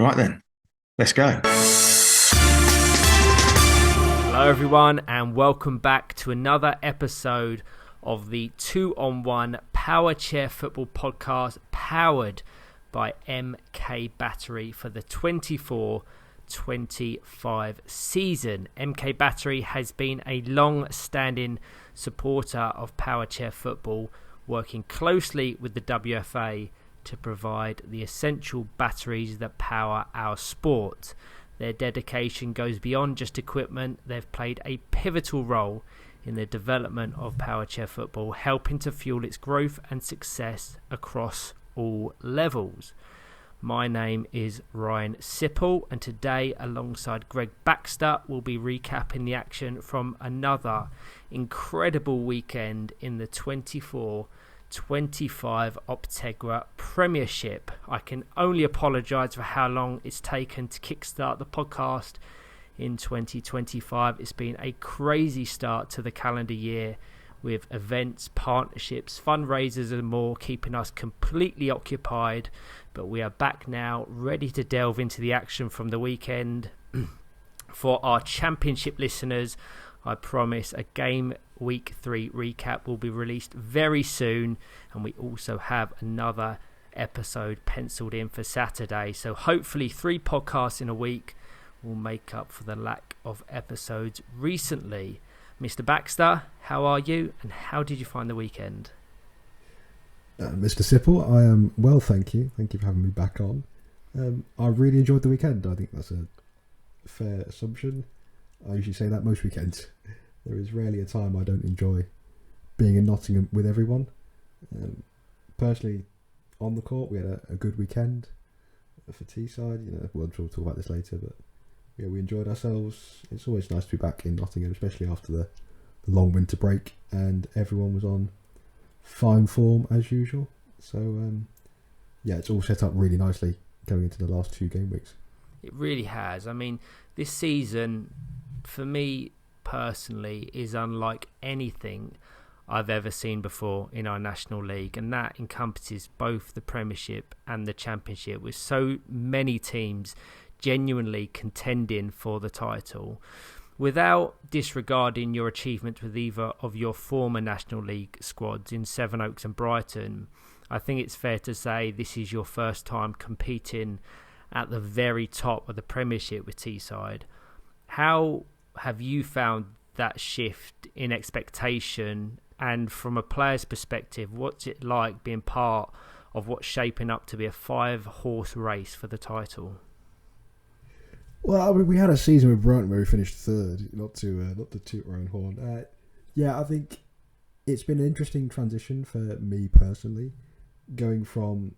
Right then, let's go. Hello everyone and welcome back to another episode of the 2-on-1 Powerchair Football podcast powered by MK Battery for the 24-25 season. MK Battery has been a long-standing supporter of Powerchair Football, working closely with the WFA to provide the essential batteries that power our sport. Their dedication goes beyond just equipment. They've played a pivotal role in the development of Powerchair Football, helping to fuel its growth and success across all levels. My name is Ryan Sipple, and today, alongside Gregg Baxter, we'll be recapping the action from another incredible weekend in the 24-25 Optegra Premiership. I can only apologise for how long it's taken to kickstart the podcast in 2025. It's been a crazy start to the calendar year with events, partnerships, fundraisers and more keeping us completely occupied. But we are back now, ready to delve into the action from the weekend. For our championship listeners, I promise a Gameweek 3 recap will be released very soon, and we also have another episode penciled in for Saturday. So hopefully 3 podcasts in a week will make up for the lack of episodes recently. Mr. Baxter, how are you and how did you find the weekend? Mr. Sipple, I am well, thank you. Thank you for having me back on. I really enjoyed the weekend. I think that's a fair assumption. I usually say that most weekends. There is rarely a time I don't enjoy being in Nottingham with everyone. Personally, on the court, we had a good weekend for Teesside. We'll talk about this later, but yeah, we enjoyed ourselves. It's always nice to be back in Nottingham, especially after the long winter break, and everyone was on fine form as usual. So yeah, it's all set up really nicely going into the last 2 game weeks. It really has. I mean, this season, for me personally, is unlike anything I've ever seen before in our National League, and that encompasses both the Premiership and the Championship, with so many teams genuinely contending for the title. Without disregarding your achievements with either of your former National League squads in Sevenoaks and Brighton, I think it's fair to say this is your first time competing at the very top of the Premiership with Teesside. How have you found that shift in expectation, and from a player's perspective, what's it like being part of what's shaping up to be a 5-horse race for the title? Well, I mean, we had a season with Brighton where we finished 3rd, not to toot our own horn. Yeah, I think it's been an interesting transition for me personally, going from,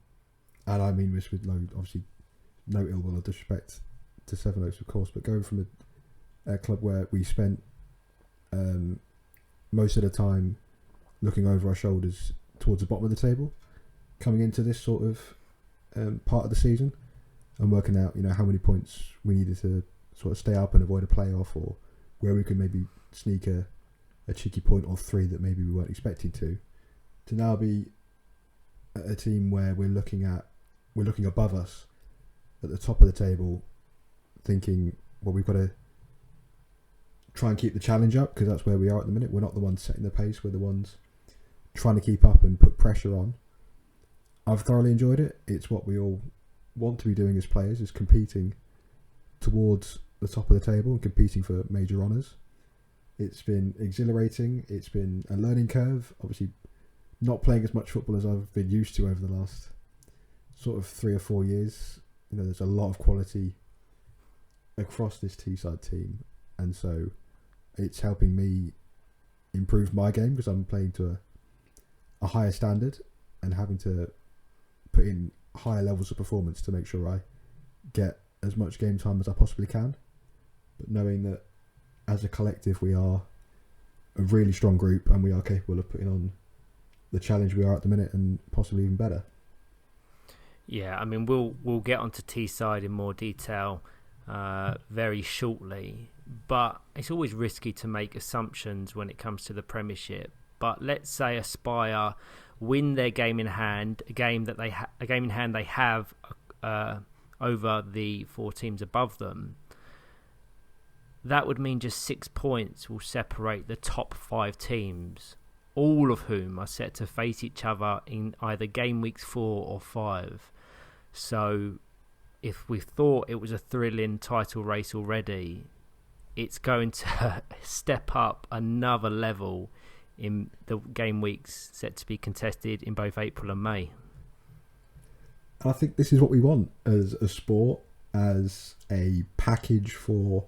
and I mean this with obviously no ill will or disrespect to Sevenoaks, of course, but going from a club where we spent most of the time looking over our shoulders towards the bottom of the table, coming into this sort of part of the season and working out, how many points we needed to sort of stay up and avoid a playoff, or where we could maybe sneak a cheeky point or 3 that maybe we weren't expecting to now be a team where we're looking above us at the top of the table, thinking, well, we've got to try and keep the challenge up, because that's where we are at the minute. We're not the ones setting the pace, we're the ones trying to keep up and put pressure on. I've thoroughly enjoyed it. It's what we all want to be doing as players, is competing towards the top of the table and competing for major honours. It's been exhilarating. It's been a learning curve. Obviously, not playing as much football as I've been used to over the last sort of 3 or 4 years. There's a lot of quality across this Teesside team, and so it's helping me improve my game, because I'm playing to a higher standard and having to put in higher levels of performance to make sure I get as much game time as I possibly can. But knowing that as a collective we are a really strong group and we are capable of putting on the challenge we are at the minute, and possibly even better. Yeah, I mean, we'll get onto Teesside in more detail very shortly, but it's always risky to make assumptions when it comes to the Premiership. But let's say Aspire win their game in hand, a game in hand they have over the 4 teams above them, that would mean just 6 points will separate the top 5 teams, all of whom are set to face each other in either game weeks 4 or 5. So if we thought it was a thrilling title race already, it's going to step up another level in the game weeks set to be contested in both April and May. I think this is what we want as a sport, as a package for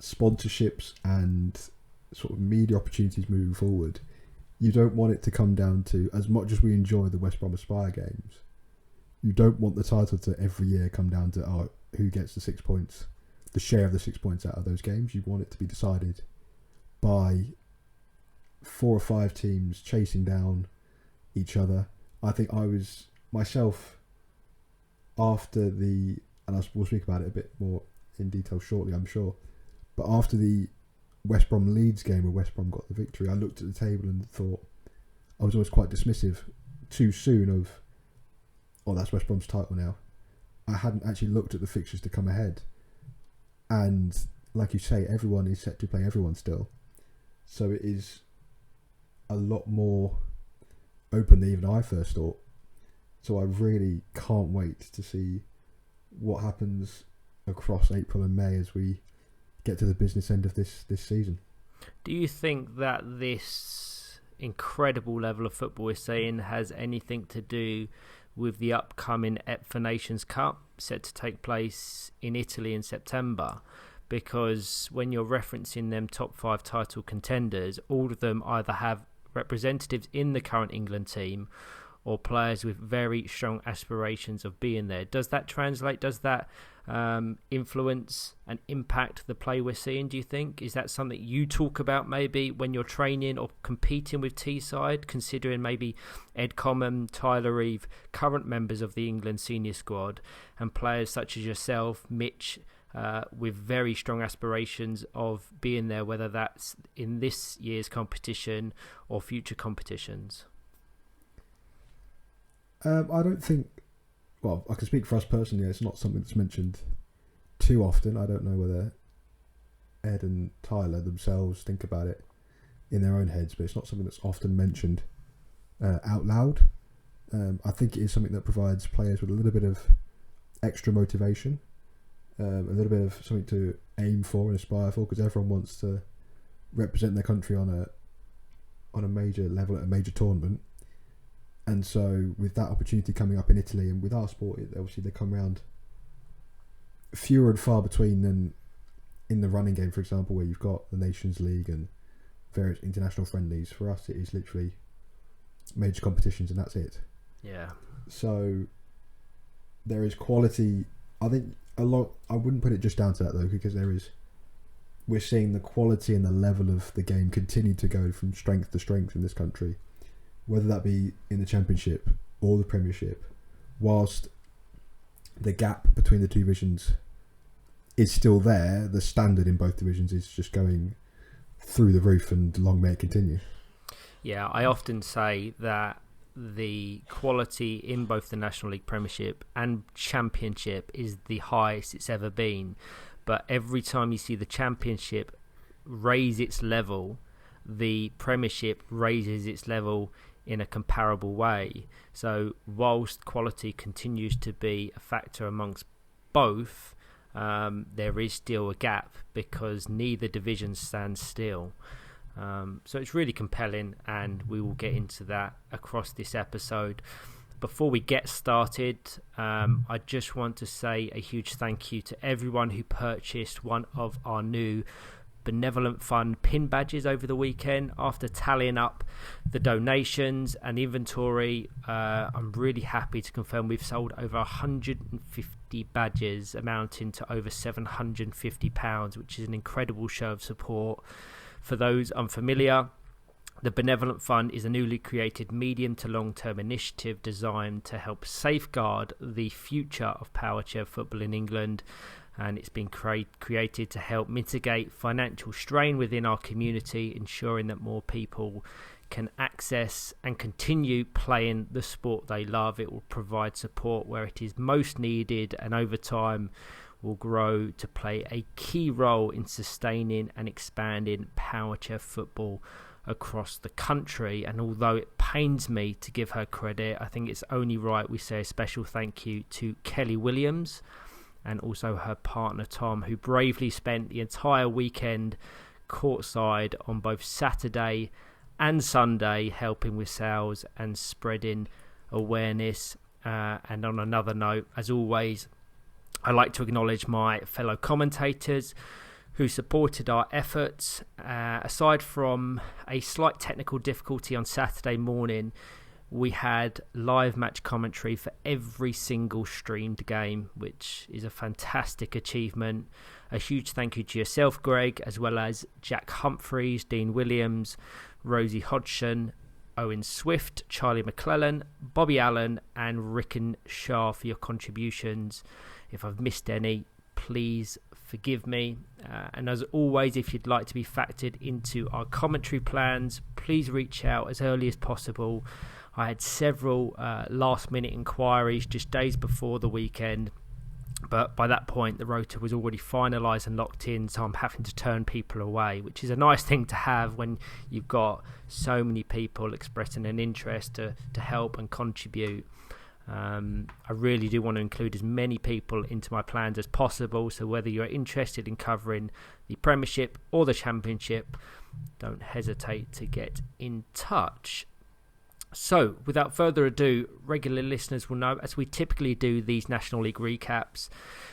sponsorships and sort of media opportunities moving forward. You don't want it to come down to, as much as we enjoy the West Brom Aspire games, you don't want the title to every year come down to who gets the 6 points, the share of the 6 points out of those games. You want it to be decided by 4 or 5 teams chasing down each other. I think I was myself after the, and we'll speak about it a bit more in detail shortly, I'm sure, but after the West Brom Leeds game where West Brom got the victory, I looked at the table and thought, I was always quite dismissive too soon of, that's West Brom's title now. I hadn't actually looked at the fixtures to come ahead. And like you say, everyone is set to play everyone still. So it is a lot more open than even I first thought. So I really can't wait to see what happens across April and May as we get to the business end of this season. Do you think that this incredible level of football we're seeing has anything to do with the upcoming EPFA Nations Cup set to take place in Italy in September? Because when you're referencing them top 5 title contenders, all of them either have representatives in the current England team or players with very strong aspirations of being there. Does that translate? Does that influence and impact the play we're seeing, do you think? Is that something you talk about maybe when you're training or competing with Teesside, considering maybe Ed Common, Tyler Reeve, current members of the England senior squad, and players such as yourself, Mitch, with very strong aspirations of being there, whether that's in this year's competition or future competitions? I don't think, well, I can speak for us personally, it's not something that's mentioned too often. I don't know whether Ed and Tyler themselves think about it in their own heads, but it's not something that's often mentioned out loud. I think it is something that provides players with a little bit of extra motivation, a little bit of something to aim for and aspire for, because everyone wants to represent their country on a major level at a major tournament. And so with that opportunity coming up in Italy, and with our sport, obviously they come around fewer and far between than in the running game, for example, where you've got the Nations League and various international friendlies. For us, it is literally major competitions and that's it. Yeah. So there is quality. I think a lot. I wouldn't put it just down to that though, because we're seeing the quality and the level of the game continue to go from strength to strength in this country, whether that be in the Championship or the Premiership, whilst the gap between the two divisions is still there, the standard in both divisions is just going through the roof, and long may it continue. Yeah, I often say that the quality in both the National League Premiership and Championship is the highest it's ever been. But every time you see the Championship raise its level, the Premiership raises its level in a comparable way. So whilst quality continues to be a factor amongst both, there is still a gap because neither division stands still. So it's really compelling, and we will get into that across this episode. Before we get started, I just want to say a huge thank you to everyone who purchased one of our new Benevolent Fund pin badges over the weekend. After tallying up the donations and inventory, I'm really happy to confirm we've sold over 150 badges amounting to over £750, which is an incredible show of support. For those unfamiliar, the Benevolent Fund is a newly created medium to long-term initiative designed to help safeguard the future of Powerchair Football in England, and it's been created to help mitigate financial strain within our community, ensuring that more people can access and continue playing the sport they love. It will provide support where it is most needed, and over time will grow to play a key role in sustaining and expanding Powerchair football across the country. And although it pains me to give her credit, I think it's only right we say a special thank you to Kelly Williams and also her partner Tom, who bravely spent the entire weekend courtside on both Saturday and Sunday helping with sales and spreading awareness. And on another note, as always, I'd like to acknowledge my fellow commentators who supported our efforts. Aside from a slight technical difficulty on Saturday morning, we had live match commentary for every single streamed game, which is a fantastic achievement. A huge thank you to yourself, Greg, as well as Jack Humphreys, Dean Williams, Rosie Hodgson, Owen Swift, Charlie McClellan, Bobby Allen and Rickon Shah for your contributions. If I've missed any, please forgive me. And as always, if you'd like to be factored into our commentary plans, please reach out as early as possible. I had several last-minute inquiries just days before the weekend, but by that point the rota was already finalised and locked in, so I'm having to turn people away, which is a nice thing to have when you've got so many people expressing an interest to help and contribute. I really do want to include as many people into my plans as possible, so whether you're interested in covering the Premiership or the Championship, don't hesitate to get in touch. So, without further ado, regular listeners will know, as we typically do these National League recaps,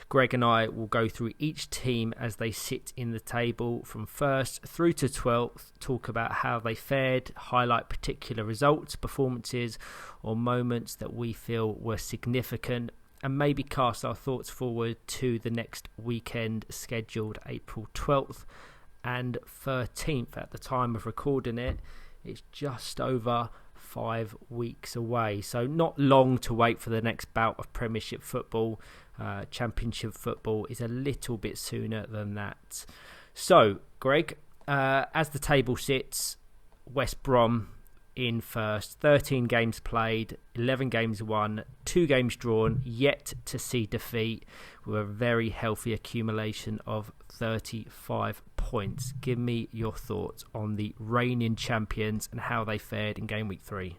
Greg and I will go through each team as they sit in the table from 1st through to 12th, talk about how they fared, highlight particular results, performances or moments that we feel were significant, and maybe cast our thoughts forward to the next weekend scheduled April 12th and 13th. At the time of recording it, it's just over 5 weeks away, so not long to wait for the next bout of Premiership football. Championship football is a little bit sooner than that. So, Greg, as the table sits, West Brom in first, 13 games played, 11 games won, 2 games drawn, yet to see defeat, with a very healthy accumulation of 35 points. Give me your thoughts on the reigning champions and how they fared in Gameweek 3.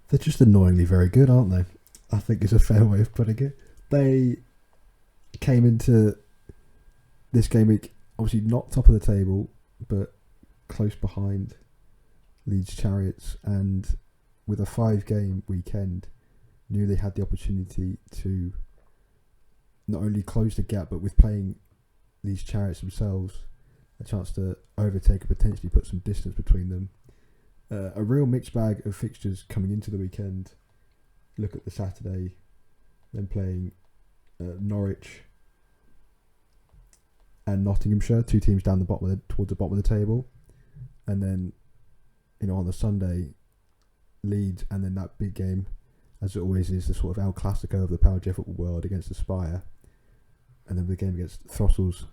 They're just annoyingly very good, aren't they? I think is a fair way of putting it. They came into this game week obviously not top of the table, but close behind Leeds Chariots, and with a 5-game weekend knew they had the opportunity to not only close the gap, but with playing Leeds Chariots themselves, a chance to overtake and potentially put some distance between them. A real mixed bag of fixtures coming into the weekend. Look at the Saturday, then playing Norwich and Nottinghamshire, 2 teams down the bottom towards the bottom of the table, and then on the Sunday, Leeds, and then that big game, as it always is, the sort of El Clasico of the Powerchair football world against Aspire, and then the game against Throttles,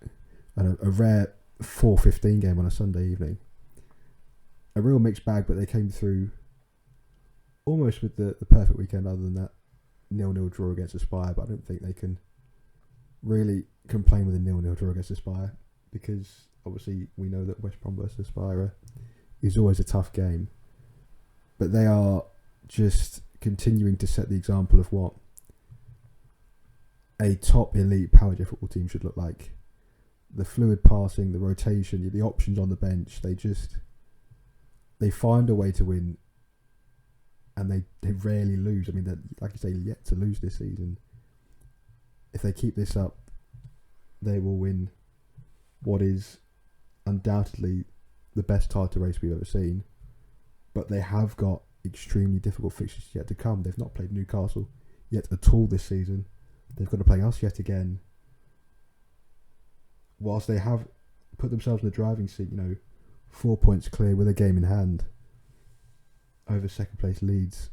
and a rare 4:15 game on a Sunday evening. A real mixed bag, but they came through almost with the perfect weekend, other than that 0-0 draw against Aspire, but I don't think they can really complain with a 0-0 draw against Aspire, because obviously we know that West Brom versus Aspire is always a tough game, but they are just continuing to set the example of what a top elite Powerchair football team should look like. The fluid passing, the rotation, the options on the bench, they find a way to win, and they rarely lose. I mean, they're, like you say, yet to lose this season. If they keep this up, they will win what is undoubtedly the best title race we've ever seen, but they have got extremely difficult fixtures yet to come. They've not played Newcastle yet at all this season. They've got to play us yet again. Whilst they have put themselves in the driving seat, 4 points clear with a game in hand over second place Leeds,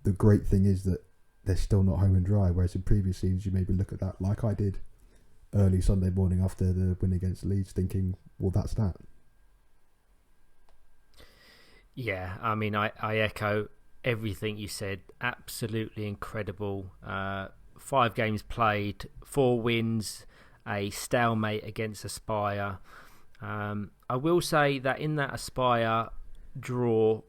the great thing is that they're still not home and dry, whereas in previous seasons you maybe look at that, like I did early Sunday morning after the win against Leeds, thinking, well, that's that. Yeah, I mean, I echo everything you said. Absolutely incredible. 5 games played, 4 wins, a stalemate against Aspire. I will say that in that Aspire draw,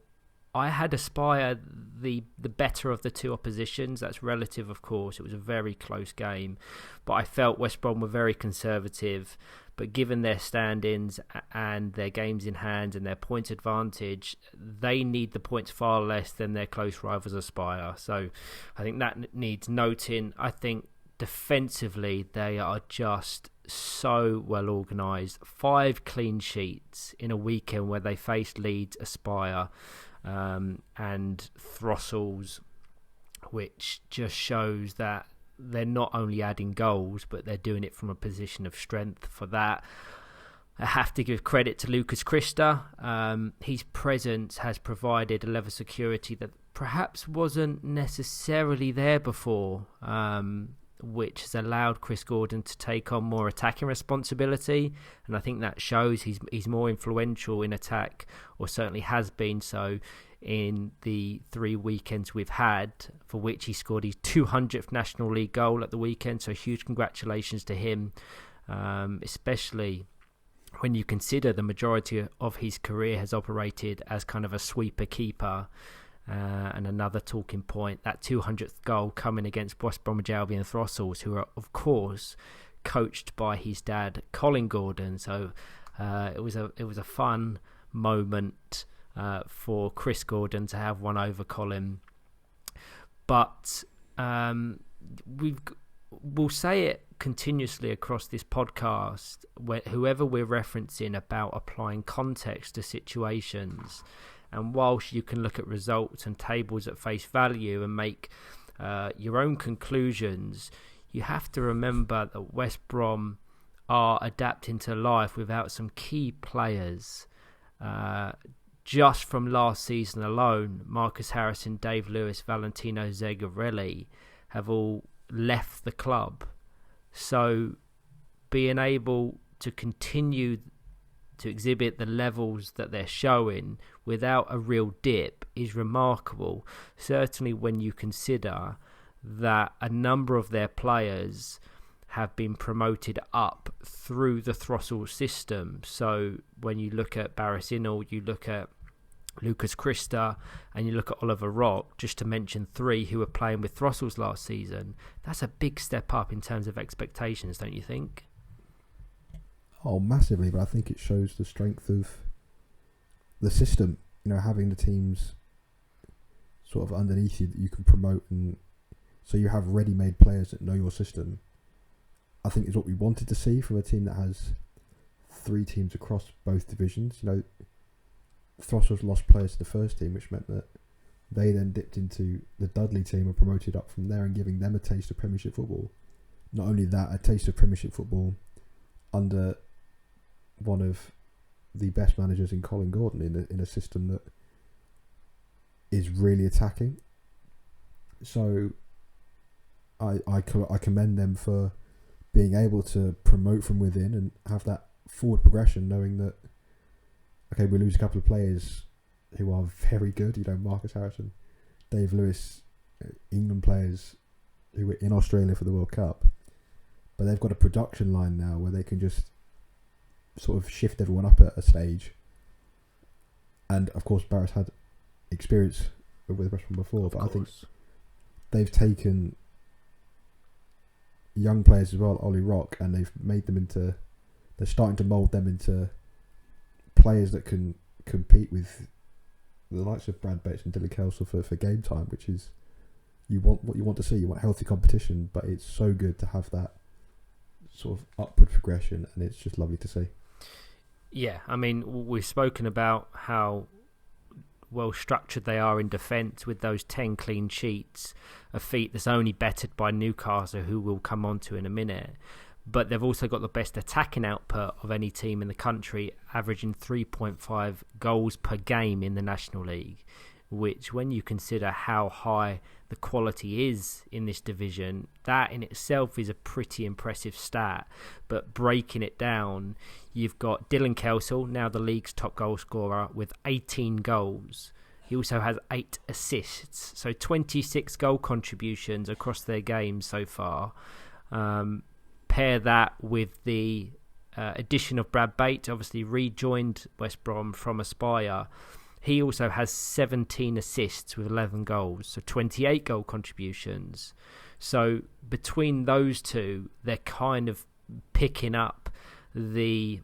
I had Aspire the better of the 2 oppositions. That's relative, of course. It was a very close game. But I felt West Brom were very conservative. But given their stand-ins and their games in hand and their points advantage, they need the points far less than their close rivals Aspire. So I think that needs noting. I think defensively they are just so well organised. 5 clean sheets in a weekend where they faced Leeds, Aspire and Throssels, which just shows that they're not only adding goals, but they're doing it from a position of strength. For that, I have to give credit to Lucas Christa. His presence has provided a level of security that perhaps wasn't necessarily there before, which has allowed Chris Gordon to take on more attacking responsibility. And I think that shows he's more influential in attack, or certainly has been so in the 3 weekends we've had, for which he scored his 200th National League goal at the weekend. So huge congratulations to him, especially when you consider the majority of his career has operated as kind of a sweeper keeper. And another talking point, that 200th goal coming against West Bromwich Albion Throssels, who are of course coached by his dad Colin Gordon. So it was a fun moment for Chris Gordon to have one over Colin. But we'll say it continuously across this podcast, whoever we're referencing, about applying context to situations. And whilst you can look at results and tables at face value and make your own conclusions, you have to remember that West Brom are adapting to life without some key players. Just from last season alone, Marcus Harrison, Dave Lewis, Valentino Zegarelli have all left the club. So being able to continue to exhibit the levels that they're showing without a real dip is remarkable. Certainly when you consider that a number of their players have been promoted up through the Throssell system. So when you look at Barris Inall, you look at Lucas Christa, and you look at Oliver Rock, just to mention 3 who were playing with Throssels last season, that's a big step up in terms of expectations, don't you think? Oh, massively, but I think it shows the strength of the system, having the teams sort of underneath you that you can promote, and so you have ready-made players that know your system. I think is what we wanted to see from a team that has 3 teams across both divisions. Throssels lost players to the first team, which meant that they then dipped into the Dudley team and promoted up from there, and giving them a taste of Premiership football. Not only that, a taste of Premiership football under one of the best managers in Colin Gordon, in a system that is really attacking. So I commend them for being able to promote from within and have that forward progression, knowing that, okay, we lose a couple of players who are very good, Marcus Harrison, Dave Lewis, England players who were in Australia for the World Cup, but they've got a production line now where they can just sort of shift everyone up at a stage. And of course Barrett's had experience with West Brom before, but I think they've taken young players as well, Ollie Rock, and they've made them into, they're starting to mould them into players that can compete with the likes of Brad Bates and Dylan Kelsall for game time, which is what you want to see. You want healthy competition, but it's so good to have that sort of upward progression, and it's just lovely to see. Yeah, I mean, we've spoken about how well structured they are in defence with those 10 clean sheets, a feat that's only bettered by Newcastle, who we'll come on to in a minute. But they've also got the best attacking output of any team in the country, averaging 3.5 goals per game in the National League, which when you consider how high the quality is in this division, that in itself is a pretty impressive stat. But breaking it down, you've got Dylan Kelsall, now the league's top goal scorer, with 18 goals. He also has 8 assists, so 26 goal contributions across their games so far. Pair that with the addition of Brad Bates, obviously rejoined West Brom from Aspire. He also has 17 assists with 11 goals, so 28 goal contributions. So between those two, they're kind of picking up the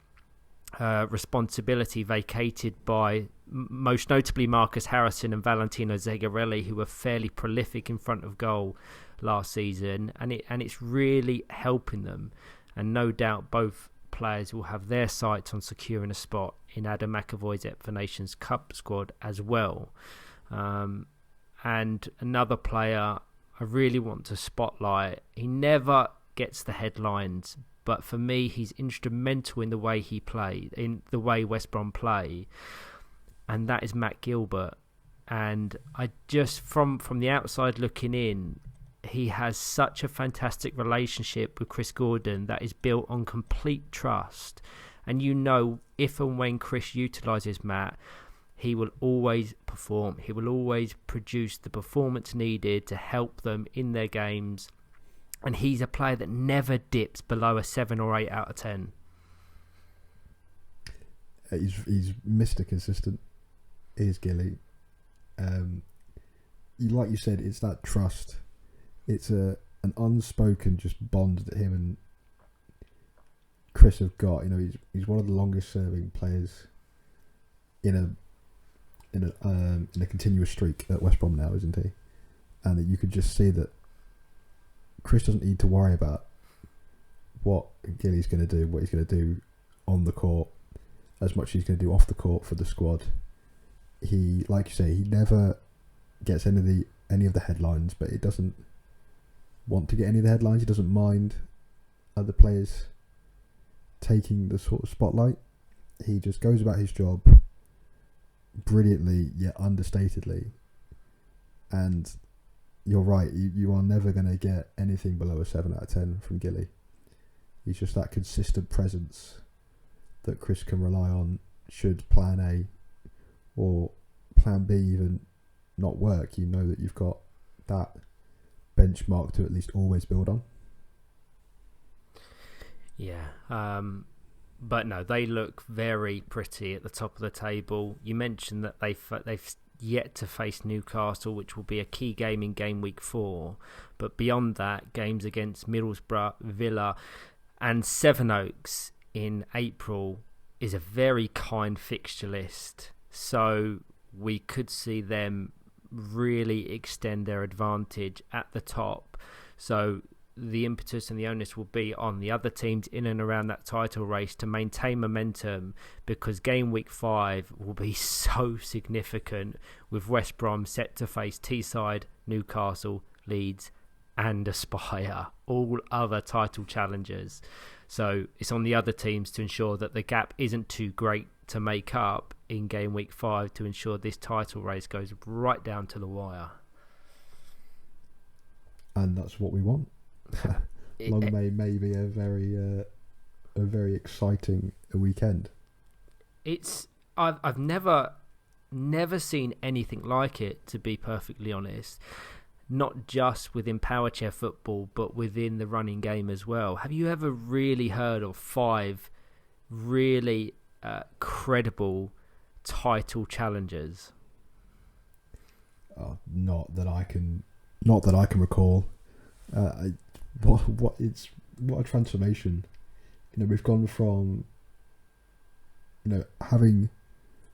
responsibility vacated by most notably Marcus Harrison and Valentino Zegarelli, who were fairly prolific in front of goal last season, and it's really helping them. And no doubt both players will have their sights on securing a spot in Adam McAvoy's Ep for Nations Cup squad as well. And another player I really want to spotlight, he never gets the headlines, but for me he's instrumental in the way he played, in the way West Brom play, and that is Matt Gilbert. And I just, from the outside looking in, he has such a fantastic relationship with Chris Gordon that is built on complete trust. And you know, if and when Chris utilises Matt, he will always perform. He will always produce the performance needed to help them in their games. And he's a player that never dips below a 7 or 8 out of 10. He's Mr. Consistent, is Gilly. Like you said, it's that trust. It's an unspoken just bond that him and Chris have got. You know, he's one of the longest serving players in a continuous streak at West Brom now, isn't he? And that you could just see that Chris doesn't need to worry about what Gilly's going to do, what he's going to do on the court, as much as he's going to do off the court for the squad. He, like you say, he never gets any of the headlines, but he doesn't want to get any of the headlines. He doesn't mind other players taking the sort of spotlight. He just goes about his job brilliantly yet understatedly, and you're right, you are never going to get anything below a 7 out of 10 from Gilly. He's just that consistent presence that Chris can rely on should plan A or plan B even not work. You know that you've got that benchmark to at least always build on. Yeah, but no, they look very pretty at the top of the table. You mentioned that they've yet to face Newcastle, which will be a key game in Gameweek 4. But beyond that, games against Middlesbrough, Villa and Sevenoaks in April is a very kind fixture list. So we could see them really extend their advantage at the top. So the impetus and the onus will be on the other teams in and around that title race to maintain momentum, because game week 5 will be so significant, with West Brom set to face Teesside, Newcastle, Leeds and Aspire, all other title challengers. So it's on the other teams to ensure that the gap isn't too great to make up in game week 5 to ensure this title race goes right down to the wire. And that's what we want. Long may be a very exciting weekend. I've never seen anything like it, to be perfectly honest. Not just within Powerchair Football, but within the running game as well. Have you ever really heard of 5 really credible title challengers? Not that I can recall. What a transformation! You know, we've gone from, you know, having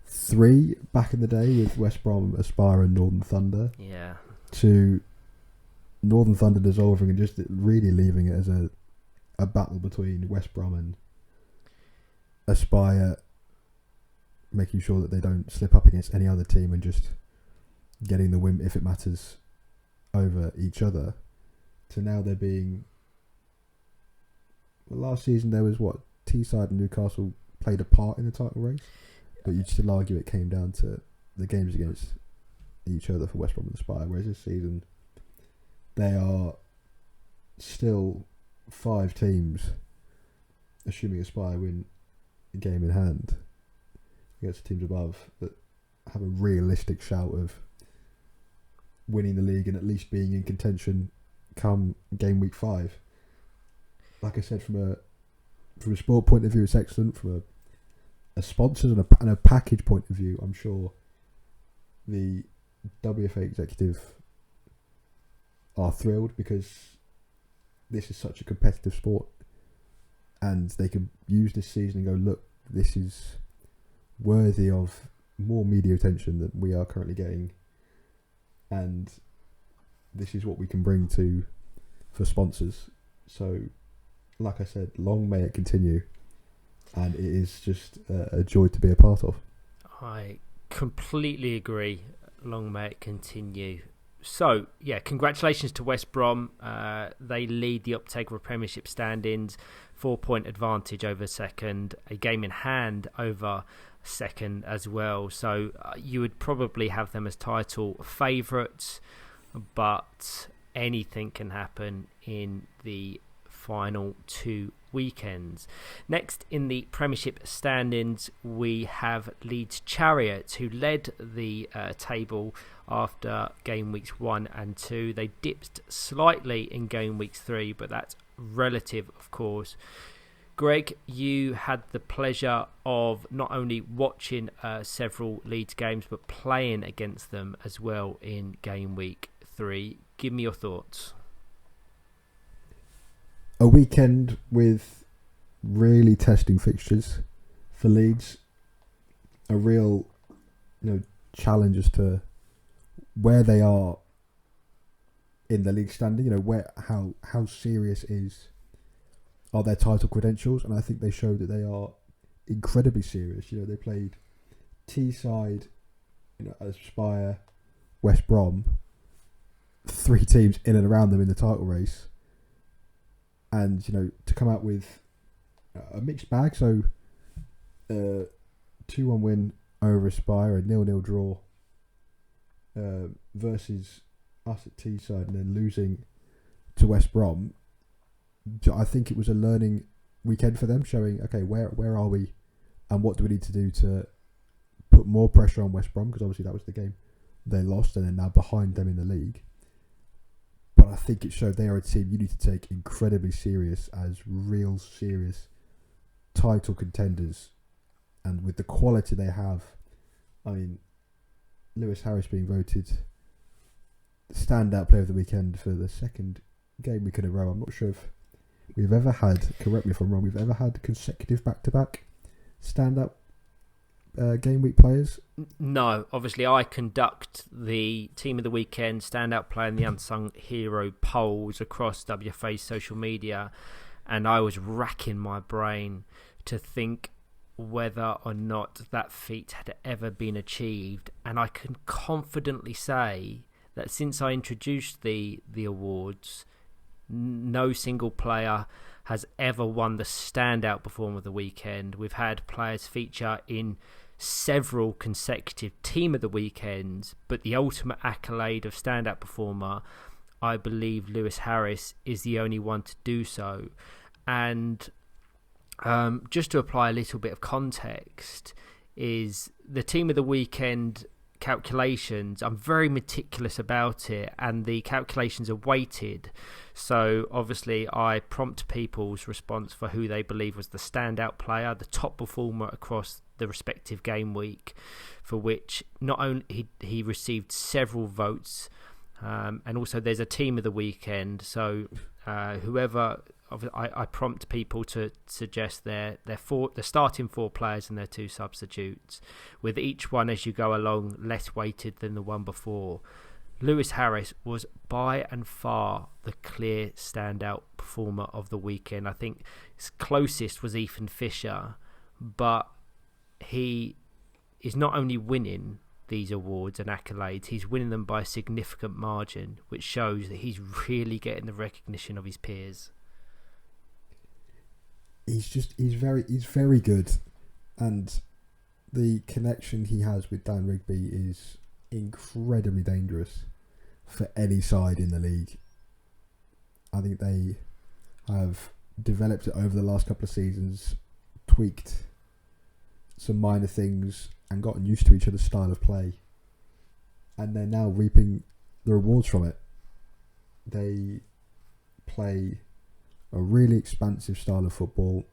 3 back in the day with West Brom, Aspire and Northern Thunder, to Northern Thunder dissolving and just really leaving it as a battle between West Brom and Aspire, making sure that they don't slip up against any other team and just getting the win if it matters over each other. To now there being, well, last season there was Teesside and Newcastle played a part in the title race, but you'd still argue it came down to the games against each other for West Brom and Aspire, whereas this season they are still 5 teams, assuming Aspire win a game in hand against the teams above, that have a realistic shout of winning the league and at least being in contention come game week 5. Like I said, from a sport point of view, it's excellent. From a sponsors and a package point of view, I'm sure the WFA executive are thrilled, because this is such a competitive sport, and they can use this season and go, look, this is worthy of more media attention than we are currently getting, and this is what we can bring for sponsors. So, like I said, long may it continue, and it is just a joy to be a part of. I completely agree. Long may it continue. So, yeah, congratulations to West Brom. They lead the Optegra Premiership standings, 4-point advantage over second, a game in hand over second as well. So you would probably have them as title favourites, but anything can happen in the final 2 weekends. Next in the Premiership standings, we have Leeds Chariots, who led the table after game weeks 1 and 2. They dipped slightly in game weeks 3, but that's relative, of course. Greg, you had the pleasure of not only watching several Leeds games, but playing against them as well in game week 3. Give me your thoughts. A weekend with really testing fixtures for Leeds. A real, challenge as to where they are in the league standing. How serious are their title credentials, and I think they showed that they are incredibly serious. They played Teesside, Aspire, West Brom, 3 teams in and around them in the title race, and to come out with a mixed bag. So 2-1 win over Aspire, a 0-0 draw versus us at Teesside, and then losing to West Brom. I think it was a learning weekend for them, showing, okay, where are we, and what do we need to do to put more pressure on West Brom, because obviously that was the game they lost, and they're now behind them in the league. But I think it showed they are a team you need to take incredibly serious, as real serious title contenders, and with the quality they have. I mean, Lewis Harris being voted standout player of the weekend for the second game week in a row. I'm not sure if we've ever had, correct me if I'm wrong, we've ever had consecutive back-to-back standout game week players. No, obviously I conduct the team of the weekend, standout player and the unsung hero polls across WFA's social media, and I was racking my brain to think whether or not that feat had ever been achieved, and I can confidently say that since I introduced the awards, no single player has ever won the standout performer of the weekend. We've had players feature in several consecutive team of the weekends, but the ultimate accolade of standout performer, I believe Lewis Harris is the only one to do so. And just to apply a little bit of context, is the team of the weekend calculations, I'm very meticulous about it, and the calculations are weighted. So obviously I prompt people's response for who they believe was the standout player, the top performer across the respective game week, for which not only he received several votes, and also there's a team of the weekend. So whoever I prompt people to suggest the starting 4 players and their 2 substitutes, with each one as you go along less weighted than the one before. Lewis Harris was by and far the clear standout performer of the weekend. I think his closest was Ethan Fisher, but he is not only winning these awards and accolades, he's winning them by a significant margin, which shows that he's really getting the recognition of his peers. He's very good, and the connection he has with Dan Rigby is incredibly dangerous for any side in the league. I think they have developed it over the last couple of seasons, tweaked some minor things and gotten used to each other's style of play, and they're now reaping the rewards from it. They play a really expansive style of football,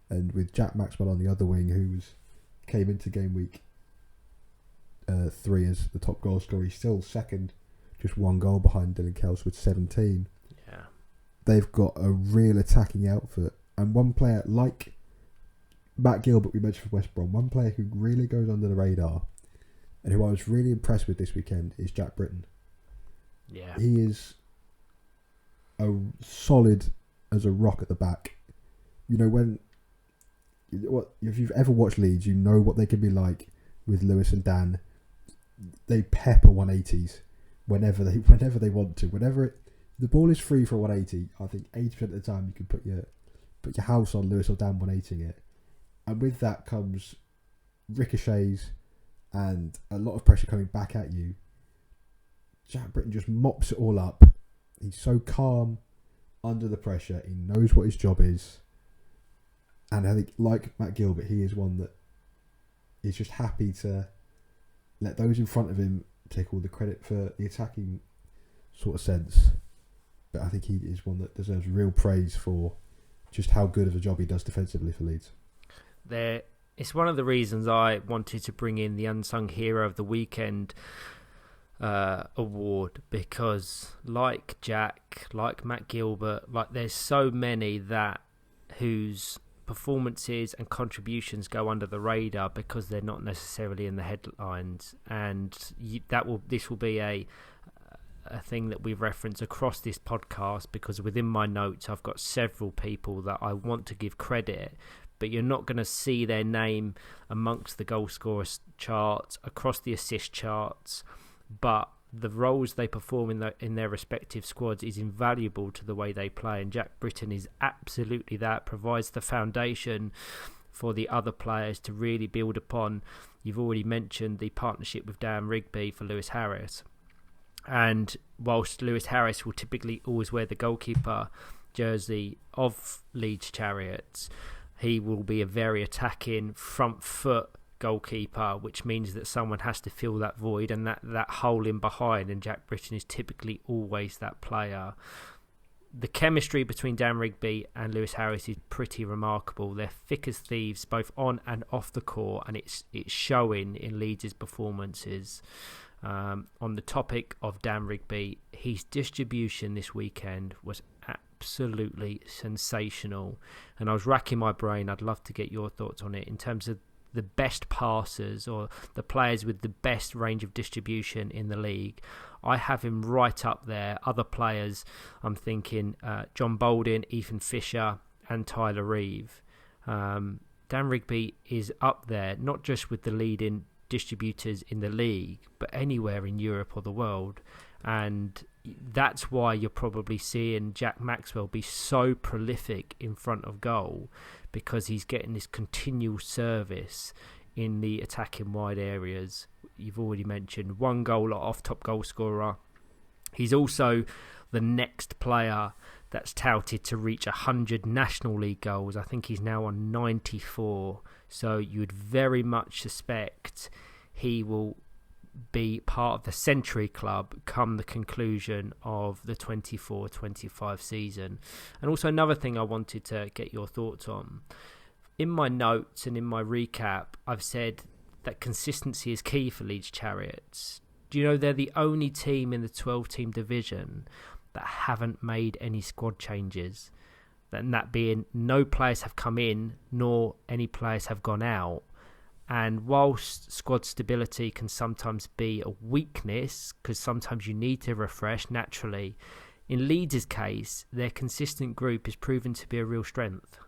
and with Jack Maxwell on the other wing, who came into Gameweek 3 as the top goal scorer, he's still second, just one goal behind Dylan Kels with 17. Yeah, they've got a real attacking outfit, and one player like Matt Gilbert we mentioned for West Brom, one player who really goes under the radar and who I was really impressed with this weekend is Jack Britton. Yeah, he is a solid as a rock at the back. You know, if you've ever watched Leeds, you know what they can be like with Lewis and Dan. They pepper 180s whenever they want to. Whenever the ball is free for 180, I think 80% of the time you can put your house on Lewis or Dan 180ing it. And with that comes ricochets and a lot of pressure coming back at you. Jack Britton just mops it all up. He's so calm under the pressure. He knows what his job is. And I think, like Matt Gilbert, he is one that is just happy to let those in front of him take all the credit for the attacking sort of sense. But I think he is one that deserves real praise for just how good of a job he does defensively for Leeds. It's one of the reasons I wanted to bring in the Unsung Hero of the Weekend award, because like Jack, like Matt Gilbert, there's so many whose performances and contributions go under the radar because they're not necessarily in the headlines, and this will be a thing that we reference across this podcast, because within my notes I've got several people that I want to give credit, but you're not going to see their name amongst the goal scorers charts, across the assist charts, but the roles they perform in their respective squads is invaluable to the way they play, and Jack Britton is absolutely that, provides the foundation for the other players to really build upon. You've already mentioned the partnership with Dan Rigby for Lewis Harris, and whilst Lewis Harris will typically always wear the goalkeeper jersey of Leeds Chariots, he will be a very attacking front foot goalkeeper, which means that someone has to fill that void and that hole in behind, and Jack Britton is typically always that player. The chemistry between Dan Rigby and Lewis Harris is pretty remarkable. They're thick as thieves both on and off the court, and it's showing in Leeds' performances. On the topic of Dan Rigby, his distribution this weekend was absolutely sensational, and I was racking my brain. I'd love to get your thoughts on it in terms of the best passers or the players with the best range of distribution in the league. I have him right up there. Other players, I'm thinking John Bolden, Ethan Fisher and Tyler Reeve. Dan Rigby is up there, not just with the leading distributors in the league, but anywhere in Europe or the world. And that's why you're probably seeing Jack Maxwell be so prolific in front of goal, because he's getting this continual service in the attacking wide areas. You've already mentioned one goal off top goal scorer. He's also the next player that's touted to reach 100 National League goals. I think he's now on 94. So you'd very much suspect he will be part of the Century Club come the conclusion of the 24-25 season. And also another thing I wanted to get your thoughts on. In my notes and in my recap, I've said that consistency is key for Leeds Chariots. Do you know they're the only team in the 12-team division that haven't made any squad changes? And that being, no players have come in, nor any players have gone out. And whilst squad stability can sometimes be a weakness, because sometimes you need to refresh naturally, in Leeds' case, their consistent group is proven to be a real strength.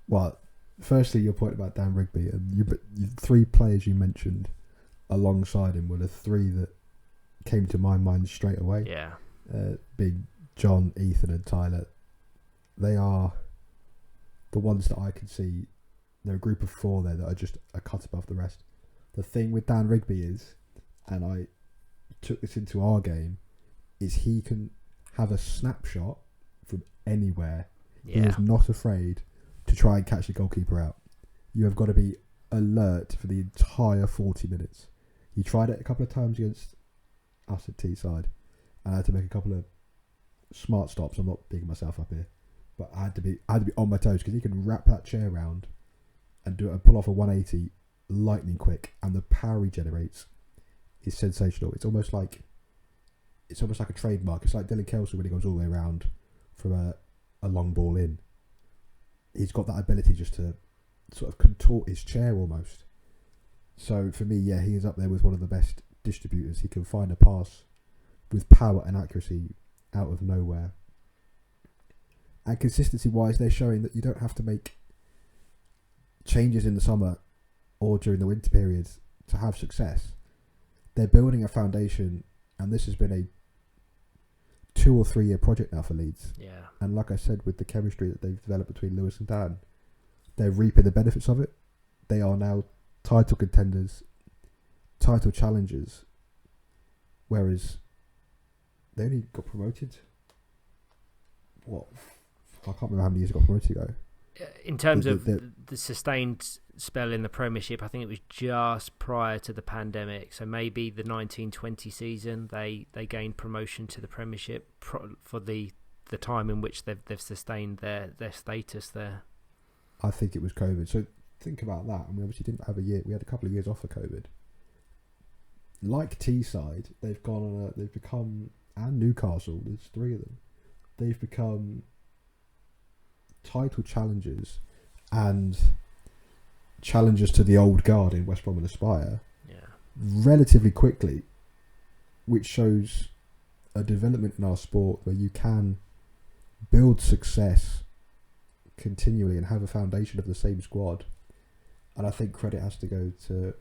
Well, firstly, your point about Dan Rigby, you three players you mentioned alongside him were the three that came to my mind straight away. Yeah. Being John, Ethan and Tyler. They are the ones that I can see. They're a group of four there that are just a cut above the rest. The thing with Dan Rigby is, and I took this into our game, is he can have a snapshot from anywhere. He is not afraid to try and catch the goalkeeper out. You have got to be alert for the entire 40 minutes. He tried it a couple of times against us at Teesside, and I had to make a couple of smart stops. I'm not bigging myself up here, but I had to be on my toes because he can wrap that chair around and pull off a 180 lightning quick, and the power he generates is sensational. It's almost like a trademark. It's like Dylan Kelso when he goes all the way around from a long ball in. He's got that ability just to sort of contort his chair almost. So for me, he is up there with one of the best distributors. He can find a pass with power and accuracy out of nowhere. And consistency wise, they're showing that you don't have to make changes in the summer or during the winter periods to have success. They're building a foundation, and this has been a 2 or 3 year project now for Leeds. Yeah. And like I said, with the chemistry that they've developed between Lewis and Dan, they're reaping the benefits of it. They are now title contenders, title challengers, whereas they only got promoted. I can't remember how many years they got promoted ago. In terms of the sustained spell in the Premiership, I think it was just prior to the pandemic. So maybe the 1920 season, they gained promotion to the Premiership for the time in which they've sustained their status there. I think it was COVID. So think about that. And we obviously didn't have a year. We had a couple of years off of COVID. Like Teesside, they've become, and Newcastle, there's 3 of them. They've become title challengers and challengers to the old guard in West Brom and Aspire relatively quickly, which shows a development in our sport where you can build success continually and have a foundation of the same squad. And I think credit has to go to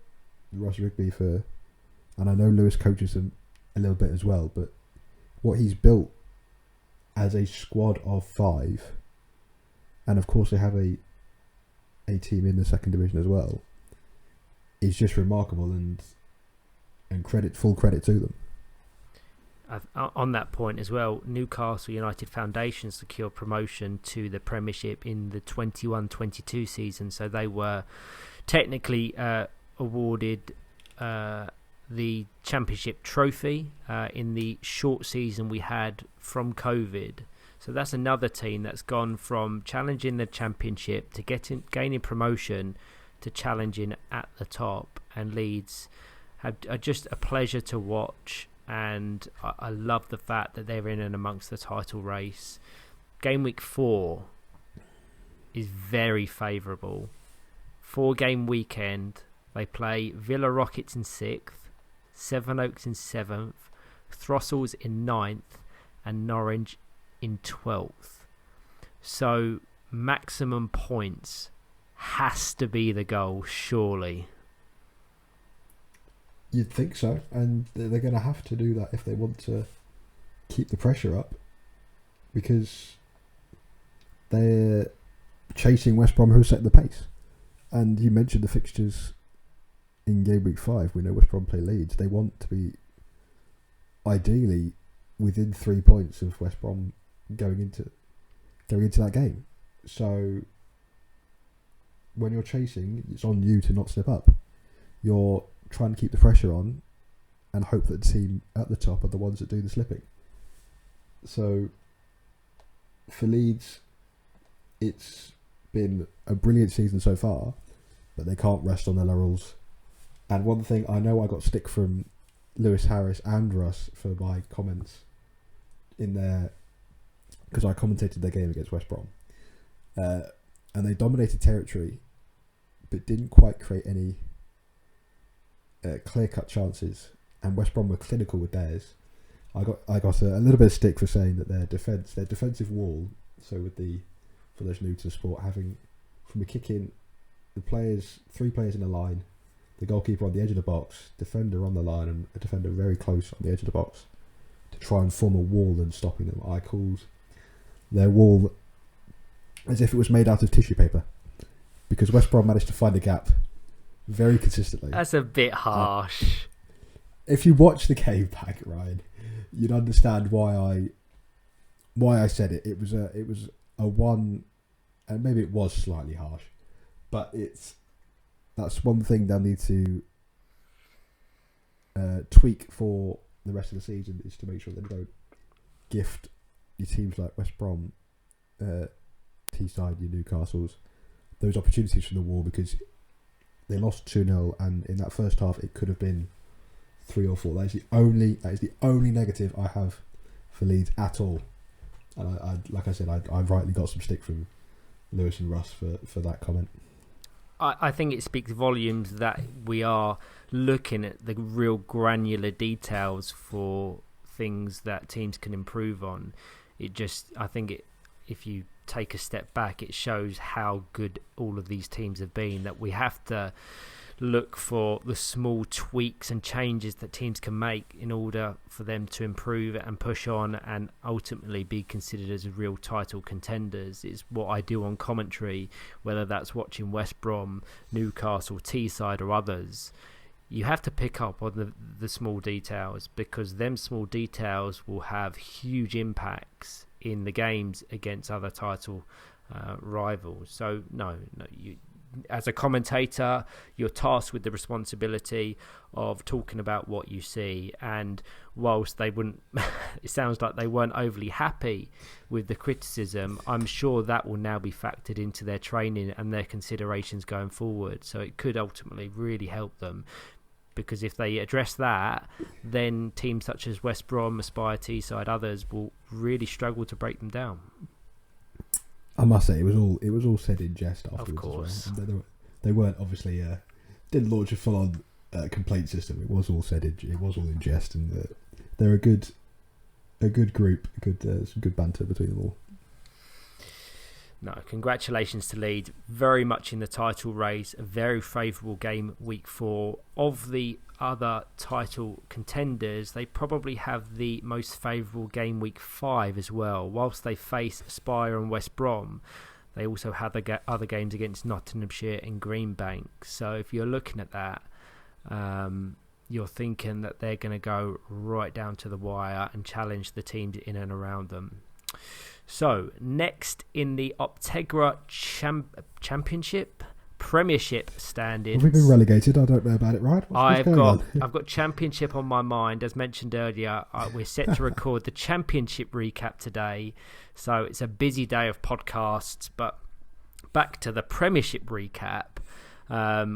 Ross Rigby for, and I know Lewis coaches him a little bit as well, but what he's built as a squad of 5, and of course they have a team in the second division as well, is just remarkable, and full credit to them. On that point as well, Newcastle United Foundation secured promotion to the Premiership in the 21-22 season, so they were technically awarded the Championship trophy in the short season we had from COVID. So that's another team that's gone from challenging the Championship to gaining promotion to challenging at the top. And Leeds are just a pleasure to watch, and I love the fact that they're in and amongst the title race. Gameweek 4 is very favourable. 4-game weekend. They play Villa Rockets in 6th, Sevenoaks in 7th, Throssels in 9th, and Norwich in 12th. So maximum points has to be the goal, surely. You'd think so, and they're going to have to do that if they want to keep the pressure up, because they're chasing West Brom, who set the pace. And you mentioned the fixtures in Game Week 5. We know West Brom play Leeds. They want to be ideally within 3 points of West Brom going into that game. So when you're chasing, it's on you to not slip up. You're trying to keep the pressure on and hope that the team at the top are the ones that do the slipping. So for Leeds, it's been a brilliant season so far, but they can't rest on their laurels. And one thing, I know I got stick from Lewis Harris and Russ for my comments in there, because I commentated their game against West Brom, and they dominated territory but didn't quite create any clear-cut chances, and West Brom were clinical with theirs. I got a little bit of stick for saying that their defensive wall, so for those new to the sport, having from a kick in, three players in a line, the goalkeeper on the edge of the box, defender on the line, and a defender very close on the edge of the box, to try and form a wall and stopping them. I called their wall as if it was made out of tissue paper, because West Brom managed to find a gap very consistently. That's a bit harsh. If you watch the game back, Ryan, you'd understand why I said it. It was a one, and maybe it was slightly harsh, but that's one thing they'll need to tweak for the rest of the season, is to make sure they don't gift your teams like West Brom, Teesside, your Newcastles, those opportunities from the wall, because they lost 2-0, and in that first half it could have been 3 or 4. That is the only negative I have for Leeds at all. And I like I said, I rightly got some stick from Lewis and Russ for that comment. I think it speaks volumes that we are looking at the real granular details for things that teams can improve on. If you take a step back, it shows how good all of these teams have been, that we have to look for the small tweaks and changes that teams can make in order for them to improve and push on and ultimately be considered as real title contenders. It's what I do on commentary, whether that's watching West Brom, Newcastle, Teesside or others. You have to pick up on the small details, because them small details will have huge impacts in the games against other title rivals. So you, as a commentator, you're tasked with the responsibility of talking about what you see, and whilst they wouldn't it sounds like they weren't overly happy with the criticism, I'm sure that will now be factored into their training and their considerations going forward. So it could ultimately really help them, because if they address that, then teams such as West Brom, Aspire, Teesside, others will really struggle to break them down. I must say, it was all said in jest afterwards. Of course. As well. They weren't obviously didn't launch a full on complaint system. It was all in jest, and they're a good group, some good banter between them all. No, congratulations to Leeds. Very much in the title race. A very favourable game week 4. Of the other title contenders, they probably have the most favourable game week 5 as well. Whilst they face Aspire and West Brom, they also have the other games against Nottinghamshire and Greenbank. So if you're looking at that, you're thinking that they're going to go right down to the wire and challenge the teams in and around them. So, next in the Optegra Championship, Premiership standings. Have we been relegated? I don't know about it, right? I've got Championship on my mind. As mentioned earlier, we're set to record the Championship recap today. So, it's a busy day of podcasts. But back to the Premiership recap.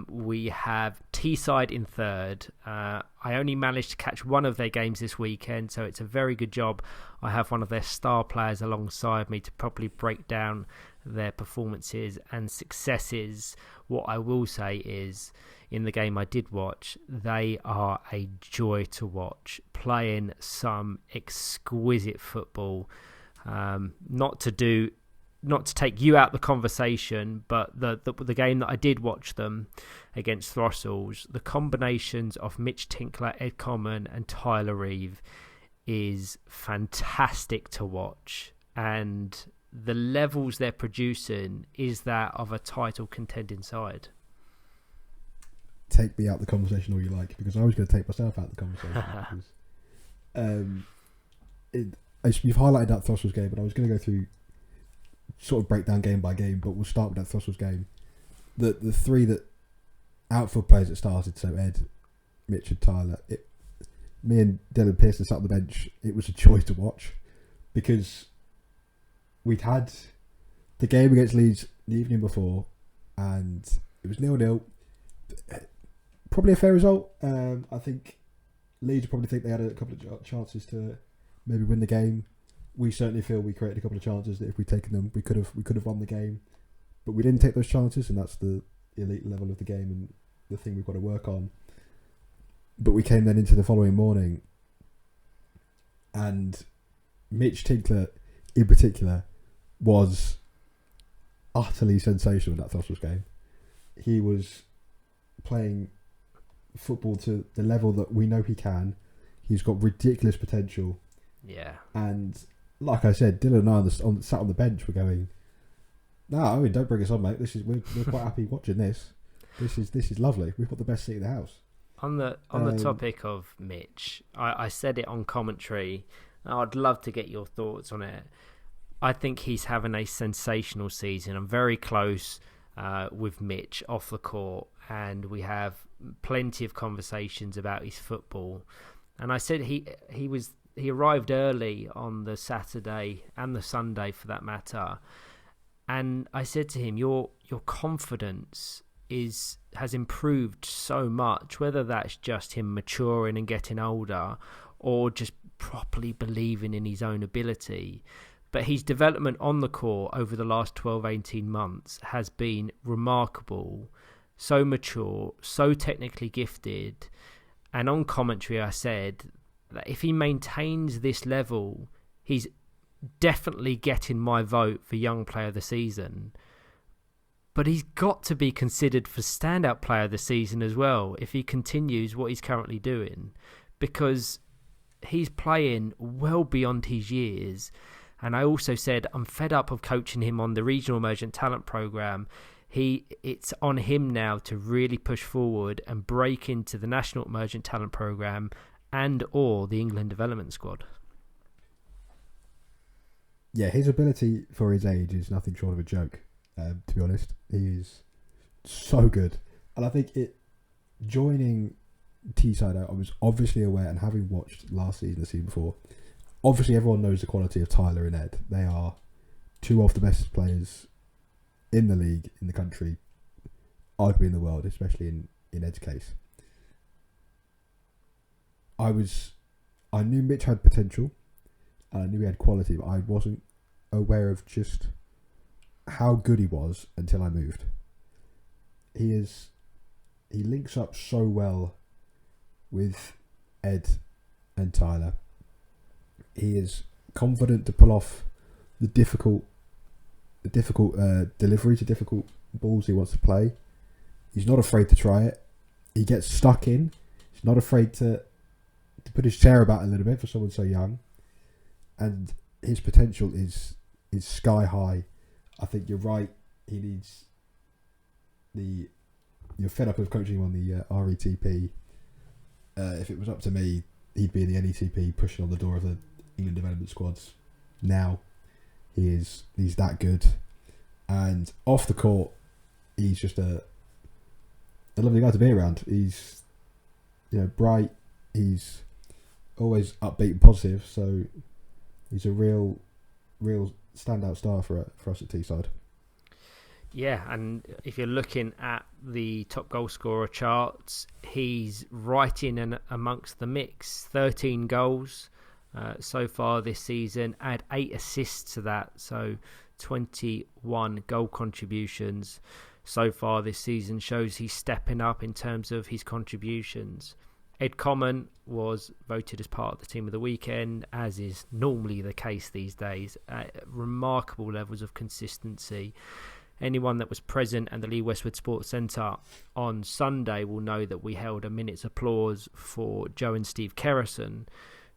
We have Teesside in third. I only managed to catch one of their games this weekend, so it's a very good job. I have one of their star players alongside me to properly break down their performances and successes. What I will say is, in the game I did watch, they are a joy to watch, playing some exquisite football. Not to take you out the conversation, but the game that I did watch them against Throstles, the combinations of Mitch Tinkler, Ed Common and Tyler Reeve is fantastic to watch, and the levels they're producing is that of a title contending side. Take me out the conversation all you like, because I was going to take myself out the conversation. You've highlighted that Throstles game, but I was going to go through sort of break down game by game, but we'll start with that Throstles game. The three that outfield players that started, so Ed, Mitch and Tyler, me and Dylan Pearson sat on the bench. It was a joy to watch, because we'd had the game against Leeds the evening before and it was 0-0. Probably a fair result. I think Leeds probably think they had a couple of chances to maybe win the game. We certainly feel we created a couple of chances that if we'd taken them, we could have won the game. But we didn't take those chances, and that's the elite level of the game and the thing we've got to work on. But we came then into the following morning, and Mitch Tinkler in particular was utterly sensational in that Throstles game. He was playing football to the level that we know he can. He's got ridiculous potential. Yeah. And like I said, Dylan and I sat on the bench. We're going, no, I mean, don't bring us on, mate. We're quite happy watching this. This is lovely. We've got the best seat in the house. On the topic of Mitch, I said it on commentary. I'd love to get your thoughts on it. I think he's having a sensational season. I'm very close with Mitch off the court, and we have plenty of conversations about his football. And I said he arrived early on the Saturday and the Sunday for that matter. And I said to him, your confidence has improved so much, whether that's just him maturing and getting older or just properly believing in his own ability. But his development on the court over the last 12, 18 months has been remarkable, so mature, so technically gifted. And on commentary, I said that if he maintains this level, he's definitely getting my vote for Young Player of the Season. But he's got to be considered for Standout Player of the Season as well if he continues what he's currently doing, because he's playing well beyond his years. And I also said I'm fed up of coaching him on the Regional Emergent Talent Programme. It's on him now to really push forward and break into the National Emergent Talent Programme and or the England Development Squad. Yeah, his ability for his age is nothing short of a joke. To be honest, he is so good, and I think joining Teesside out, I was obviously aware, and having watched last season, the season before, obviously everyone knows the quality of Tyler and Ed. They are two of the best players in the league, in the country, arguably in the world, especially in Ed's case. I knew Mitch had potential, and I knew he had quality, but I wasn't aware of just how good he was until I moved. He links up so well with Ed and Tyler. He is confident to pull off the difficult delivery to difficult balls he wants to play. He's not afraid to try it. He gets stuck in. He's not afraid to put his chair about a little bit for someone so young. And his potential is sky high. I think you're right. He needs you're fed up of coaching him on the RETP. If it was up to me, he'd be in the NETP pushing on the door of the England development squads. Now he's that good, and off the court, he's just a lovely guy to be around. He's bright. He's always upbeat and positive. So he's a real standout star for us at Teesside. Yeah, and if you're looking at the top goal scorer charts, he's right in and amongst the mix. 13 goals so far this season. Add 8 assists to that, so 21 goal contributions so far this season. Shows he's stepping up in terms of his contributions. Ed Common was voted as part of the team of the weekend, as is normally the case these days. Remarkable levels of consistency. Anyone that was present at the Lee Westwood Sports Centre on Sunday will know that we held a minute's applause for Joe and Steve Kerrison,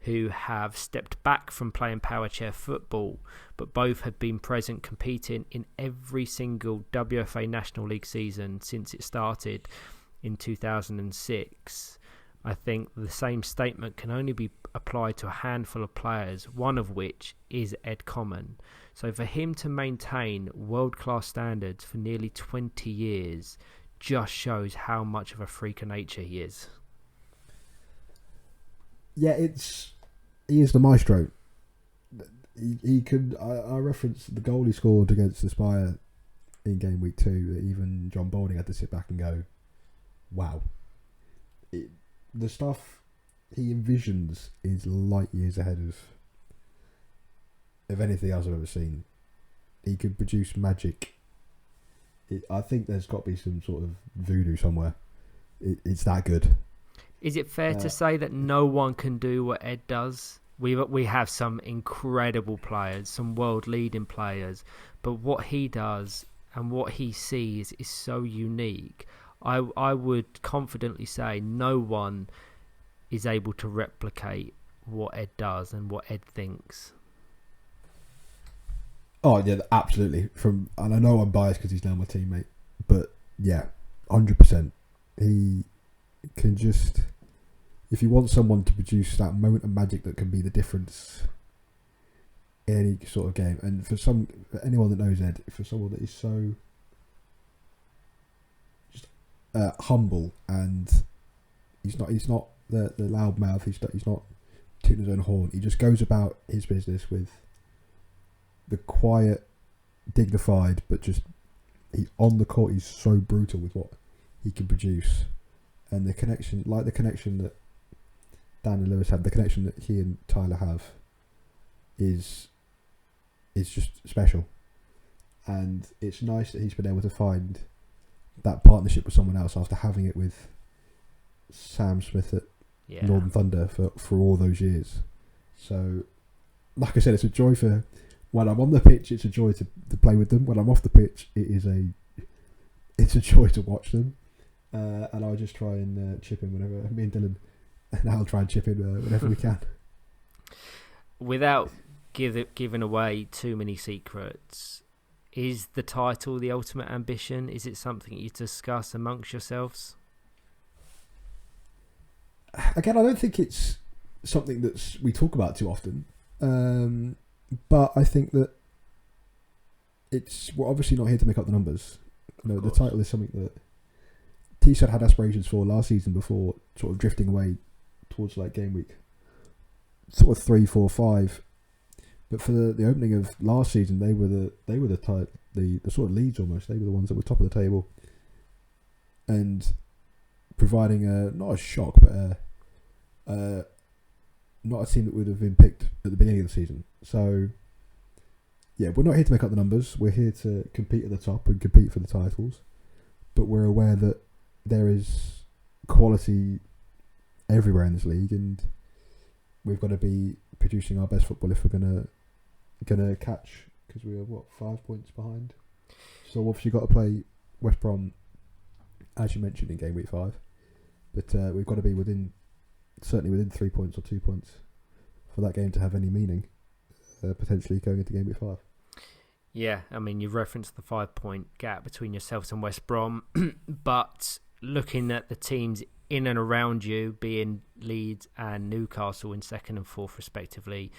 who have stepped back from playing Powerchair Football, but both have been present competing in every single WFA National League season since it started in 2006. I think the same statement can only be applied to a handful of players, one of which is Ed Common. So for him to maintain world-class standards for nearly 20 years just shows how much of a freak of nature he is. Yeah, he is the maestro. He could. I referenced the goal he scored against Aspire in Gameweek 2. That even John Balding had to sit back and go, "Wow." The stuff he envisions is light years ahead of anything else I've ever seen. He could produce magic. I think there's got to be some sort of voodoo somewhere. It's that good. Is it fair to say that no one can do what Ed does? We have some incredible players, some world-leading players, but what he does and what he sees is so unique. I would confidently say no one is able to replicate what Ed does and what Ed thinks. Oh yeah, absolutely. And I know I'm biased because he's now my teammate, but yeah, 100%. He can just, if you want someone to produce that moment of magic that can be the difference in any sort of game, and for anyone that knows Ed, for someone that is so just humble, and he's not the loud mouth, he's not tooting his own horn. He just goes about his business with the quiet, dignified, but just on the court he's so brutal with what he can produce, and the connection that Dan and Lewis have, the connection that he and Tyler have, is just special, and it's nice that he's been able to find that partnership with someone else after having it with Sam Smith at Northern Thunder for all those years. So, like I said, it's a joy for when I'm on the pitch. It's a joy to play with them. When I'm off the pitch, it's a joy to watch them. And I just try and chip in whenever me and Dylan and I'll try and chip in whenever we can. Without giving away too many secrets, is the title the ultimate ambition? Is it something you discuss amongst yourselves? Again, I don't think it's something that we talk about too often, but I think that we're obviously not here to make up the numbers. You know, the title is something that Teesside had aspirations for last season before sort of drifting away towards like Gameweek, sort of 3, 4, 5. But for the opening of last season, they were the sort of leads almost. They were the ones that were top of the table, and providing not a shock, but not a team that would have been picked at the beginning of the season. So yeah, we're not here to make up the numbers. We're here to compete at the top and compete for the titles. But we're aware that there is quality everywhere in this league, and we've got to be producing our best football if we're gonna catch, because we are 5 points behind. So obviously got to play West Brom, as you mentioned, in Game Week 5. But we've got to be certainly within 3 points or 2 points for that game to have any meaning, potentially going into Game Week 5. Yeah, I mean, you've referenced the 5 point gap between yourselves and West Brom, but looking at the teams in and around you, being Leeds and Newcastle in 2nd and 4th respectively,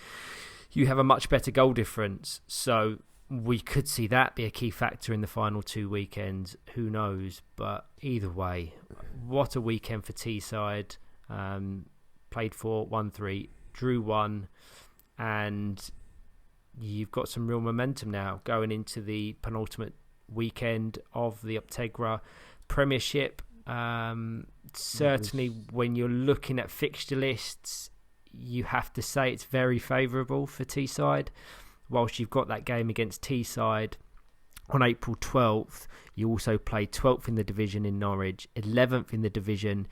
you have a much better goal difference. So we could see that be a key factor in the final 2 weekends. Who knows? But either way, what a weekend for Teesside. Played 4, won 3, drew 1, and you've got some real momentum now going into the penultimate weekend of the Optegra Premiership. Certainly, when you're looking at fixture lists, you have to say it's very favourable for Teesside. Whilst you've got that game against Teesside on April 12th, you also play 12th in the division in Norwich, 11th in the division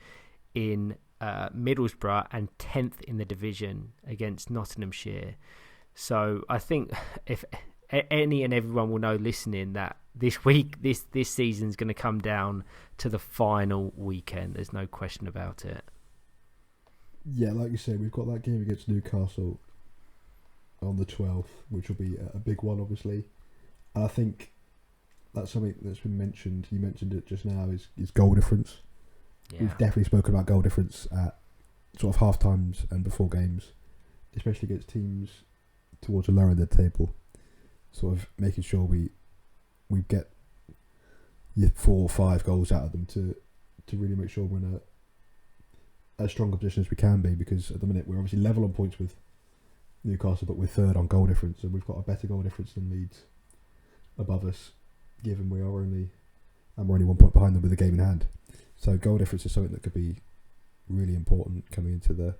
in Middlesbrough, and 10th in the division against Nottinghamshire. So I think if any and everyone will know listening that this season's going to come down to the final weekend. There's no question about it. Yeah, like you said, we've got that game against Newcastle on the 12th, which will be a big one, obviously. And I think that's something that's been mentioned. You mentioned it just now, is goal difference. Yeah. We've definitely spoken about goal difference at sort of half times and before games, especially against teams towards the lower end of the table. Sort of making sure we get your 4 or 5 goals out of them to really make sure we're in as strong a position as we can be, because at the minute we're obviously level on points with Newcastle, but we're 3rd on goal difference, and we've got a better goal difference than Leeds above us, given we're only 1 point behind them with a game in hand. So goal difference is something that could be really important coming into the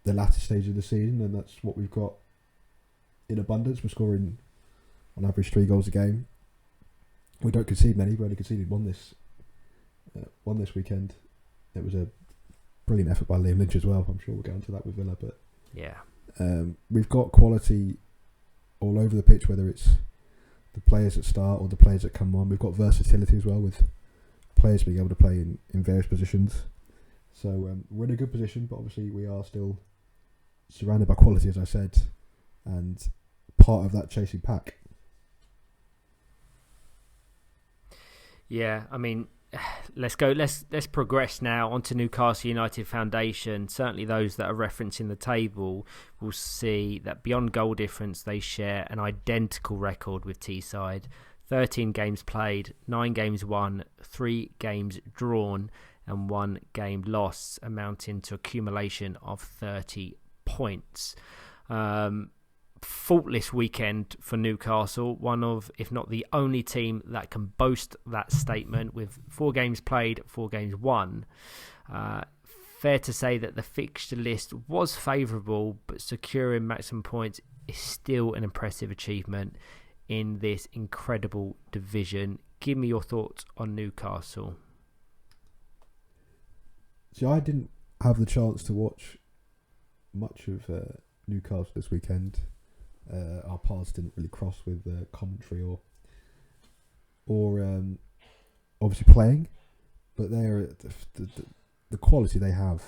latter stage of the season, and that's what we've got in abundance. We're scoring on average 3 goals a game. We don't concede many. We only conceded one this weekend. It was a brilliant effort by Liam Lynch as well. I'm sure we'll get into that with Villa, but yeah, we've got quality all over the pitch, whether it's the players that start or the players that come on. We've got versatility as well, with players being able to play in various positions. So we're in a good position, but obviously we are still surrounded by quality, as I said, and part of that chasing pack. Yeah, I mean, let's go. Let's progress now onto Newcastle United Foundation. Certainly, those that are referencing the table will see that beyond goal difference, they share an identical record with Teesside. 13 games played, 9 games won, 3 games drawn, and 1 game lost, amounting to accumulation of 30 points. Faultless weekend for Newcastle, one of, if not the only team that can boast that statement with 4 games played, 4 games won. Fair to say that the fixture list was favourable, but securing maximum points is still an impressive achievement in this incredible division. Give me your thoughts on Newcastle. See, I didn't have the chance to watch much of Newcastle this weekend. Our paths didn't really cross with commentary or obviously playing, but they're the quality they have.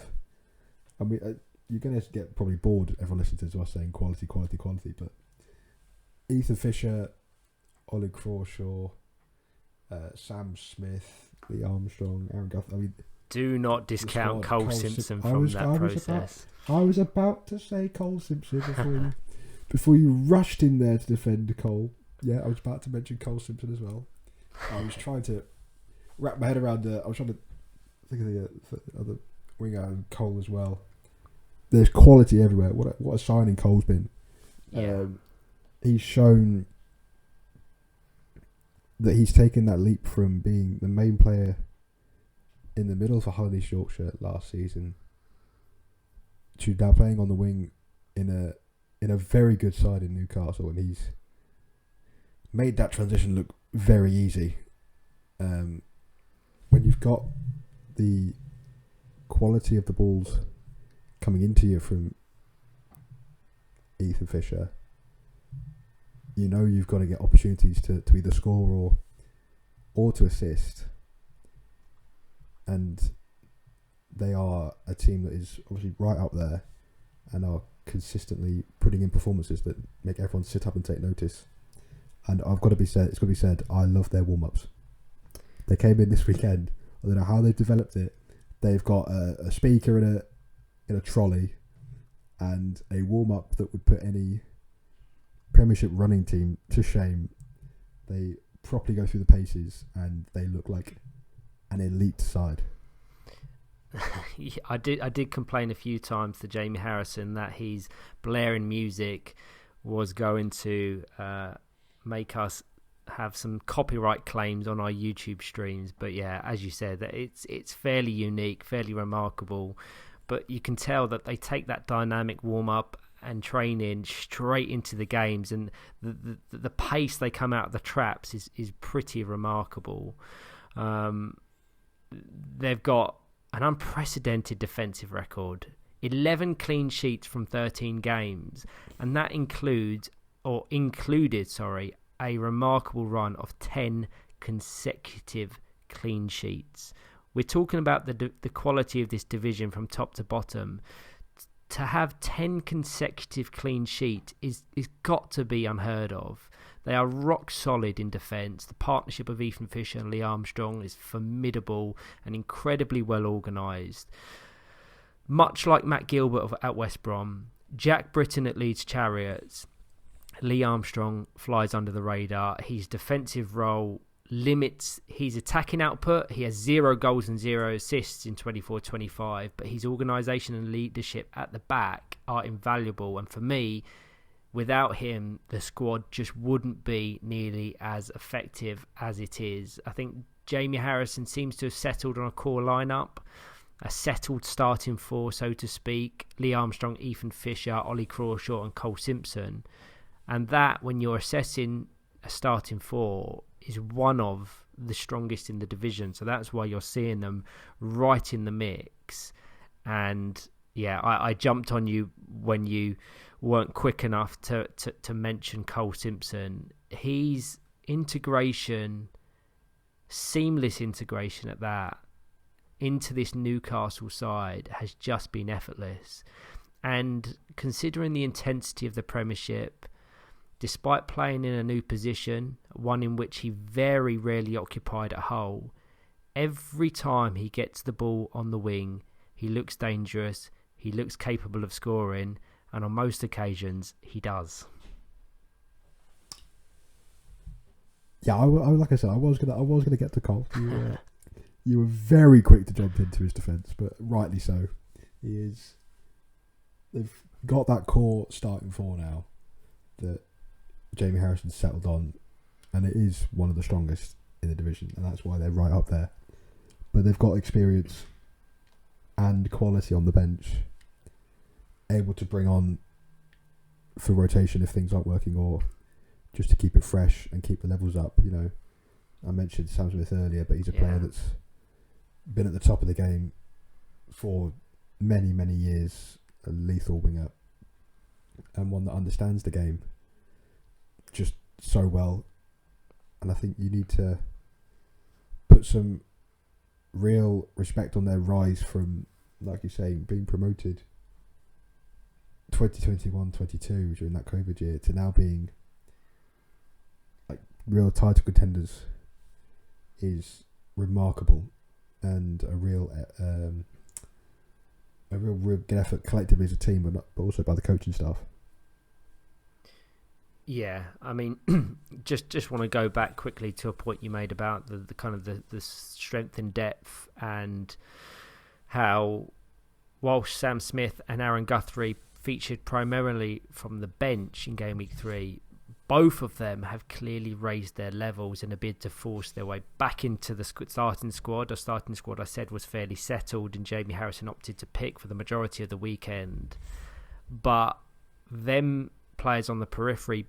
I mean, you're going to get probably bored everyone listening to us saying quality, but Ethan Fisher, Ollie Crawshaw, Sam Smith, Lee Armstrong, Aaron Guthrie. I mean, do not discount Cole Simpson from that process. I was about to say Cole Simpson before you rushed in there to defend Cole. Yeah, I was about to mention Cole Simpson as well. I was trying to wrap my head around. I was trying to think of the other winger and Cole as well. There's quality everywhere. What a signing Cole's been. Yeah. He's shown that he's taken that leap from being the main player in the middle for Highly Yorkshire last season to now playing on the wing in a very good side in Newcastle, and he's made that transition look very easy. When you've got the quality of the balls coming into you from Ethan Fisher, you know you've got to get opportunities to either score or to assist. And they are a team that is obviously right up there and are consistently putting in performances that make everyone sit up and take notice. And it's got to be said, I love their warm-ups. They came in this weekend. I don't know how they've developed it. They've got a speaker in a trolley and a warm-up that would put any Premiership running team to shame. They properly go through the paces and they look like an elite side. I did complain a few times to Jamie Harrison that his blaring music was going to make us have some copyright claims on our YouTube streams. But yeah, as you said, that it's fairly unique, fairly remarkable. But you can tell that they take that dynamic warm-up and training straight into the games, and the pace they come out of the traps is pretty remarkable. They've got an unprecedented defensive record, 11 clean sheets from 13 games, and that included a remarkable run of 10 consecutive clean sheets. We're talking about the quality of this division from top to bottom. To have 10 consecutive clean sheets is got to be unheard of. They are rock solid in defence. The partnership of Ethan Fisher and Lee Armstrong is formidable and incredibly well organised. Much like Matt Gilbert at West Brom, Jack Britton at Leeds Chariots, Lee Armstrong flies under the radar. His defensive role limits his attacking output. He has 0 goals and 0 assists in 24-25, but his organisation and leadership at the back are invaluable. And for me, without him, the squad just wouldn't be nearly as effective as it is. I think Jamie Harrison seems to have settled on a core lineup, a settled starting four, so to speak. Lee Armstrong, Ethan Fisher, Ollie Crawshaw and Cole Simpson. And that, when you're assessing a starting four, is one of the strongest in the division. So that's why you're seeing them right in the mix. And yeah, I jumped on you when you weren't quick enough to mention Cole Simpson. His integration, seamless integration at that, into this Newcastle side has just been effortless. And considering the intensity of the Premiership, despite playing in a new position, one in which he very rarely occupied at Hull, every time he gets the ball on the wing, he looks dangerous, he looks capable of scoring, and on most occasions, he does. Yeah, like I said, I was gonna get to Cole. You were very quick to jump into his defence, but rightly so. They've got that core starting four now that Jamie Harrison's settled on, and it is one of the strongest in the division, and that's why they're right up there. But they've got experience and quality on the bench, able to bring on for rotation if things aren't working, or just to keep it fresh and keep the levels up. You know, I mentioned Sam Smith earlier, but he's a player that's been at the top of the game for many, many years, a lethal winger, and one that understands the game just so well. And I think you need to put some real respect on their rise from, like you say, being promoted 2021-22 during that COVID year to now being like real title contenders is remarkable, and a real good effort collectively as a team, but also by the coaching staff. Yeah, I mean, just want to go back quickly to a point you made about the kind of the strength and depth, and how whilst Sam Smith and Aaron Guthrie featured primarily from the bench in Gameweek 3, both of them have clearly raised their levels in a bid to force their way back into the starting squad. A starting squad I said was fairly settled, and Jamie Harrison opted to pick for the majority of the weekend. But them players on the periphery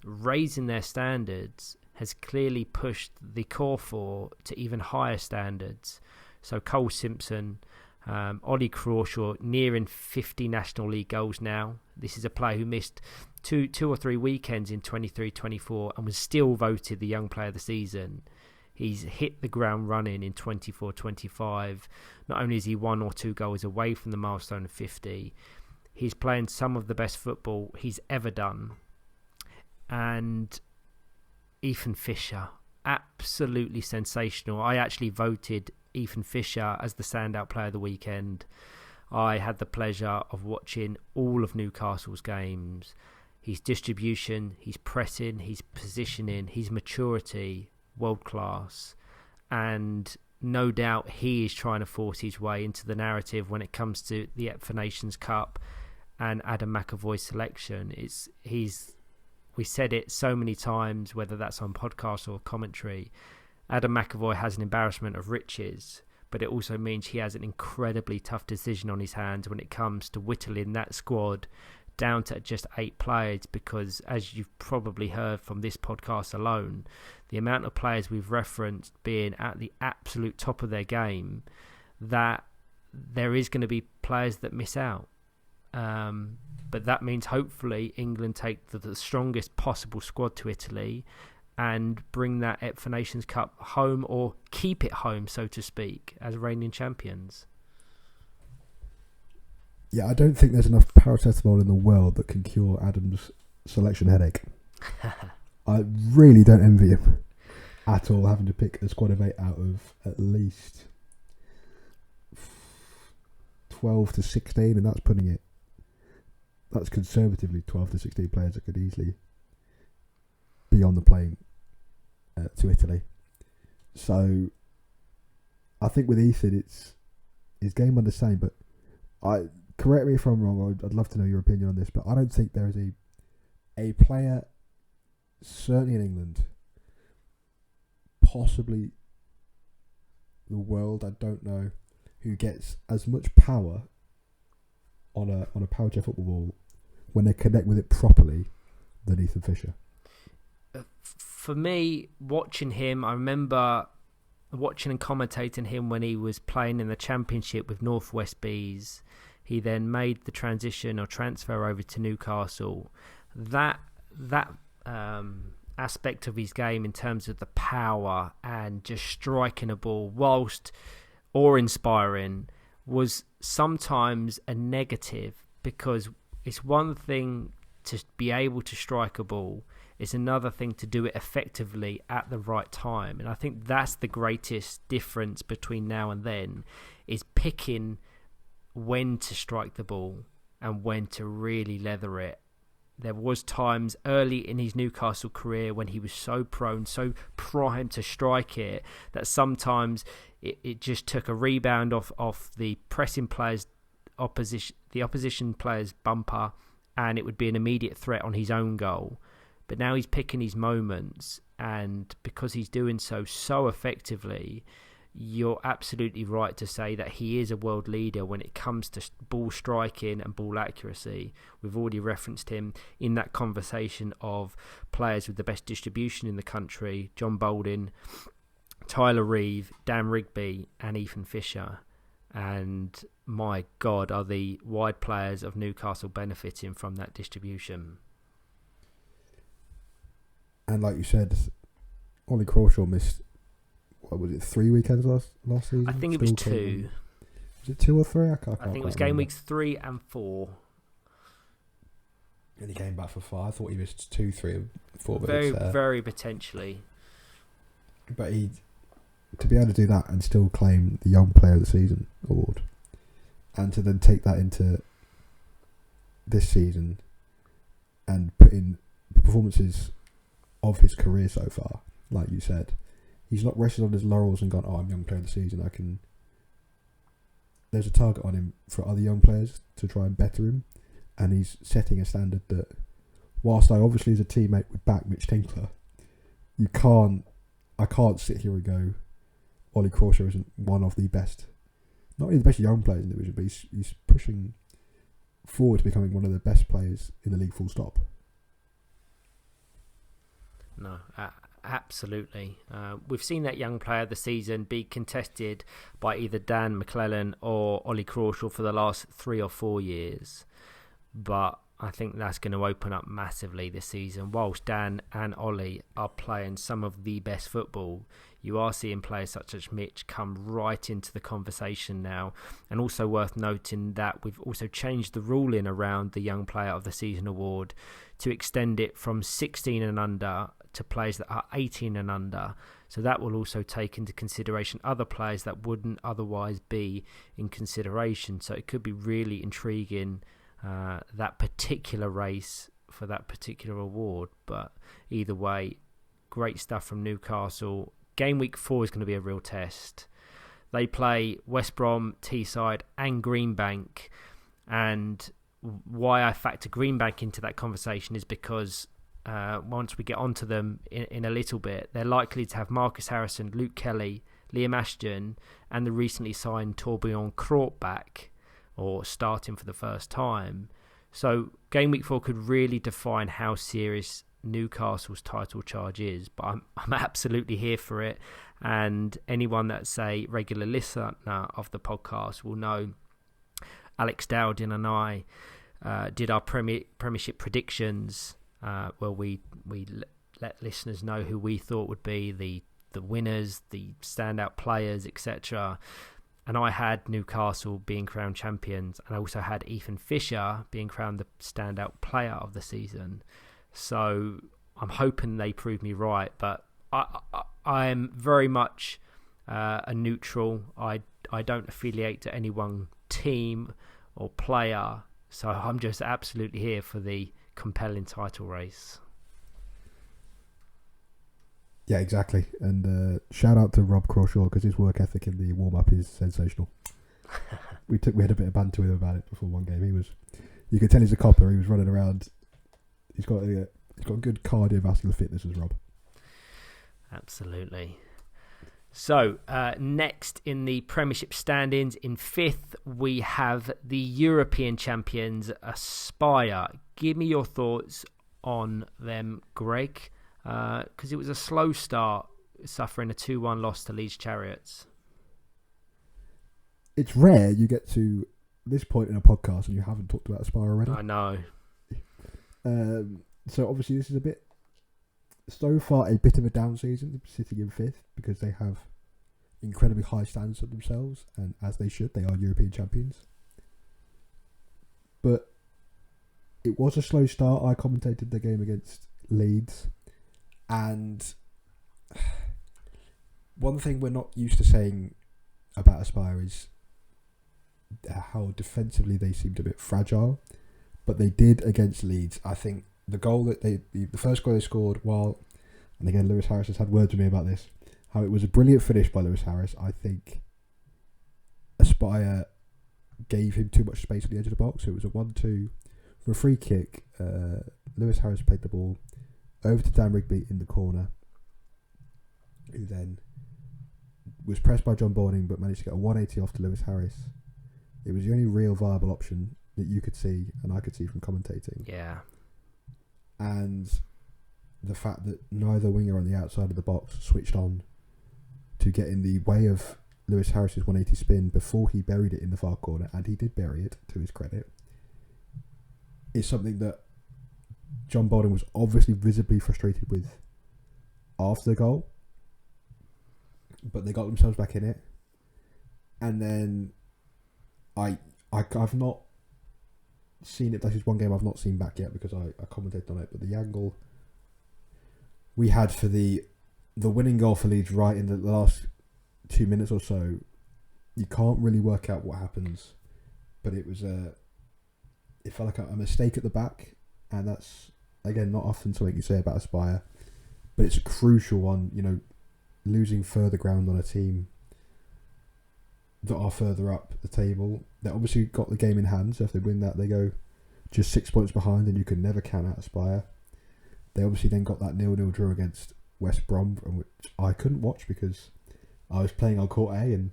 raising their standards has clearly pushed the core four to even higher standards. So Cole Simpson, Ollie Crawshaw, nearing 50 National League goals now. This is a player who missed two or three weekends in 23-24 and was still voted the Young Player of the Season. He's hit the ground running in 24-25. Not only is he 1 or 2 goals away from the milestone of 50, he's playing some of the best football he's ever done. And Ethan Fisher, absolutely sensational. I actually voted Ethan Fisher as the standout player of the weekend. I had the pleasure of watching all of Newcastle's games. His distribution, his pressing, his positioning, his maturity, world class. And no doubt he is trying to force his way into the narrative when it comes to the for Nations Cup and Adam McAvoy's selection. We said it so many times, whether that's on podcast or commentary. Adam McAvoy has an embarrassment of riches, but it also means he has an incredibly tough decision on his hands when it comes to whittling that squad down to just 8 players, because as you've probably heard from this podcast alone, the amount of players we've referenced being at the absolute top of their game, that there is going to be players that miss out. But that means hopefully England take the strongest possible squad to Italy and bring that for Nations Cup home, or keep it home, so to speak, as reigning champions. Yeah, I don't think there's enough paracetamol in the world that can cure Adam's selection headache. I really don't envy him at all, having to pick a squad of 8 out of at least 12 to 16, and that's conservatively 12 to 16 players that could easily be on the plane to Italy. So I think with Ethan, it's his game on the same, but correct me if I'm wrong, I'd love to know your opinion on this, but I don't think there is a player, certainly in England, possibly the world, I don't know, who gets as much power on a Powerchair Football ball when they connect with it properly than Ethan Fisher. For me, watching him, I remember watching and commentating him when he was playing in the Championship with Northwest Bees. He then made the transition or transfer over to Newcastle. That aspect of his game in terms of the power and just striking a ball whilst awe-inspiring was sometimes a negative, because it's one thing to be able to strike a ball. It's another thing to do it effectively at the right time. And I think that's the greatest difference between now and then, is picking when to strike the ball and when to really leather it. There was times early in his Newcastle career when he was so prone, so primed to strike it, that sometimes it just took a rebound off the pressing players' the opposition player's bumper, and it would be an immediate threat on his own goal. But now he's picking his moments, and because he's doing so effectively, you're absolutely right to say that he is a world leader when it comes to ball striking and ball accuracy. We've already referenced him in that conversation of players with the best distribution in the country: John Bolden, Tyler Reeve, Dan Rigby and Ethan Fisher. And my God, are the wide players of Newcastle benefiting from that distribution. And like you said, Ollie Crawshaw missed, what was it, 3 weekends last season? I think it was 2. Was it 2 or 3? I think it was game weeks 3 and 4. And he came back for 5. I thought he missed 2, 3 and 4. Very potentially. But to be able to do that and still claim the Young Player of the Season award, and to then take that into this season and put in the performances of his career so far, like you said, he's not rested on his laurels and gone, oh, I'm Young Player of the Season, there's a target on him for other young players to try and better him, and he's setting a standard that, whilst I obviously as a teammate would back Mitch Tinkler, I can't sit here and go, Ollie Crawshaw isn't one of the best, not only the best young players in the division, but he's pushing forward to becoming one of the best players in the league, full stop. No, absolutely. We've seen that Young Player of the Season be contested by either Dan McClellan or Ollie Crawshaw for the last 3 or 4 years. But I think that's going to open up massively this season. Whilst Dan and Ollie are playing some of the best football, you are seeing players such as Mitch come right into the conversation now. And also worth noting that we've also changed the ruling around the Young Player of the Season award to extend it from 16 and under to players that are 18 and under. So that will also take into consideration other players that wouldn't otherwise be in consideration. So it could be really intriguing, that particular race for that particular award. But either way, great stuff from Newcastle. Game week 4 is going to be a real test. They play West Brom, Teesside and Greenbank. And why I factor Greenbank into that conversation is because once we get onto them in a little bit, they're likely to have Marcus Harrison, Luke Kelly, Liam Ashton and the recently signed Torbjorn Krort back, or starting for the first time. So Game Week 4 could really define how serious Newcastle's title charge is, but I'm absolutely here for it. And anyone that's a regular listener of the podcast will know Alex Dowdin and I did our Premiership predictions, where we let listeners know who we thought would be the winners, the standout players, etc. And I had Newcastle being crowned champions, and I also had Ethan Fisher being crowned the standout player of the season. So I'm hoping they prove me right, but I'm very much a neutral. I don't affiliate to any one team or player, so I'm just absolutely here for the compelling title race. Yeah, exactly. And shout out to Rob Crawshaw, because his work ethic in the warm-up is sensational. We had a bit of banter with him about it before one game. You could tell he's a copper. He was running around. He's got good cardiovascular fitness as Rob. Absolutely. So next in the Premiership standings, in 5th we have the European champions Aspire. Give me your thoughts on them, Greg, because it was a slow start, suffering a 2-1 loss to Leeds Chariots. It's rare you get to this point in a podcast and you haven't talked about Aspire already. I know. So obviously this is so far a bit of a down season, sitting in 5th, because they have incredibly high standards of themselves, and as they should, they are European champions. But it was a slow start. I commentated the game against Leeds. And one thing we're not used to saying about Aspire is how defensively they seemed a bit fragile. But they did against Leeds. I think the first goal they scored and again, Lewis Harris has had words with me about this, how it was a brilliant finish by Lewis Harris. I think Aspire gave him too much space at the edge of the box. So it was a 1-2 for a free kick. Lewis Harris played the ball over to Dan Rigby in the corner, who then was pressed by John Balding but managed to get a 180 off to Lewis Harris. It was the only real viable option that you could see and I could see from commentating. Yeah. And the fact that neither winger on the outside of the box switched on to get in the way of Lewis Harris's 180 spin before he buried it in the far corner, and he did bury it to his credit, is something that John Balding was obviously visibly frustrated with after the goal, but they got themselves back in it. And then I've not seen it. This is one game I've not seen back yet because I commented on it, but the angle we had for the winning goal for Leeds right in the last 2 minutes or so, you can't really work out what happens, but it felt like a mistake at the back, and that's again not often something you say about Aspire, but it's a crucial one. You know, losing further ground on a team that are further up the table. They obviously got the game in hand, so if they win that, they go just 6 points behind, and you can never count out Aspire. They obviously then got that 0-0 draw against West Brom, which I couldn't watch because I was playing on Court A, and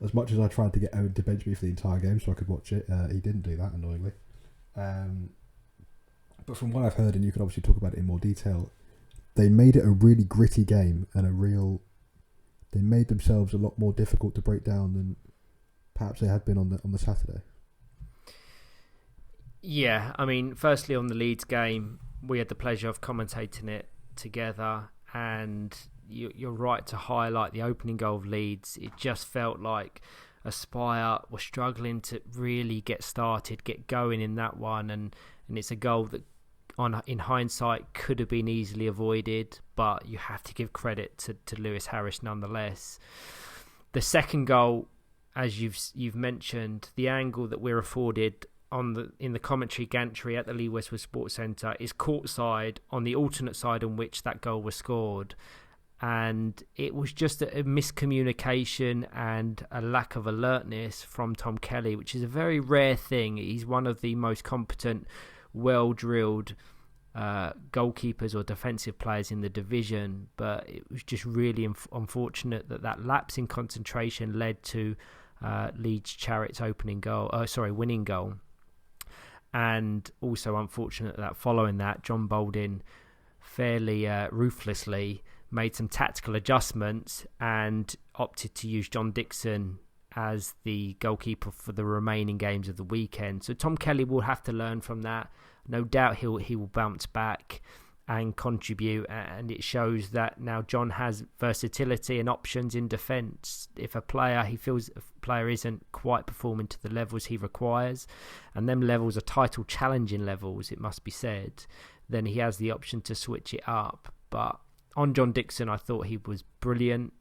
as much as I tried to get Owen to bench me for the entire game so I could watch it, he didn't do that, annoyingly. But from what I've heard, and you can obviously talk about it in more detail, they made it a really gritty game and they made themselves a lot more difficult to break down than perhaps they had been on the Saturday. Yeah, I mean, firstly on the Leeds game, we had the pleasure of commentating it together, and you're right to highlight the opening goal of Leeds. It just felt like Aspire were struggling to really get started, get going in that one, and it's a goal that in hindsight could have been easily avoided, but you have to give credit to Lewis Harris nonetheless. The second goal, as you've mentioned, the angle that we're afforded in the commentary gantry at the Lee Westwood Sports Centre is courtside on the alternate side on which that goal was scored, and it was just a miscommunication and a lack of alertness from Tom Kelly, which is a very rare thing. He's one of the most competent, well-drilled goalkeepers or defensive players in the division, but it was just really unfortunate that lapse in concentration led to Leeds Charrett's winning goal. And also unfortunate that following that, John Balding fairly ruthlessly made some tactical adjustments and opted to use John Dixon as the goalkeeper for the remaining games of the weekend. So Tom Kelly will have to learn from that. No doubt he will bounce back and contribute, and it shows that now John has versatility and options in defence. If he feels a player isn't quite performing to the levels he requires, and them levels are title challenging levels, it must be said, then he has the option to switch it up. But on John Dixon, I thought he was brilliant.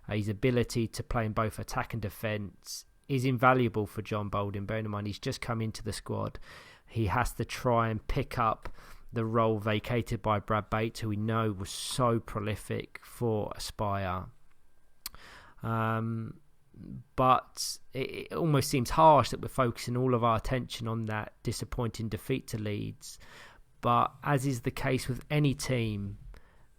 His ability to play in both attack and defence is invaluable for John Balding. Bearing in mind he's just come into the squad, he has to try and pick up the role vacated by Brad Bates, who we know was so prolific for Aspire. But it almost seems harsh that we're focusing all of our attention on that disappointing defeat to Leeds. But as is the case with any team,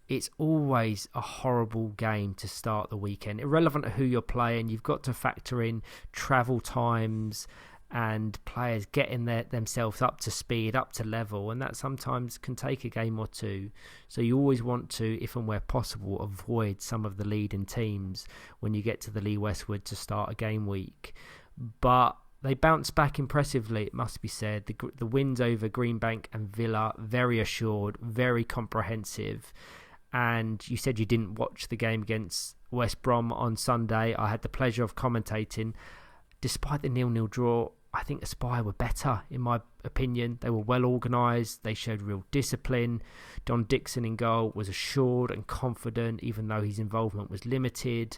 it's always a horrible game to start the weekend. Irrelevant of who you're playing, you've got to factor in travel times and players getting themselves up to speed, up to level, and that sometimes can take a game or two. So you always want to, if and where possible, avoid some of the leading teams when you get to the Lee Westwood to start a game week. But they bounced back impressively, it must be said. The wins over Greenbank and Villa, very assured, very comprehensive. And you said you didn't watch the game against West Brom on Sunday. I had the pleasure of commentating. Despite the 0-0 draw, I think Aspire were better, in my opinion. They were well organised. They showed real discipline. Don Dixon in goal was assured and confident, even though his involvement was limited.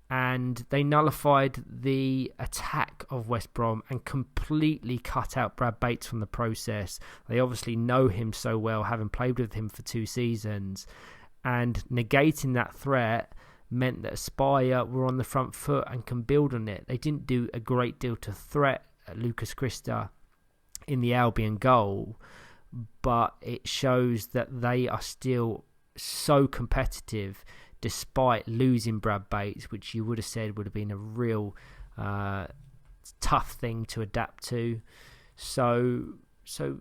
And they nullified the attack of West Brom and completely cut out Brad Bates from the process. They obviously know him so well, having played with him for 2 seasons. And negating that threat meant that Aspire were on the front foot and can build on it. They didn't do a great deal to threat Lucas Christa in the Albion goal, but it shows that they are still so competitive despite losing Brad Bates, which you would have said would have been a real tough thing to adapt to. So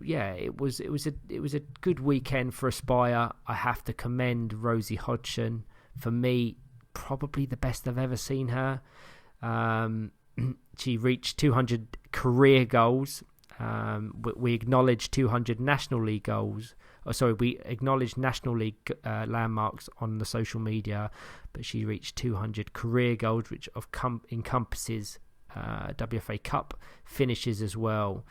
yeah, it was a good weekend for Aspire. I have to commend Rosie Hodgson. For me, probably the best I've ever seen her. She reached 200 career goals. We acknowledged 200 National League goals. We acknowledged National League landmarks on the social media, but she reached 200 career goals, which encompasses WFA Cup finishes as well.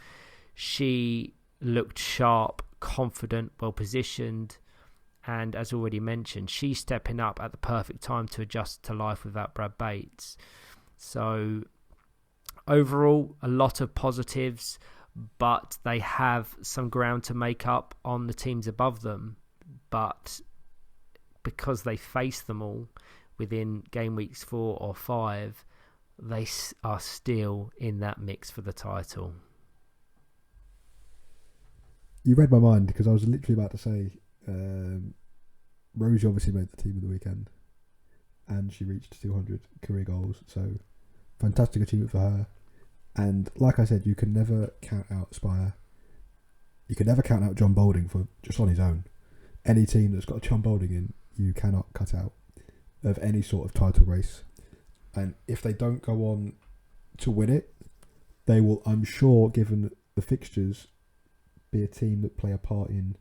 She looked sharp, confident, well positioned, and as already mentioned, she's stepping up at the perfect time to adjust to life without Brad Bates. So overall, a lot of positives, but they have some ground to make up on the teams above them. But because they face them all within game weeks 4 or 5, they are still in that mix for the title. You read my mind, because I was literally about to say Rosie obviously made the team of the weekend and she reached 200 career goals, so fantastic achievement for her. And like I said, you can never count out Spire. You can never count out John Boulding for just on his own. Any team that's got John Boulding in, you cannot cut out of any sort of title race. And if they don't go on to win it, they will, I'm sure, given the fixtures, be a team that play a part in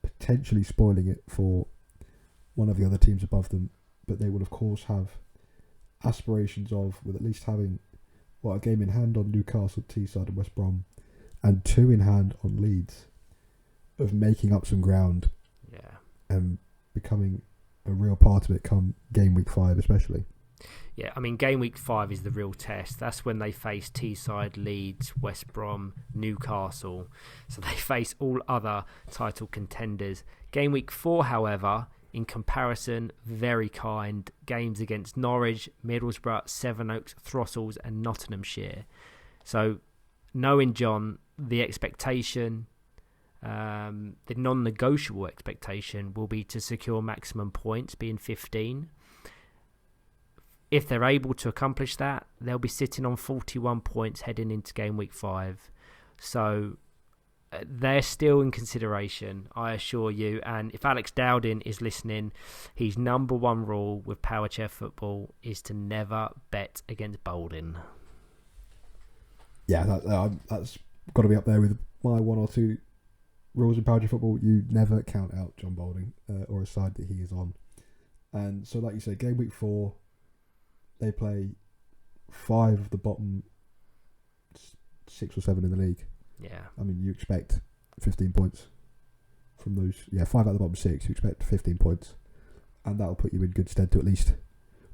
potentially spoiling it for one of the other teams above them. But they will, of course, have aspirations of, with at least having a game in hand on Newcastle, Teesside and West Brom, and 2 in hand on Leeds, of making up some ground, and becoming a real part of it come game week 5 especially. Yeah, I mean, game week 5 is the real test. That's when they face Teesside, Leeds, West Brom, Newcastle. So they face all other title contenders. Game week 4, however, in comparison, very kind. Games against Norwich, Middlesbrough, Sevenoaks, Throssels and Nottinghamshire. So knowing John, the expectation, the non-negotiable expectation will be to secure maximum points, being 15. If they're able to accomplish that, they'll be sitting on 41 points heading into game week 5. So they're still in consideration, I assure you. And if Alex Dowding is listening, his number 1 rule with Powerchair Football is to never bet against Boulding. Yeah, that's got to be up there with my 1 or 2 rules in Powerchair Football. You never count out John Boulding or a side that he is on. And so, like you say, game week 4, they play 5 of the bottom 6 or 7 in the league. Yeah. I mean, you expect 15 points from those. Yeah, 5 out of the bottom 6, you expect 15 points. And that'll put you in good stead to at least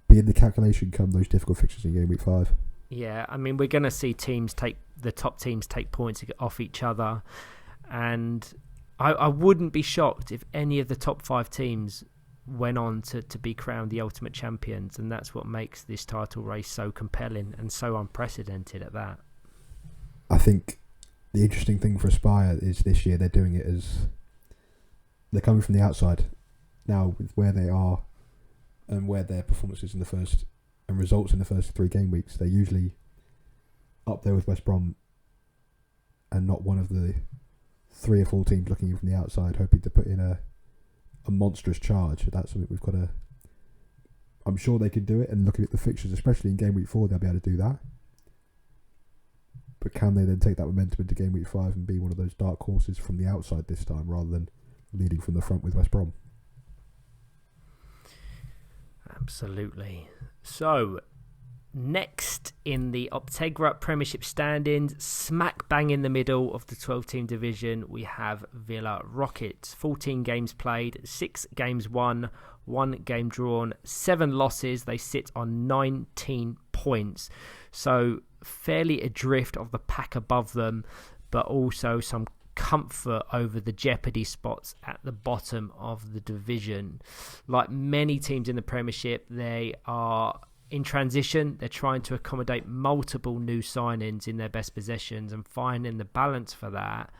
be in the calculation come those difficult fixtures in game week 5. Yeah, I mean, we're going to see the top teams take points off each other. And I wouldn't be shocked if any of the top 5 teams went on to be crowned the ultimate champions. And that's what makes this title race so compelling and so unprecedented at that. I think the interesting thing for Aspire is this year they're doing it as they're coming from the outside now, with where they are and where their performances in the first and results in the first 3 game weeks. They're usually up there with West Brom and not one of the 3 or 4 teams looking in from the outside hoping to put in a monstrous charge. That's something we've got to, I'm sure they can do it, and looking at the fixtures, especially in game week 4, they'll be able to do that. But can they then take that momentum into game week 5 and be one of those dark horses from the outside this time rather than leading from the front with West Brom? Absolutely. So, Next in the Optegra Premiership standings, smack bang in the middle of the 12-team division, we have Villa Rockets. 14 games played, 6 games won, 1 game drawn, 7 losses. They sit on 19 points. So fairly adrift of the pack above them, but also some comfort over the jeopardy spots at the bottom of the division. Like many teams in the Premiership, they are in transition. They're trying to accommodate multiple new signings in their best possessions, and finding the balance for that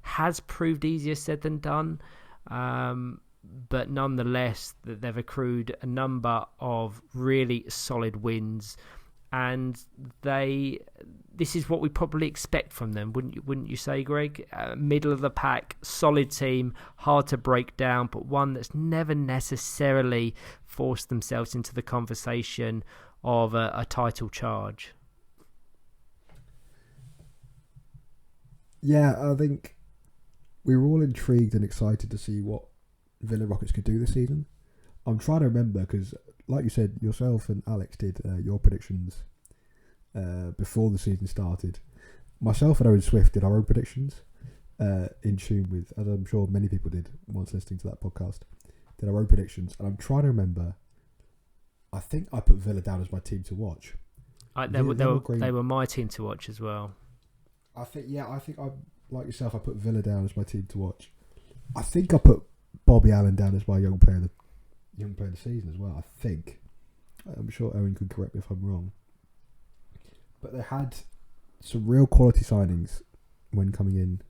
has proved easier said than done. But nonetheless, they've accrued a number of really solid wins, and this is what we probably expect from them, wouldn't you say, Greg? Middle of the pack, solid team, hard to break down, but one that's never necessarily forced themselves into the conversation of a title charge. Yeah, I think we were all intrigued and excited to see what Villa Rockets could do this season. I'm trying to remember because, like you said, yourself and Alex did your predictions before the season started. Myself and Owen Swift did our own predictions in tune with, as I'm sure many people did once listening to that podcast, did our own predictions. And I'm trying to remember, I think I put Villa down as my team to watch. They were my team to watch as well. I think I, like yourself, I put Villa down as my team to watch. I think I put Bobby Allen down as my young player of the season as well. I think. I'm sure Owen could correct me if I'm wrong. But they had some real quality signings when coming in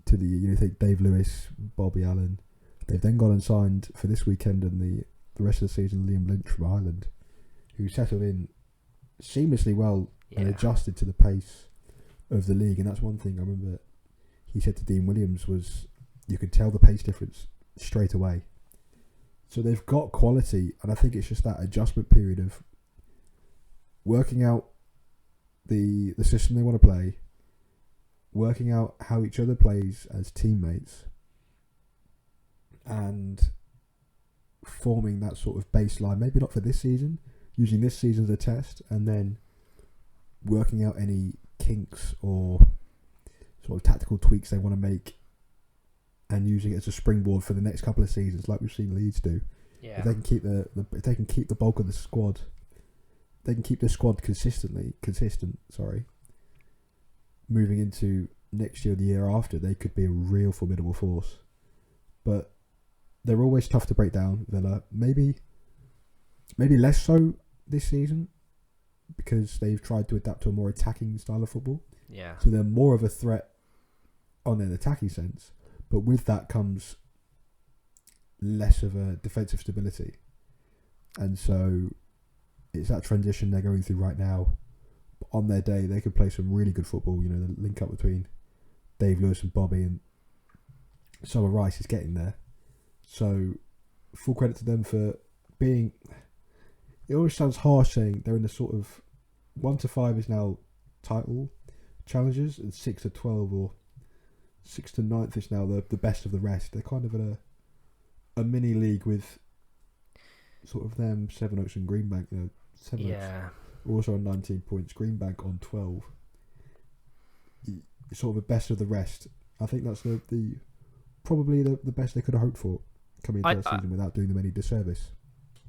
to the year. You think Dave Lewis, Bobby Allen. They've then gone and signed for this weekend and the rest of the season Liam Lynch from Ireland, who settled in seamlessly well and adjusted to the pace of the league. And that's one thing I remember he said to Dean Williams was you could tell the pace difference straight away. So they've got quality, and I think it's just that adjustment period of working out the system they want to play, working out how each other plays as teammates, and forming that sort of baseline, maybe not for this season, using this season as a test, and then working out any kinks or sort of tactical tweaks they want to make and using it as a springboard for the next couple of seasons, like we've seen Leeds do. Yeah. If they can keep if they can keep the bulk of the squad, they can keep the squad consistent. Moving into next year, the year after, they could be a real formidable force. But they're always tough to break down. Villa, maybe less so this season because they've tried to adapt to a more attacking style of football. Yeah. So they're more of a threat on an attacking sense. But with that comes less of a defensive stability. And so it's that transition they're going through right now. But on their day, they could play some really good football. You know, the link up between Dave Lewis and Bobby, and Summer Rice is getting there. So full credit to them for being... It always sounds harsh saying they're in the sort of 1 to 5 is now title challenges, and 6 to 12 or 6 to 9th is now the best of the rest. They're kind of in a mini league with sort of them, Sevenoaks and Greenbank. You know, Sevenoaks are also on 19 points, Greenbank on 12. Sort of the best of the rest. I think that's probably the best they could have hoped for coming into that season without doing them any disservice.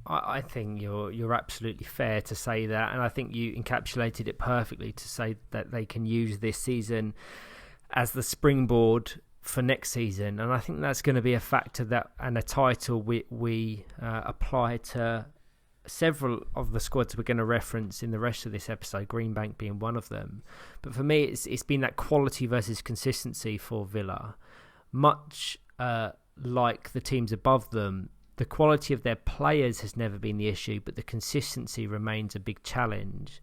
I think you're absolutely fair to say that, and I think you encapsulated it perfectly to say that they can use this season as the springboard for next season, and I think that's going to be a factor that and a title we apply to several of the squads we're going to reference in the rest of this episode, Greenbank being one of them. But for me, it's been that quality versus consistency for Villa. Much like the teams above them, the quality of their players has never been the issue, but the consistency remains a big challenge.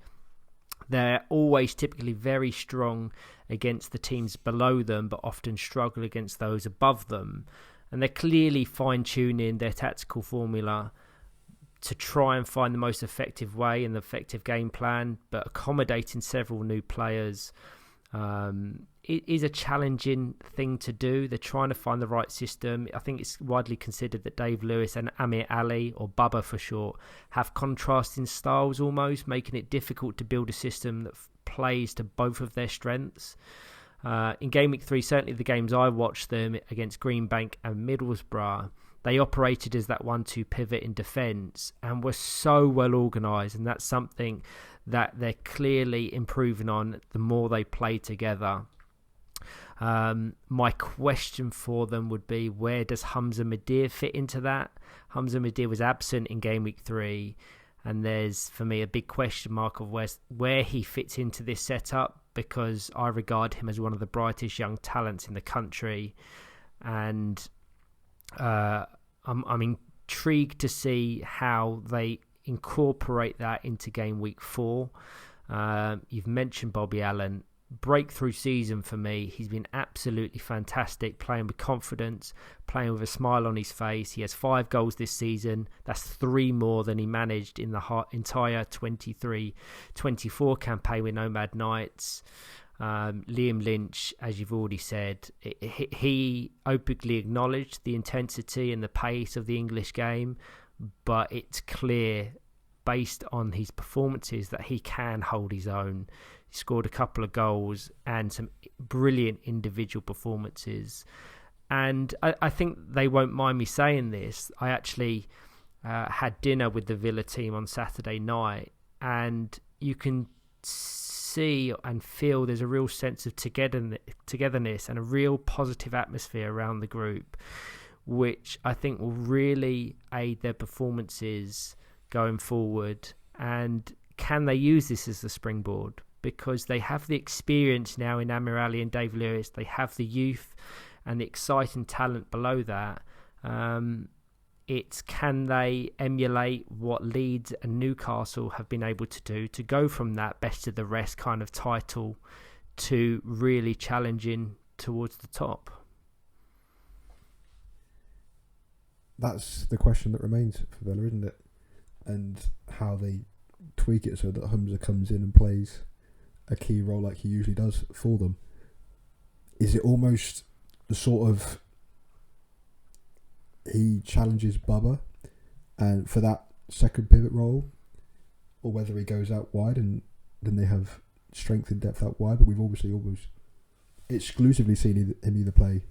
They're always typically very strong against the teams below them, but often struggle against those above them. And they're clearly fine-tuning their tactical formula to try and find the most effective way and the effective game plan, but accommodating several new players it is a challenging thing to do. They're trying to find the right system. I think it's widely considered that Dave Lewis and Amir Ali, or Bubba for short, have contrasting styles almost, making it difficult to build a system that plays to both of their strengths. In Gameweek 3, certainly the games I watched them against Greenbank and Middlesbrough, they operated as that 1-2 pivot in defence and were so well organised, and that's something that they're clearly improving on the more they play together. My question for them would be, where does Hamza Madir fit into that? Hamza Madir was absent in Gameweek 3, and there's, for me, a big question mark of where he fits into this setup, because I regard him as one of the brightest young talents in the country, and I'm intrigued to see how they incorporate that into Game Week 4. You've mentioned Bobby Allen. Breakthrough season for me. He's been absolutely fantastic, playing with confidence, playing with a smile on his face. He has 5 goals this season. That's 3 more than he managed in the entire 23-24 campaign with Nomad Knights. Liam Lynch, as you've already said, he openly acknowledged the intensity and the pace of the English game, but it's clear based on his performances that he can hold his own. He scored a couple of goals and some brilliant individual performances, and I think they won't mind me saying this. I actually had dinner with the Villa team on Saturday night, and you can see and feel there's a real sense of togetherness and a real positive atmosphere around the group, which I think will really aid their performances going forward. And can they use this as the springboard? Because they have the experience now in Amir Ali and Dave Lewis. They have the youth and the exciting talent below that. It's can they emulate what Leeds and Newcastle have been able to do to go from that best of the rest kind of title to really challenging towards the top? That's the question that remains for Villa, isn't it? And how they tweak it so that Hamza comes in and plays a key role like he usually does for them. Is it almost the sort of he challenges Bubba and for that second pivot role, or whether he goes out wide and then they have strength and depth out wide? But we've obviously almost exclusively seen him either play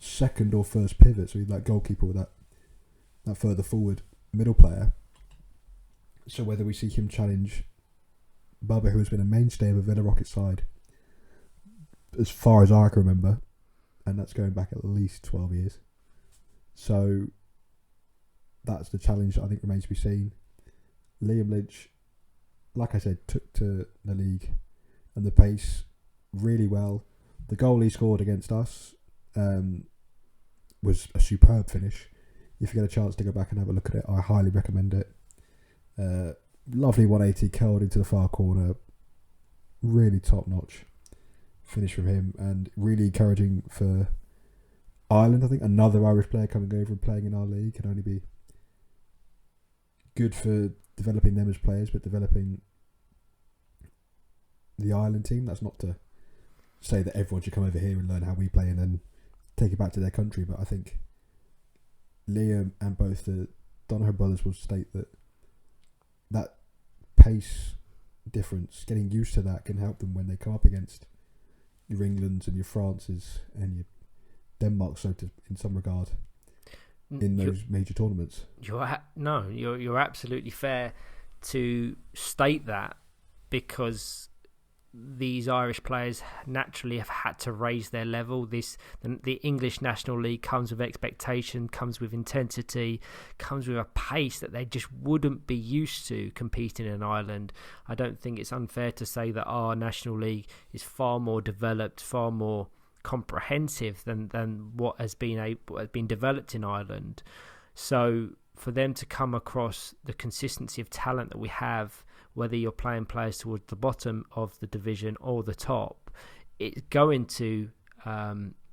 second or first pivot, so he's like goalkeeper with that further forward middle player. So whether we see him challenge Bubba, who has been a mainstay of a Villa Rocket side as far as I can remember, and that's going back at least 12 years. So that's the challenge that I think remains to be seen. Liam Lynch, like I said, took to the league and the pace really well. The goal he scored against us was a superb finish. If you get a chance to go back and have a look at it, I highly recommend it. Lovely 180 curled into the far corner. Really top notch finish from him, and really encouraging for Ireland. I think another Irish player coming over and playing in our league can only be good for developing them as players, but developing the Ireland team. That's not to say that everyone should come over here and learn how we play and then take it back to their country, but I think Liam and both the Donoghue brothers will state that pace difference, getting used to that, can help them when they come up against your Englands and your Frances and your Denmark, in some regard, in those major tournaments. You're absolutely fair to state that, because these Irish players naturally have had to raise their level. The English National League comes with expectation, comes with intensity, comes with a pace that they just wouldn't be used to competing in Ireland. I don't think it's unfair to say that our National League is far more developed, far more comprehensive than what has been developed in Ireland. So for them to come across the consistency of talent that we have, whether you're playing players towards the bottom of the division or the top, it's going to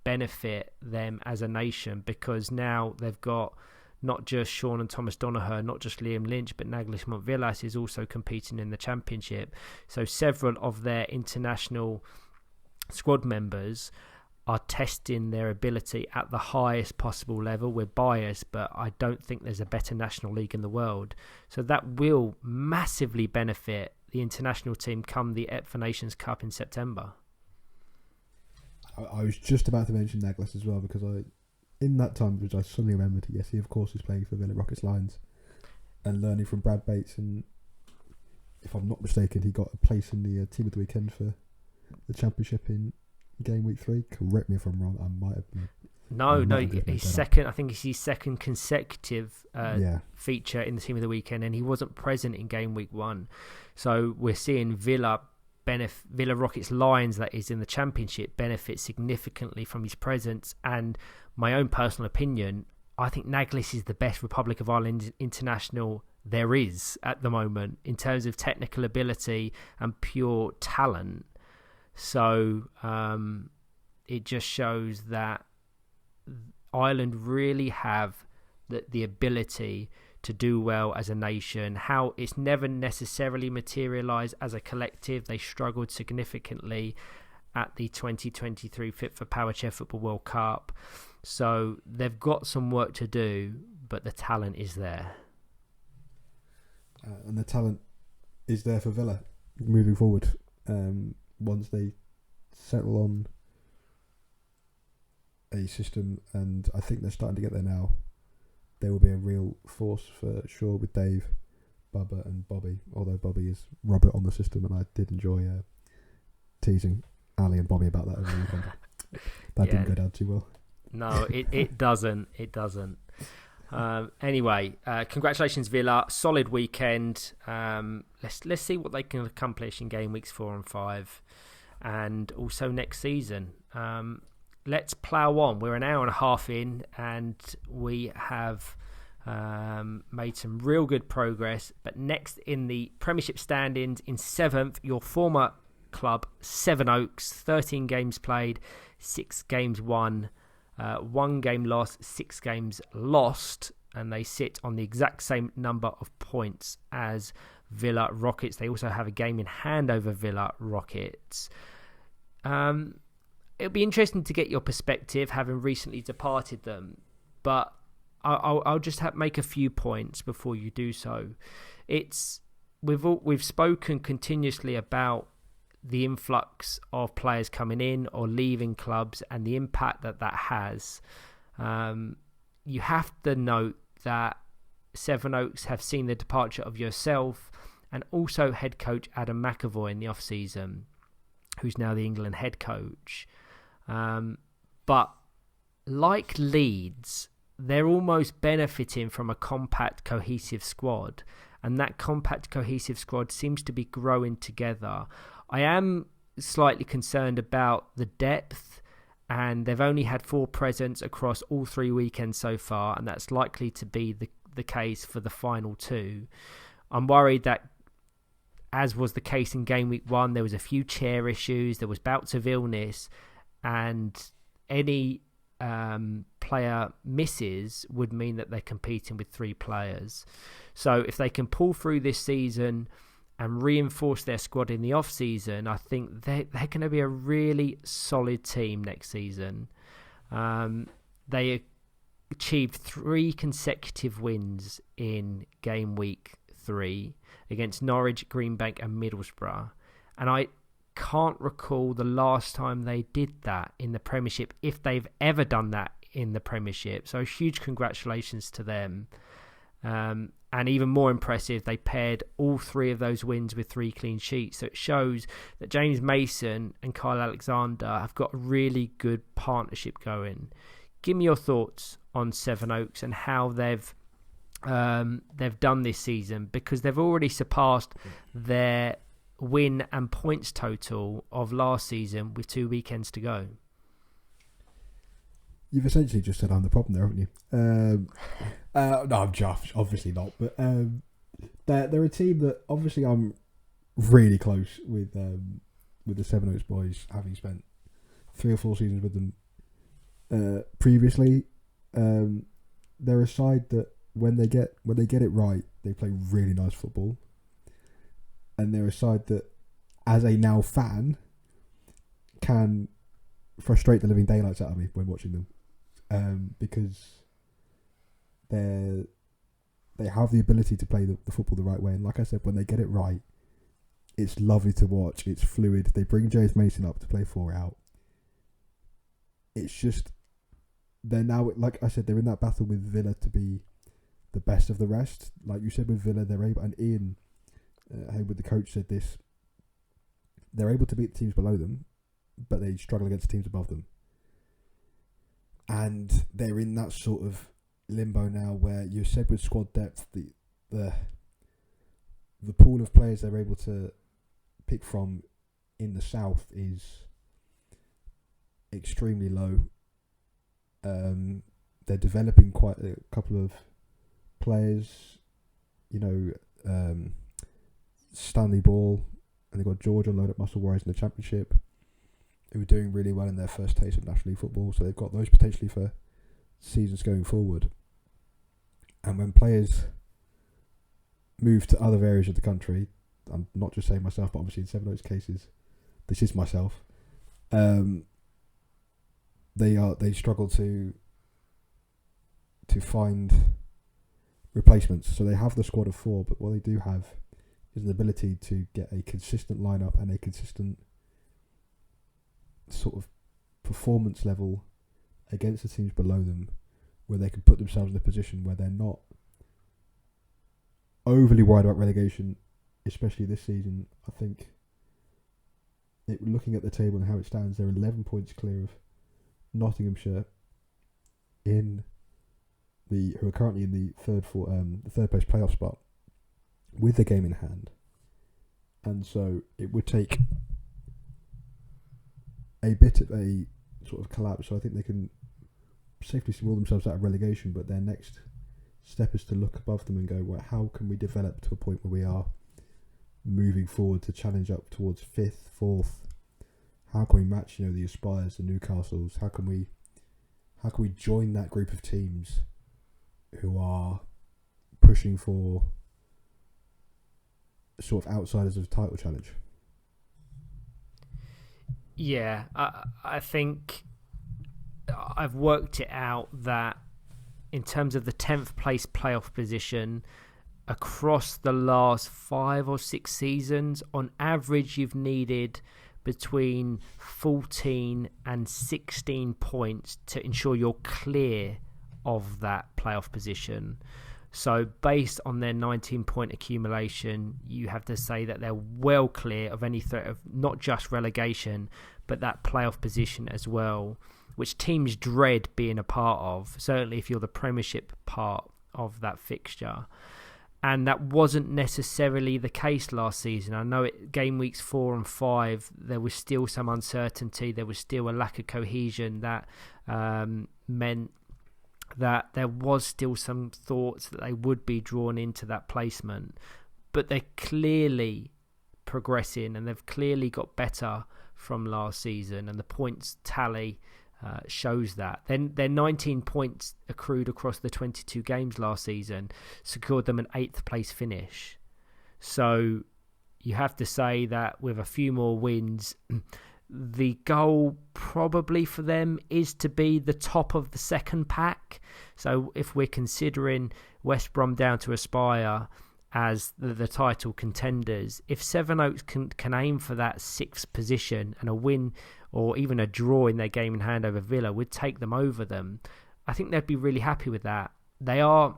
benefit them as a nation, because now they've got not just Sean and Thomas Donoghue, not just Liam Lynch, but Naglish Montvillas is also competing in the Championship. So several of their international squad members are testing their ability at the highest possible level. We're biased, but I don't think there's a better national league in the world. So that will massively benefit the international team come the Ep for Nations Cup in September. I was just about to mention Naglas as well, because in that time, which I suddenly remembered, yes, he of course is playing for Villa Rockets Lions and learning from Brad Bates, and if I'm not mistaken, he got a place in the team of the weekend for the championship in Gameweek 3. Correct me if I'm wrong. I might have been. No, he's second. I think it's his second consecutive feature in the team of the weekend, and he wasn't present in Gameweek 1. So we're seeing Villa Rockets Lions, that is in the championship, benefit significantly from his presence. And my own personal opinion, I think Naglis is the best Republic of Ireland international there is at the moment in terms of technical ability and pure talent. So it just shows that Ireland really have the ability to do well as a nation. How it's never necessarily materialised as a collective. They struggled significantly at the 2023 Fit for Powerchair Football World Cup. So they've got some work to do, but the talent is there. And the talent is there for Villa moving forward. Once they settle on a system, and I think they're starting to get there now, there will be a real force for sure with Dave, Bubba and Bobby, although Bobby is Robert on the system, and I did enjoy teasing Ali and Bobby about that over the weekend. That didn't go down too well. No, it doesn't. It doesn't. Anyway, congratulations Villa, solid weekend. Let's see what they can accomplish in game weeks 4 and 5, and also next season. Let's plough on. We're an hour and a half in, and we have made some real good progress. But next in the Premiership standings, in 7th, your former club Sevenoaks, 13 games played, 6 games won, 1 game lost, 6 games lost, and they sit on the exact same number of points as Villa Rockets. They also have a game in hand over Villa Rockets. It'll be interesting to get your perspective, having recently departed them, but I'll just make a few points before you do so. We've spoken continuously about the influx of players coming in or leaving clubs and the impact that has. You have to note that Sevenoaks have seen the departure of yourself and also head coach Adam McAvoy in the off-season, who's now the England head coach. But like Leeds, they're almost benefiting from a compact, cohesive squad, and that compact, cohesive squad seems to be growing together. I am slightly concerned about the depth, and they've only had 4 presents across all 3 weekends so far, and that's likely to be the case for the final 2. I'm worried that, as was the case in Game Week 1, there was a few chair issues, there was bouts of illness, and any player misses would mean that they're competing with 3 players. So if they can pull through this season and reinforce their squad in the off-season, I think they're going to be a really solid team next season. They achieved 3 consecutive wins in Game Week 3 against Norwich, Greenbank and Middlesbrough. And I can't recall the last time they did that in the Premiership, if they've ever done that in the Premiership. So huge congratulations to them. And even more impressive, they paired all 3 of those wins with 3 clean sheets. So it shows that James Mason and Kyle Alexander have got a really good partnership going. Give me your thoughts on Sevenoaks and how they've done this season, because they've already surpassed their win and points total of last season with 2 weekends to go. You've essentially just said I'm the problem there, haven't you? No, I'm just obviously not. But they're a team that obviously I'm really close with the Sevenoaks boys, having spent 3 or 4 seasons with them previously. They're a side that when they get it right, they play really nice football. And they're a side that, as a now fan, can frustrate the living daylights out of me when watching them, because they have the ability to play the football the right way, and like I said, when they get it right, it's lovely to watch. It's fluid. They bring James Mason up to play 4 out. It's just, they're now, like I said, they're in that battle with Villa to be the best of the rest. Like you said with Villa, they're able, and Ian Hayward, the coach, said this, they're able to beat the teams below them, but they struggle against the teams above them. And they're in that sort of limbo now where you said with squad depth, the pool of players they're able to pick from in the south is extremely low. They're developing quite a couple of players, Stanley Ball, and they've got Georgia load up Muscle Warriors in the Championship, who are doing really well in their first taste of National League football, so they've got those potentially for seasons going forward. And when players move to other areas of the country, I'm not just saying myself, but obviously in Sevenoaks cases, this is myself, they struggle to find replacements. So they have the squad of 4, but what they do have is an ability to get a consistent lineup and a consistent sort of performance level against the teams below them, where they can put themselves in a position where they're not overly worried about relegation, especially this season. I think looking at the table and how it stands, they're 11 points clear of Nottinghamshire, who are currently in the third place playoff spot, with the game in hand. And so it would take a bit of a sort of collapse. So I think they can safely rule themselves out of relegation, but their next step is to look above them and go, well, how can we develop to a point where we are moving forward to challenge up towards 5th, 4th? How can we match, the Aspires, the Newcastles? How can we join that group of teams who are pushing for sort of outsiders of title challenge? Yeah, I think I've worked it out that in terms of the 10th place playoff position, across the last 5 or 6 seasons, on average you've needed between 14 and 16 points to ensure you're clear of that playoff position. So based on their 19-point accumulation, you have to say that they're well clear of any threat of not just relegation, but that playoff position as well, which teams dread being a part of, certainly if you're the Premiership part of that fixture. And that wasn't necessarily the case last season. I know game weeks 4 and 5, there was still some uncertainty. There was still a lack of cohesion that meant that there was still some thoughts that they would be drawn into that placement. But they're clearly progressing and they've clearly got better from last season. And the points tally shows that. Then their 19 points accrued across the 22 games last season secured them an 8th place finish. So you have to say that with a few more wins, the goal probably for them is to be the top of the second pack. So if we're considering West Brom down to Aspire as the title contenders, if Sevenoaks can aim for that 6th position, and a win or even a draw in their game in hand over Villa would take them over them, I think they'd be really happy with that. They are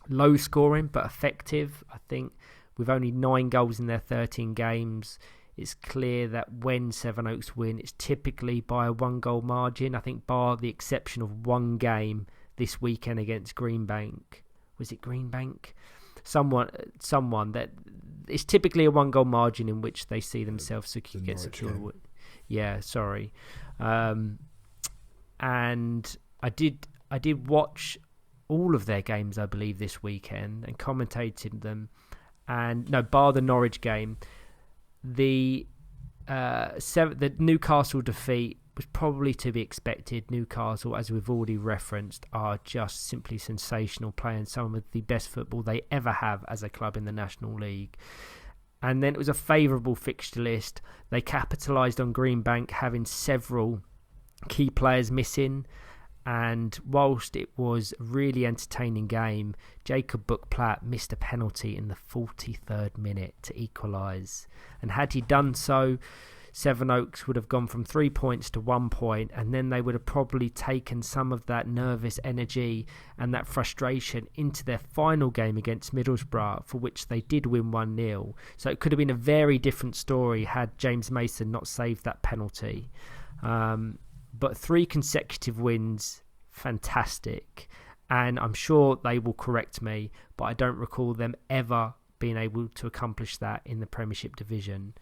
low scoring but effective. I think with only 9 goals in their 13 games, it's clear that when Sevenoaks win, it's typically by a 1-goal margin. I think bar the exception of one game this weekend against Greenbank. Was it Greenbank? Someone that it's typically a 1-goal margin in which they see themselves get secure. Yeah, sorry. And I did watch all of their games, I believe, this weekend and commentated them. And no, bar the Norwich game, the Newcastle defeat was probably to be expected. Newcastle, as we've already referenced, are just simply sensational, playing some of the best football they ever have as a club in the National League. And then it was a favourable fixture list. They capitalised on Greenbank having several key players missing. And whilst it was a really entertaining game, Jacob Buckplatt missed a penalty in the 43rd minute to equalise. And had he done so, Sevenoaks would have gone from 3 points to 1 point, and then they would have probably taken some of that nervous energy and that frustration into their final game against Middlesbrough, for which they did win 1-0. So it could have been a very different story had James Mason not saved that penalty. But 3 consecutive wins, fantastic. And I'm sure they will correct me, but I don't recall them ever being able to accomplish that in the Premiership division.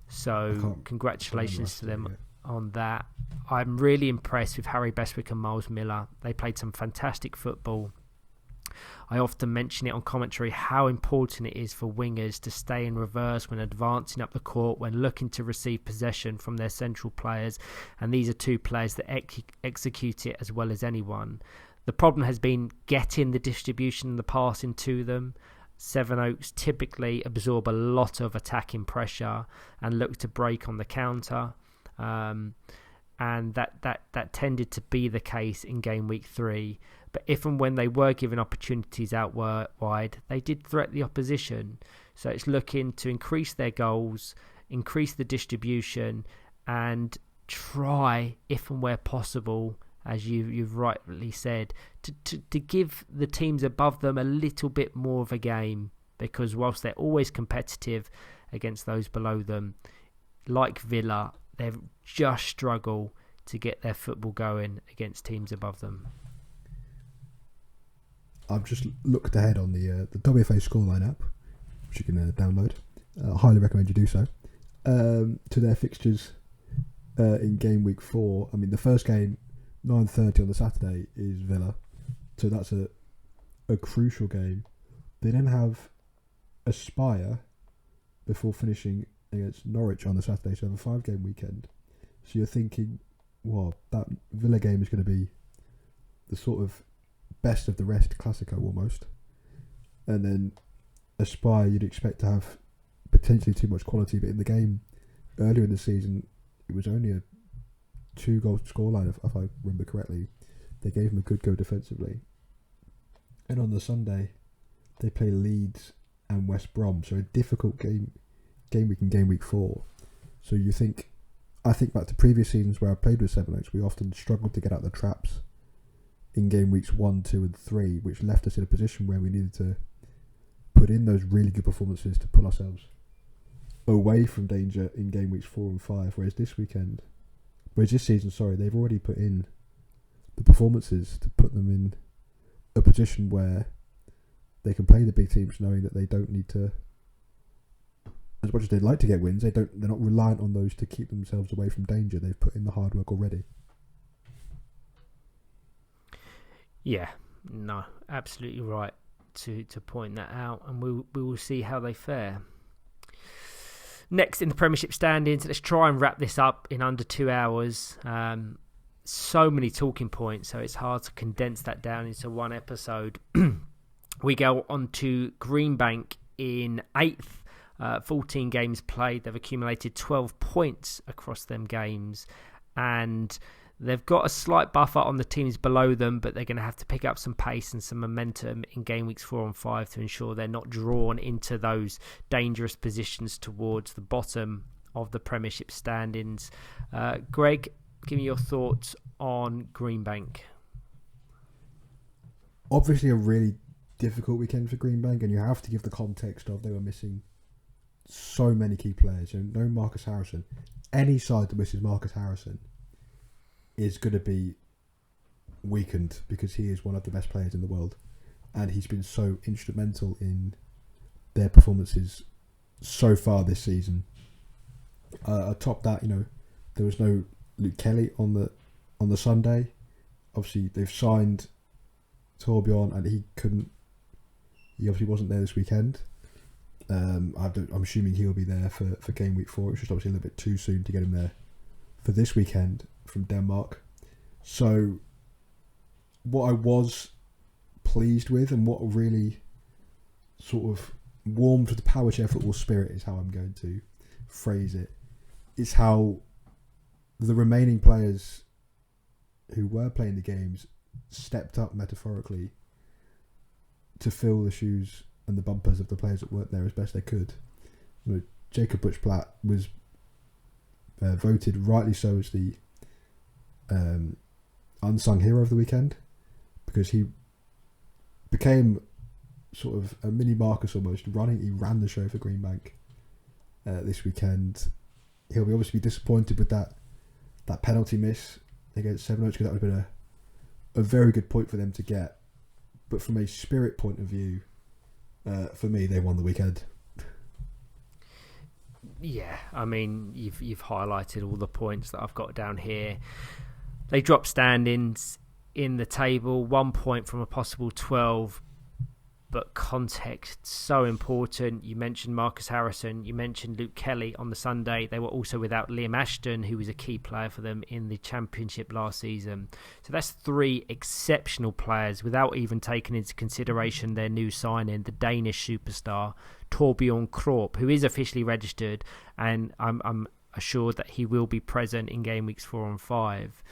So congratulations to them on that. I'm really impressed with Harry Bestwick and Miles Miller. They played some fantastic football. I often mention it on commentary how important it is for wingers to stay in reverse when advancing up the court, when looking to receive possession from their central players. And these are 2 players that execute it as well as anyone. The problem has been getting the distribution and the passing to them. Sevenoaks typically absorb a lot of attacking pressure and look to break on the counter. And that tended to be the case in game week 3. But if and when they were given opportunities out wide, they did threat the opposition. So it's looking to increase their goals, increase the distribution, and try, if and where possible, as you've rightly said, to give the teams above them a little bit more of a game. Because whilst they're always competitive against those below them, like Villa, they just struggle to get their football going against teams above them. I've just looked ahead on the WFA scoreline app, which you can download. I highly recommend you do so. To their fixtures in game week 4. I mean, the first game, 9:30 on the Saturday, is Villa. So that's a crucial game. They then have Aspire before finishing against Norwich on the Saturday. So they have a 5-game weekend. So you're thinking, well, that Villa game is going to be the sort of best of the rest Classico almost. And then Aspire you'd expect to have potentially too much quality, but in the game earlier in the season it was only a 2-goal scoreline if I remember correctly. They gave them a good go defensively. And on the Sunday they play Leeds and West Brom, so a difficult game week in game week 4. So I think back to previous seasons where I played with Sevenoaks, we often struggled to get out the traps in game weeks 1, 2 and 3, which left us in a position where we needed to put in those really good performances to pull ourselves away from danger in game weeks 4 and 5, whereas this season, they've already put in the performances to put them in a position where they can play the big teams knowing that they don't need to, as much as they'd like to get wins, they're not reliant on those to keep themselves away from danger. They've put in the hard work already. Yeah, no, absolutely right to point that out, and we will see how they fare. Next in the Premiership standings, let's try and wrap this up in under 2 hours. So many talking points, so it's hard to condense that down into one episode. We go on to Greenbank in 8th, 14 games played. They've accumulated 12 points across them games, and they've got a slight buffer on the teams below them, but they're going to have to pick up some pace and some momentum in game weeks 4 and 5 to ensure they're not drawn into those dangerous positions towards the bottom of the Premiership standings. Greg, give me your thoughts on Greenbank. Obviously a really difficult weekend for Greenbank, and you have to give the context of they were missing so many key players. No Marcus Harrison. Any side that misses Marcus Harrison is going to be weakened, because he is one of the best players in the world, and he's been so instrumental in their performances so far this season. Atop that, there was no Luke Kelly on the Sunday. Obviously, they've signed Torbjorn, and he obviously wasn't there this weekend. I'm assuming he'll be there for game week 4. It's just obviously a little bit too soon to get him there for this weekend from Denmark. So what I was pleased with, and what really sort of warmed with the Powerchair Football spirit is how I'm going to phrase it. It's how the remaining players who were playing the games stepped up metaphorically to fill the shoes and the bumpers of the players that weren't there as best they could. You know, Jacob Butch-Platt was voted rightly so as the unsung hero of the weekend, because he became sort of a mini Marcus almost. He ran the show for Greenbank this weekend. He'll be obviously disappointed with that penalty miss against Sevenoaks, because that would have been a very good point for them to get. But from a spirit point of view, for me, they won the weekend. Yeah, I mean, you've highlighted all the points that I've got down here. They dropped standings in the table, 1 point from a possible 12, but context so important. You mentioned Marcus Harrison, you mentioned Luke Kelly on the Sunday. They were also without Liam Ashton, who was a key player for them in the Championship last season. So that's 3 exceptional players, without even taking into consideration their new signing, the Danish superstar Torbjorn Krop, who is officially registered, and I'm assured that he will be present in game weeks 4 and 5.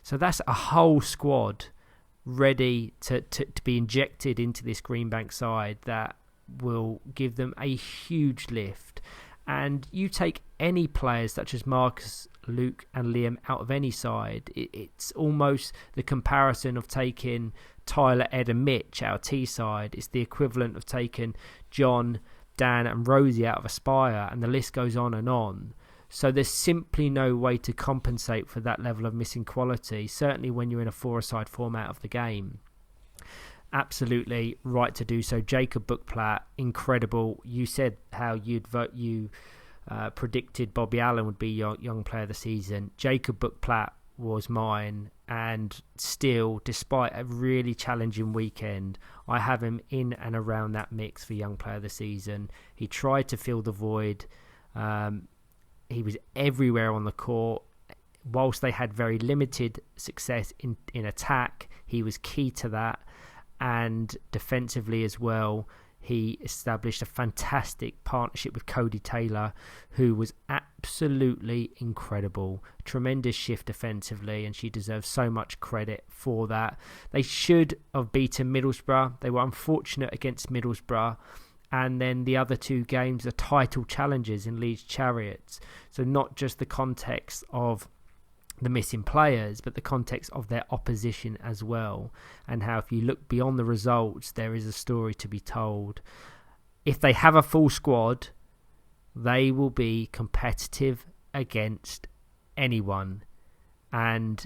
So that's a whole squad ready to be injected into this Greenbank side that will give them a huge lift. And you take any players such as Marcus, Luke and Liam out of any side, it's almost the comparison of taking Tyler, Ed and Mitch out of T side. It's the equivalent of taking John, Dan and Rosie out of Aspire, and the list goes on and on. So there's simply no way to compensate for that level of missing quality, certainly when you're in a 4-a-side format of the game. Absolutely right to do so. Jacob Butch-Platt, incredible. You said how you predicted Bobby Allen would be your young player of the season. Jacob Butch-Platt was mine, and still, despite a really challenging weekend, I have him in and around that mix for young player of the season. He tried to fill the void. He was everywhere on the court. Whilst they had very limited success in attack, he was key to that. And defensively as well, he established a fantastic partnership with Cody Taylor, who was absolutely incredible. Tremendous shift defensively, and she deserves so much credit for that. They should have beaten Middlesbrough. They were unfortunate against Middlesbrough. And then the other 2 games are title challenges in Leeds Chariots. So not just the context of the missing players, but the context of their opposition as well. And how if you look beyond the results, there is a story to be told. If they have a full squad, they will be competitive against anyone. And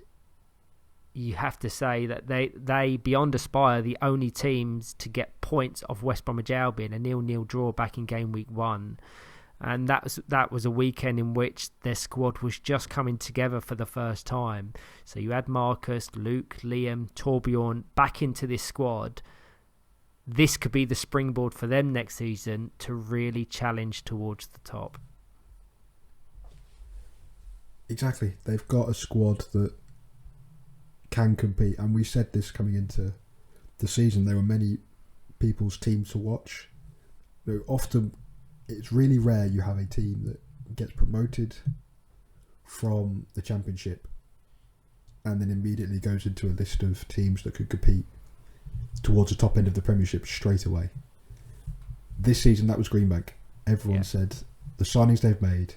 you have to say that they beyond Aspire, the only teams to get points of West Bromwich Albion, a 0-0 draw back in game week 1. And that was a weekend in which their squad was just coming together for the first time. So you had Marcus, Luke, Liam, Torbjorn back into this squad. This could be the springboard for them next season to really challenge towards the top. Exactly. They've got a squad that can compete, and we said this coming into the season. There were many people's teams to watch. You know, often it's really rare you have a team that gets promoted from the Championship and then immediately goes into a list of teams that could compete towards the top end of the Premiership straight away. This season that was Greenbank. Everyone said the signings they've made,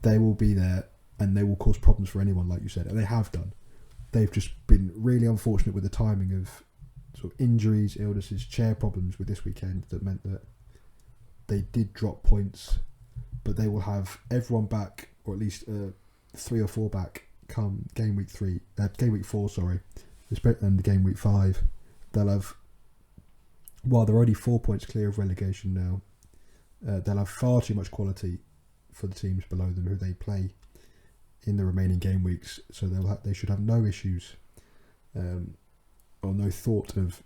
they will be there and they will cause problems for anyone, like you said, and they have done. They've just been really unfortunate with the timing of sort of injuries, illnesses, chair problems with this weekend that meant that they did drop points, but they will have everyone back, or at least 3 or 4 back come game week 4, and game week 5. They'll have, while they're only 4 points clear of relegation now, they'll have far too much quality for the teams below them who they play in the remaining game weeks, so they should have no issues or no thought of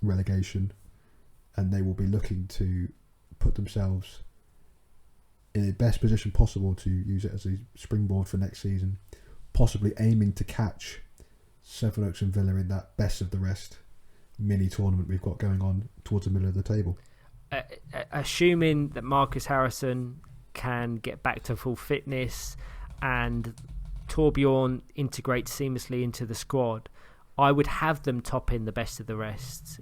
relegation, and they will be looking to put themselves in the best position possible to use it as a springboard for next season, possibly aiming to catch Sevenoaks and Villa in that best of the rest mini tournament we've got going on towards the middle of the table. assuming that Marcus Harrison can get back to full fitness and Torbjorn integrates seamlessly into the squad, I would have them topping the best of the rest,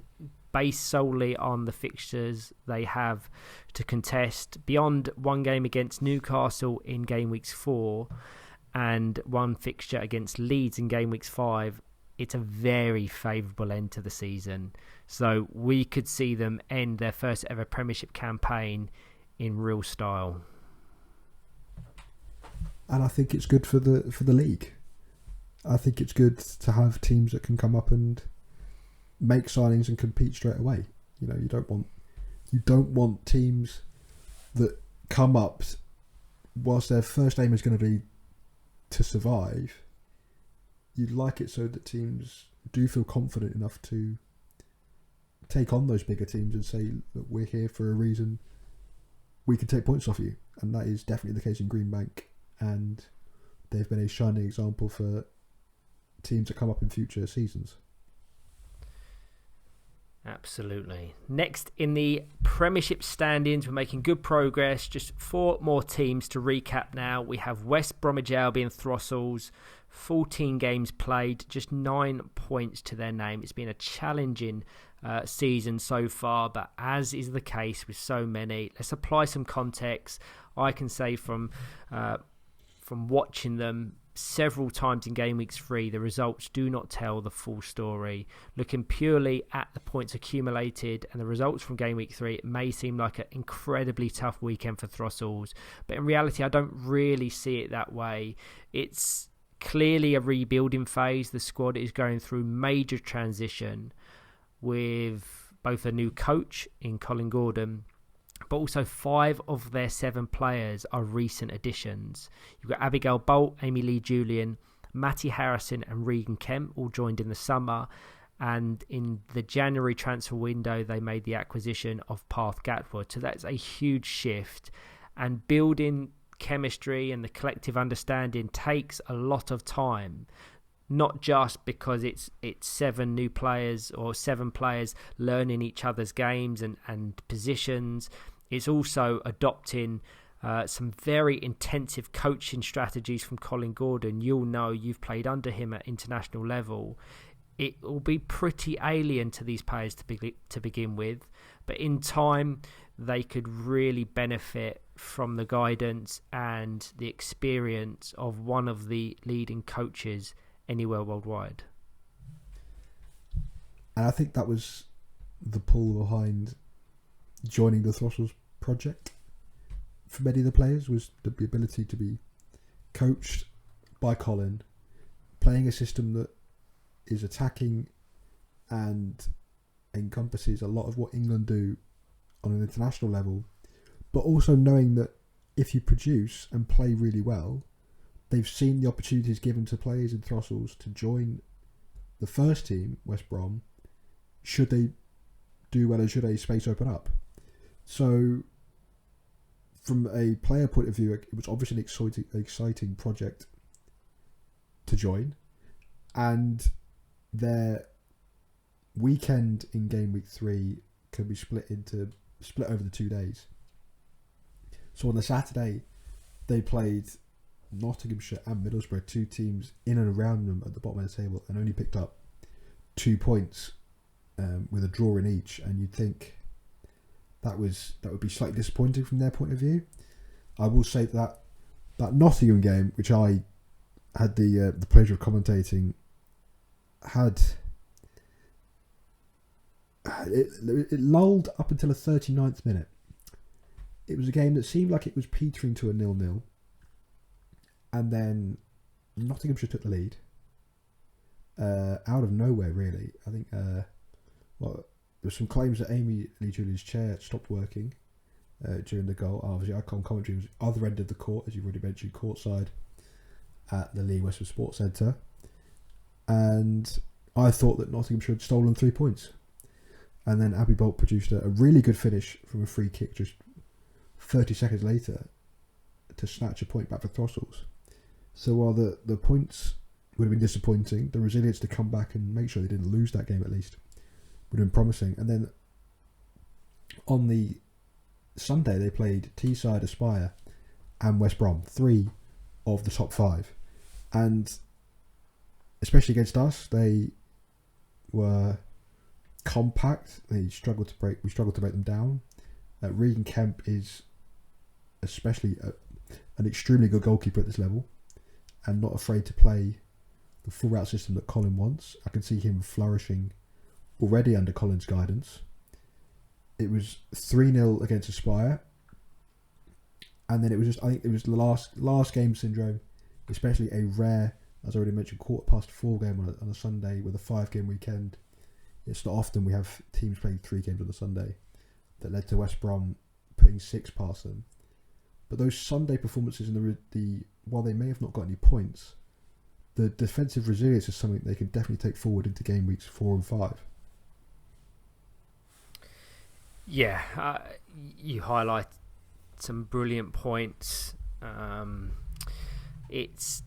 based solely on the fixtures they have to contest. Beyond one game against Newcastle in game weeks 4 and one fixture against Leeds in game weeks 5, it's a very favourable end to the season. So we could see them end their first ever Premiership campaign in real style. And I think it's good for the league. I think it's good to have teams that can come up and make signings and compete straight away. You know, you don't want teams that come up whilst their first aim is going to be to survive. You'd like it so that teams do feel confident enough to take on those bigger teams and say that we're here for a reason. We can take points off you, and that is definitely the case in Greenbank. And they've been a shining example for teams that come up in future seasons. Absolutely. Next in the Premiership stand-ins, we're making good progress. Just 4 more teams to recap now. We have West Bromwich Albion Throstles, 14 games played, just 9 points to their name. It's been a challenging season so far, but as is the case with so many, let's apply some context. I can say from watching them several times in game weeks 3, the results do not tell the full story. Looking purely at the points accumulated and the results from game week 3, it may seem like an incredibly tough weekend for Throstles, but in reality I don't really see it that way. It's clearly a rebuilding phase. The squad is going through major transition with both a new coach in Colin Gordon, but also 5 of their 7 players are recent additions. You've got Abigail Bolt, Amy Lee Julian, Matty Harrison and Regan Kemp all joined in the summer, and in the January transfer window they made the acquisition of Parth Gatwood. So that's a huge shift, and building chemistry and the collective understanding takes a lot of time. Not just because it's 7 new players or 7 players learning each other's games and positions. It's also adopting some very intensive coaching strategies from Colin Gordon. You'll know, you've played under him at international level. It will be pretty alien to these players to begin with, but in time they could really benefit from the guidance and the experience of one of the leading coaches anywhere worldwide. And I think that was the pull behind joining the Throstles project for many of the players, was the ability to be coached by Colin, playing a system that is attacking and encompasses a lot of what England do on an international level, but also knowing that if you produce and play really well, they've seen the opportunities given to players in Throstles to join the first team, West Brom, should they do well and should a space open up. So from a player point of view, it was obviously an exciting project to join, and their weekend in game week 3 can be split over the 2 days. So on the Saturday they played Nottinghamshire and Middlesbrough, 2 teams in and around them at the bottom of the table, and only picked up 2 points with a draw in each. And you'd think that would be slightly disappointing from their point of view. I will say that Nottingham game, which I had the pleasure of commentating, it lulled up until the 39th minute. It was a game that seemed like it was petering to a 0-0. And then Nottinghamshire took the lead out of nowhere, really. I think there were some claims that Amy Lee Julian's chair stopped working during the goal. Obviously, Icon commentary was other end of the court, as you've already mentioned, courtside at the Lee Westwood Sports Centre. And I thought that Nottinghamshire had stolen 3 points. And then Abby Bolt produced a really good finish from a free kick just 30 seconds later to snatch a point back for Throstles. So while the points would have been disappointing, the resilience to come back and make sure they didn't lose that game at least would have been promising. And then on the Sunday they played Teesside, Aspire, and West Brom, 3 of the top 5, and especially against us, they were compact. We struggled to break them down. Regan Kemp is especially an extremely good goalkeeper at this level, and not afraid to play the full route system that Colin wants. I can see him flourishing already under Colin's guidance. It was 3-0 against Aspire, and then I think it was the last game syndrome, especially a rare, as I already mentioned, 4:15 game on a Sunday with a 5-game weekend. It's not often we have teams playing 3 games on a Sunday, that led to West Brom putting 6 past them. But those Sunday performances in the while they may have not got any points, the defensive resilience is something they can definitely take forward into game weeks 4 and 5. Yeah, you highlight some brilliant points. It's,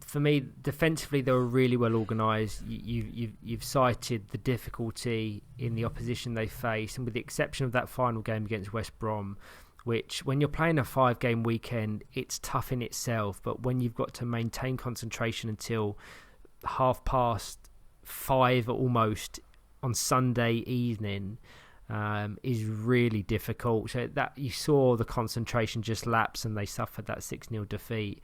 for me, defensively they were really well organised. You've cited the difficulty in the opposition they face, and with the exception of that final game against West Brom, which when you're playing a 5-game weekend, it's tough in itself, but when you've got to maintain concentration until 5:30 almost on Sunday evening, is really difficult. So that you saw the concentration just lapse, and they suffered that 6-0 defeat.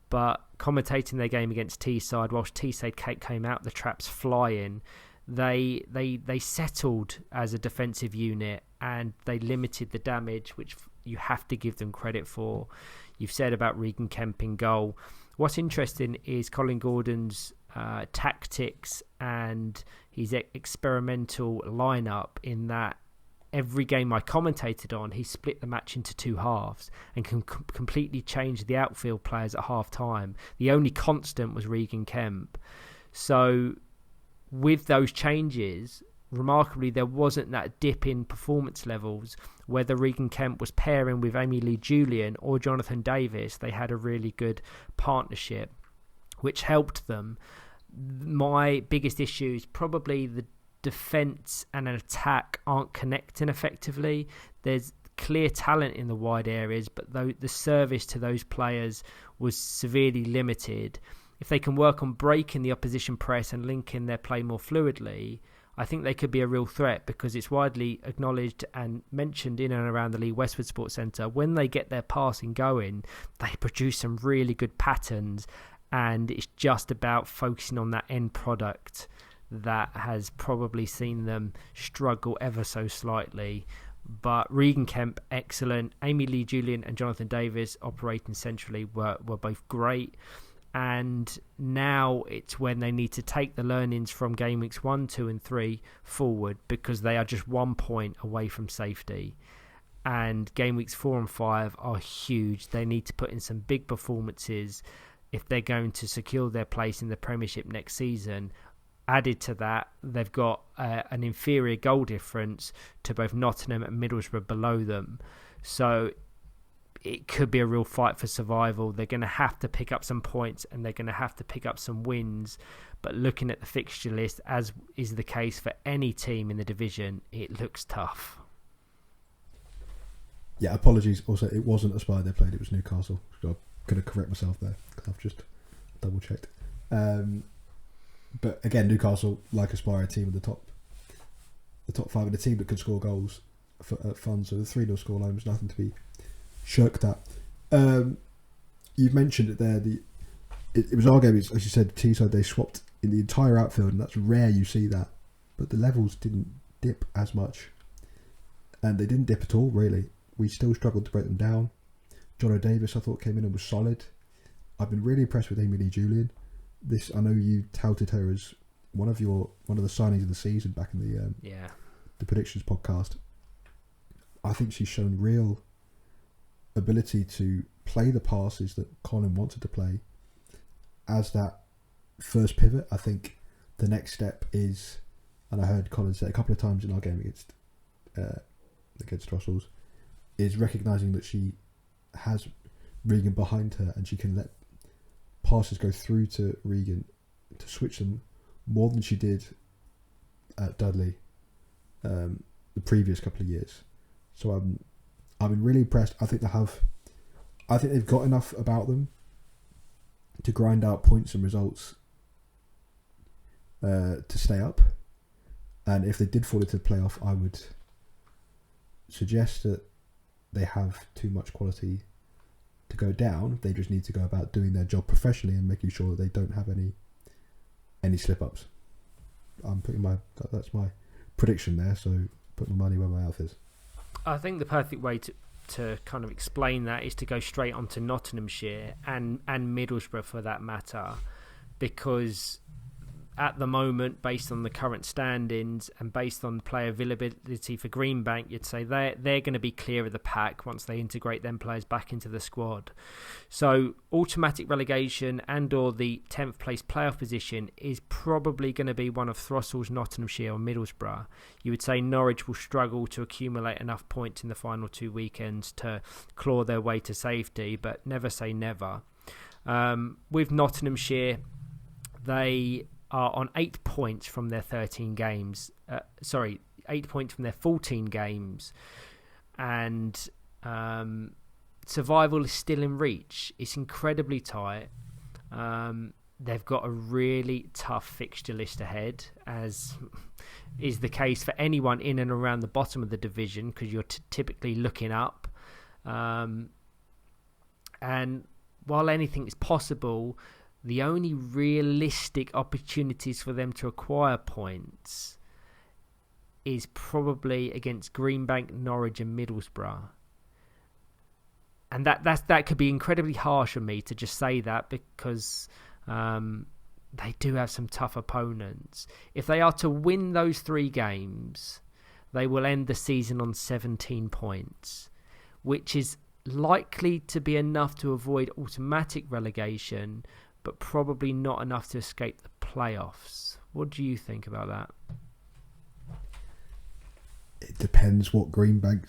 But commentating their game against Teesside, whilst Teesside came out the traps flying, they settled as a defensive unit, and they limited the damage, which you have to give them credit for. You've said about Regan Kemp in goal. What's interesting is Colin Gordon's tactics and his experimental lineup, in that every game I commentated on, he split the match into 2 halves and can completely change the outfield players at half time. The only constant was Regan Kemp. So with those changes, remarkably, there wasn't that dip in performance levels. Whether Regan Kemp was pairing with Amy Lee Julian or Jonathan Davis, they had a really good partnership, which helped them. My biggest issue is probably the defence and an attack aren't connecting effectively. There's clear talent in the wide areas, but the service to those players was severely limited. If they can work on breaking the opposition press and linking their play more fluidly, I think they could be a real threat, because it's widely acknowledged and mentioned in and around the Lee Westwood Sports Centre, when they get their passing going, they produce some really good patterns, and it's just about focusing on that end product that has probably seen them struggle ever so slightly. But Regan Kemp, excellent. Amy Lee Julian and Jonathan Davis operating centrally were both great. And now it's when they need to take the learnings from game weeks 1, 2 and 3 forward, because they are just 1 point away from safety. And game weeks 4 and 5 are huge. They need to put in some big performances if they're going to secure their place in the Premiership next season. Added to that, they've got an inferior goal difference to both Nottingham and Middlesbrough below them. So it could be a real fight for survival. They're going to have to pick up some points, and they're going to have to pick up some wins. But looking at the fixture list, as is the case for any team in the division, it looks tough. Yeah, apologies. Also, it wasn't Aspire they played, it was Newcastle. So I'm going to correct myself there, because I've just double checked. But again, Newcastle, like Aspire, a team of the top 5, and a team that can score goals for fun. So the 3-0 scoreline was nothing to be shirked at. You've mentioned it there. It was our game, as you said, Teesside, they swapped in the entire outfield, and that's rare you see that. But the levels didn't dip as much, and they didn't dip at all, really. We still struggled to break them down. John O'Davis, I thought, came in and was solid. I've been really impressed with Amy Lee Julian. I know you touted her as one of the signings of the season back in the predictions podcast. I think she's shown real ability to play the passes that Colin wanted to play as that first pivot. I think the next step is, and I heard Colin say a couple of times in our game against Brussels, is recognising that she has Regan behind her, and she can let passes go through to Regan to switch them more than she did at Dudley the previous couple of years. So I've been really impressed. I think they've got enough about them to grind out points and results to stay up. And if they did fall into the playoff, I would suggest that they have too much quality to go down. They just need to go about doing their job professionally and making sure that they don't have any slip-ups. That's my prediction there, so put my money where my mouth is. I think the perfect way to kind of explain that is to go straight onto Nottinghamshire and Middlesbrough for that matter, because at the moment, based on the current standings and based on player availability for Greenbank, you'd say they're going to be clear of the pack once they integrate them players back into the squad. So automatic relegation and or the 10th place playoff position is probably going to be one of Throssell's, Nottinghamshire or Middlesbrough. You would say Norwich will struggle to accumulate enough points in the final 2 weekends to claw their way to safety, but never say never. With Nottinghamshire, they are on 8 points from their 13 games. 8 points from their 14 games. And survival is still in reach. It's incredibly tight. They've got a really tough fixture list ahead, as is the case for anyone in and around the bottom of the division, because you're typically looking up. And while anything is possible, the only realistic opportunities for them to acquire points is probably against Greenbank, Norwich and Middlesbrough. And that could be incredibly harsh of me to just say that, because they do have some tough opponents. If they are to win those 3 games, they will end the season on 17 points, which is likely to be enough to avoid automatic relegation, but probably not enough to escape the playoffs. What do you think about that? It depends what Greenbank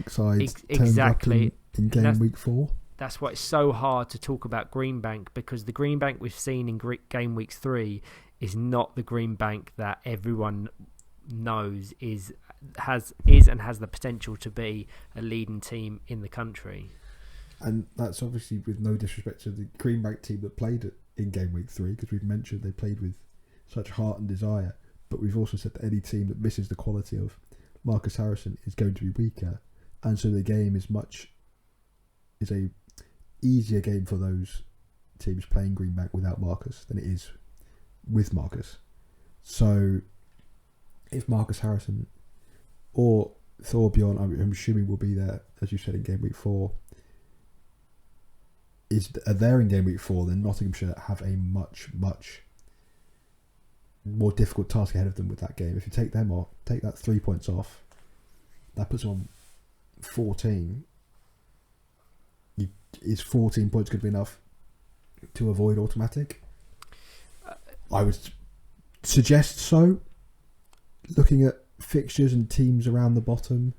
side turns up in game week 4. That's why it's so hard to talk about Greenbank, because the Greenbank we've seen in game week 3 is not the Greenbank that everyone knows has the potential to be a leading team in the country. And that's obviously with no disrespect to the Greenbank team that played in game week 3, because we've mentioned they played with such heart and desire. But we've also said that any team that misses the quality of Marcus Harrison is going to be weaker, and so the game is a easier game for those teams playing Greenbank without Marcus than it is with Marcus. So if Marcus Harrison or Thorbjorn, I'm assuming will be there, as you said, in game week 4, are there in game week 4, then Nottinghamshire have a much, much more difficult task ahead of them with that game. If you take them off, take that 3 points off, that puts them on 14. Is 14 points going to be enough to avoid automatic? I would suggest so, looking at fixtures and teams around the bottom,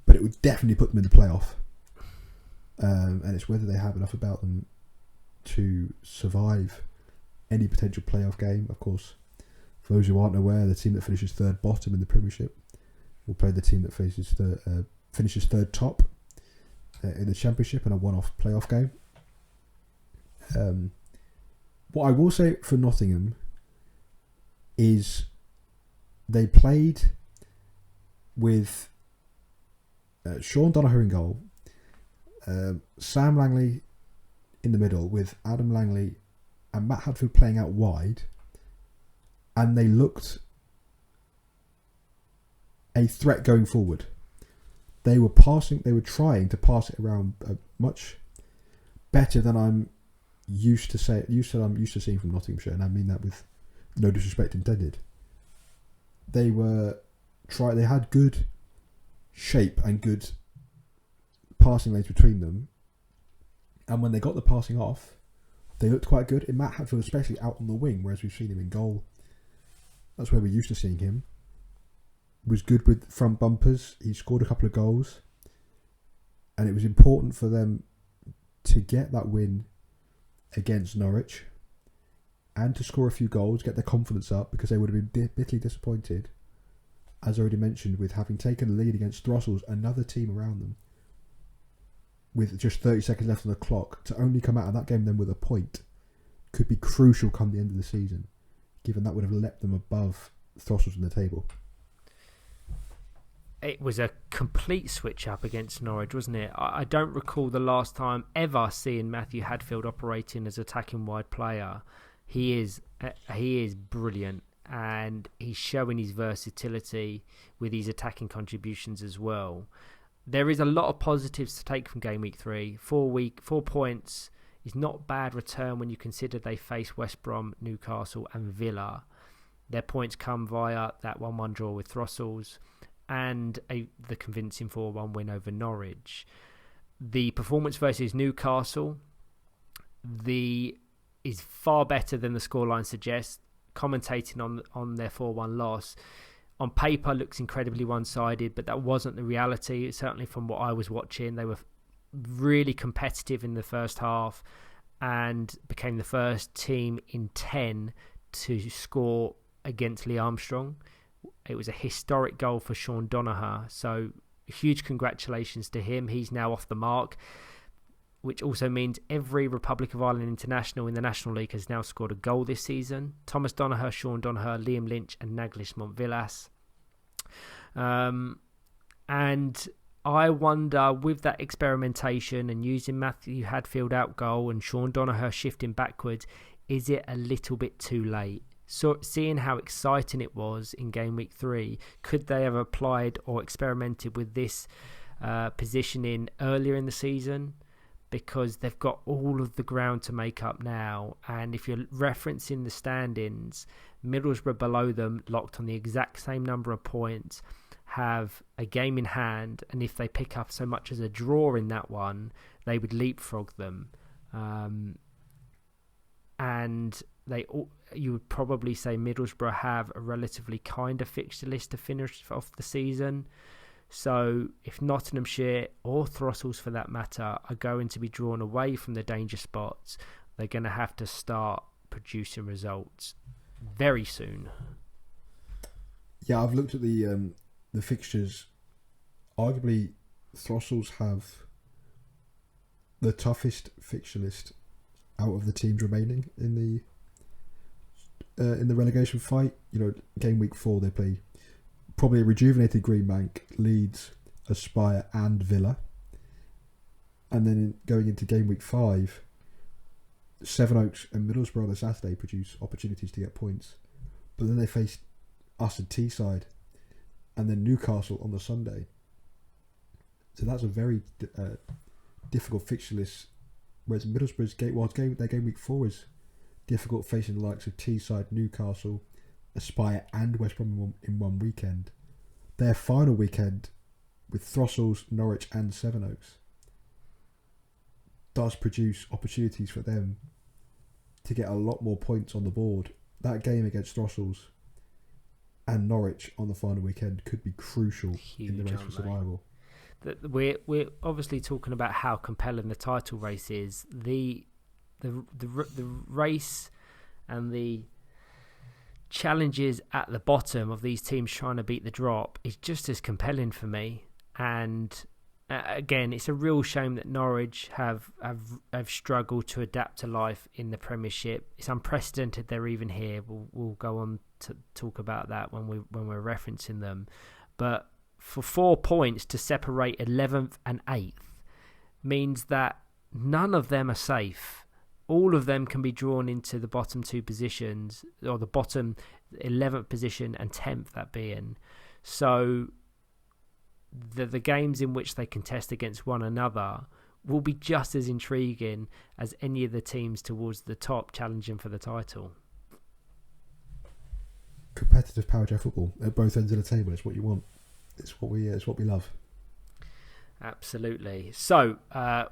but it would definitely put them in the playoff. And it's whether they have enough about them to survive any potential playoff game. Of course, for those who aren't aware, the team that finishes third bottom in the Premiership will play the team that finishes third top in the Championship in a one-off playoff game. What I will say for Nottingham is they played with Sean Donoghue in goal, Sam Langley in the middle, with Adam Langley and Matt Hadfield playing out wide, and they looked a threat going forward. They were trying to pass it around much better than I'm used to seeing from Nottinghamshire, and I mean that with no disrespect intended. They had good shape and good passing lanes between them, and when they got the passing off, they looked quite good. In Matt Hadfield, especially out on the wing, whereas we've seen him in goal, that's where we're used to seeing him. Was good with front bumpers. He scored a couple of goals, and it was important for them to get that win against Norwich and to score a few goals, get their confidence up, because they would have been bitterly disappointed as already mentioned, with having taken the lead against Throssell's, another team around them, with just 30 seconds left on the clock, to only come out of that game then with a point could be crucial come the end of the season, given that would have leapt them above Throssell's in the table. It was a complete switch up against Norwich, wasn't it? I don't recall the last time ever seeing Matthew Hadfield operating as attacking wide player. He is brilliant, and he's showing his versatility with his attacking contributions as well. There is a lot of positives to take from Game Week 3. 4 points is not a bad return when you consider they face West Brom, Newcastle and Villa. Their points come via that 1-1 draw with Throssell's and the convincing 4-1 win over Norwich. The performance versus Newcastle is far better than the scoreline suggests. Commentating on their 4-1 loss, on paper looks incredibly one-sided, but that wasn't the reality. Certainly from what I was watching, they were really competitive in the first half and became the first team in 10 to score against Lee Armstrong. It was a historic goal for Sean Donoghue, so huge congratulations to him. He's now off the mark, which also means every Republic of Ireland international in the National League has now scored a goal this season. Thomas Donoghue, Sean Donoghue, Liam Lynch and Naglish Montvillas. And I wonder, with that experimentation and using Matthew Hadfield out goal and Sean Donoghue shifting backwards, is it a little bit too late? So seeing how exciting it was in Game Week 3, could they have applied or experimented with this positioning earlier in the season? Because they've got all of the ground to make up now. And if you're referencing the standings, Middlesbrough below them, locked on the exact same number of points, have a game in hand. And if they pick up so much as a draw in that one, they would leapfrog them. And you would probably say Middlesbrough have a relatively kinder fixture list to finish off the season. So if Nottinghamshire or Throssell's for that matter are going to be drawn away from the danger spots, they're going to have to start producing results very soon. Yeah, I've looked at the fixtures. Arguably, Throssell's have the toughest fixture list out of the teams remaining in the relegation fight. You know, Game Week 4 they play probably a rejuvenated Greenbank, Leeds, Aspire and Villa. And then going into Game Week 5, Sevenoaks and Middlesbrough on the Saturday produce opportunities to get points. But then they face us at Teesside and then Newcastle on the Sunday. So that's a very difficult fixture list. Whereas Middlesbrough's their Game Week 4 is difficult, facing the likes of Teesside, Newcastle, Aspire and West Brom in one weekend. Their final weekend with Throssell's, Norwich and Sevenoaks does produce opportunities for them to get a lot more points on the board. That game against Throssell's and Norwich on the final weekend could be crucial in the race for survival. We're obviously talking about how compelling the title race is. The race and the challenges at the bottom of these teams trying to beat the drop is just as compelling for me. And again, it's a real shame that Norwich have struggled to adapt to life in the Premiership. It's unprecedented they're even here. We'll go on to talk about that when we're referencing them. But for 4 points to separate 11th and 8th means that none of them are safe. All of them can be drawn into the bottom two positions, or the bottom 11th position and 10th, that being. So the games in which they contest against one another will be just as intriguing as any of the teams towards the top challenging for the title. Competitive Powerchair Football at both ends of the table is what you want. It's what we love. Absolutely. So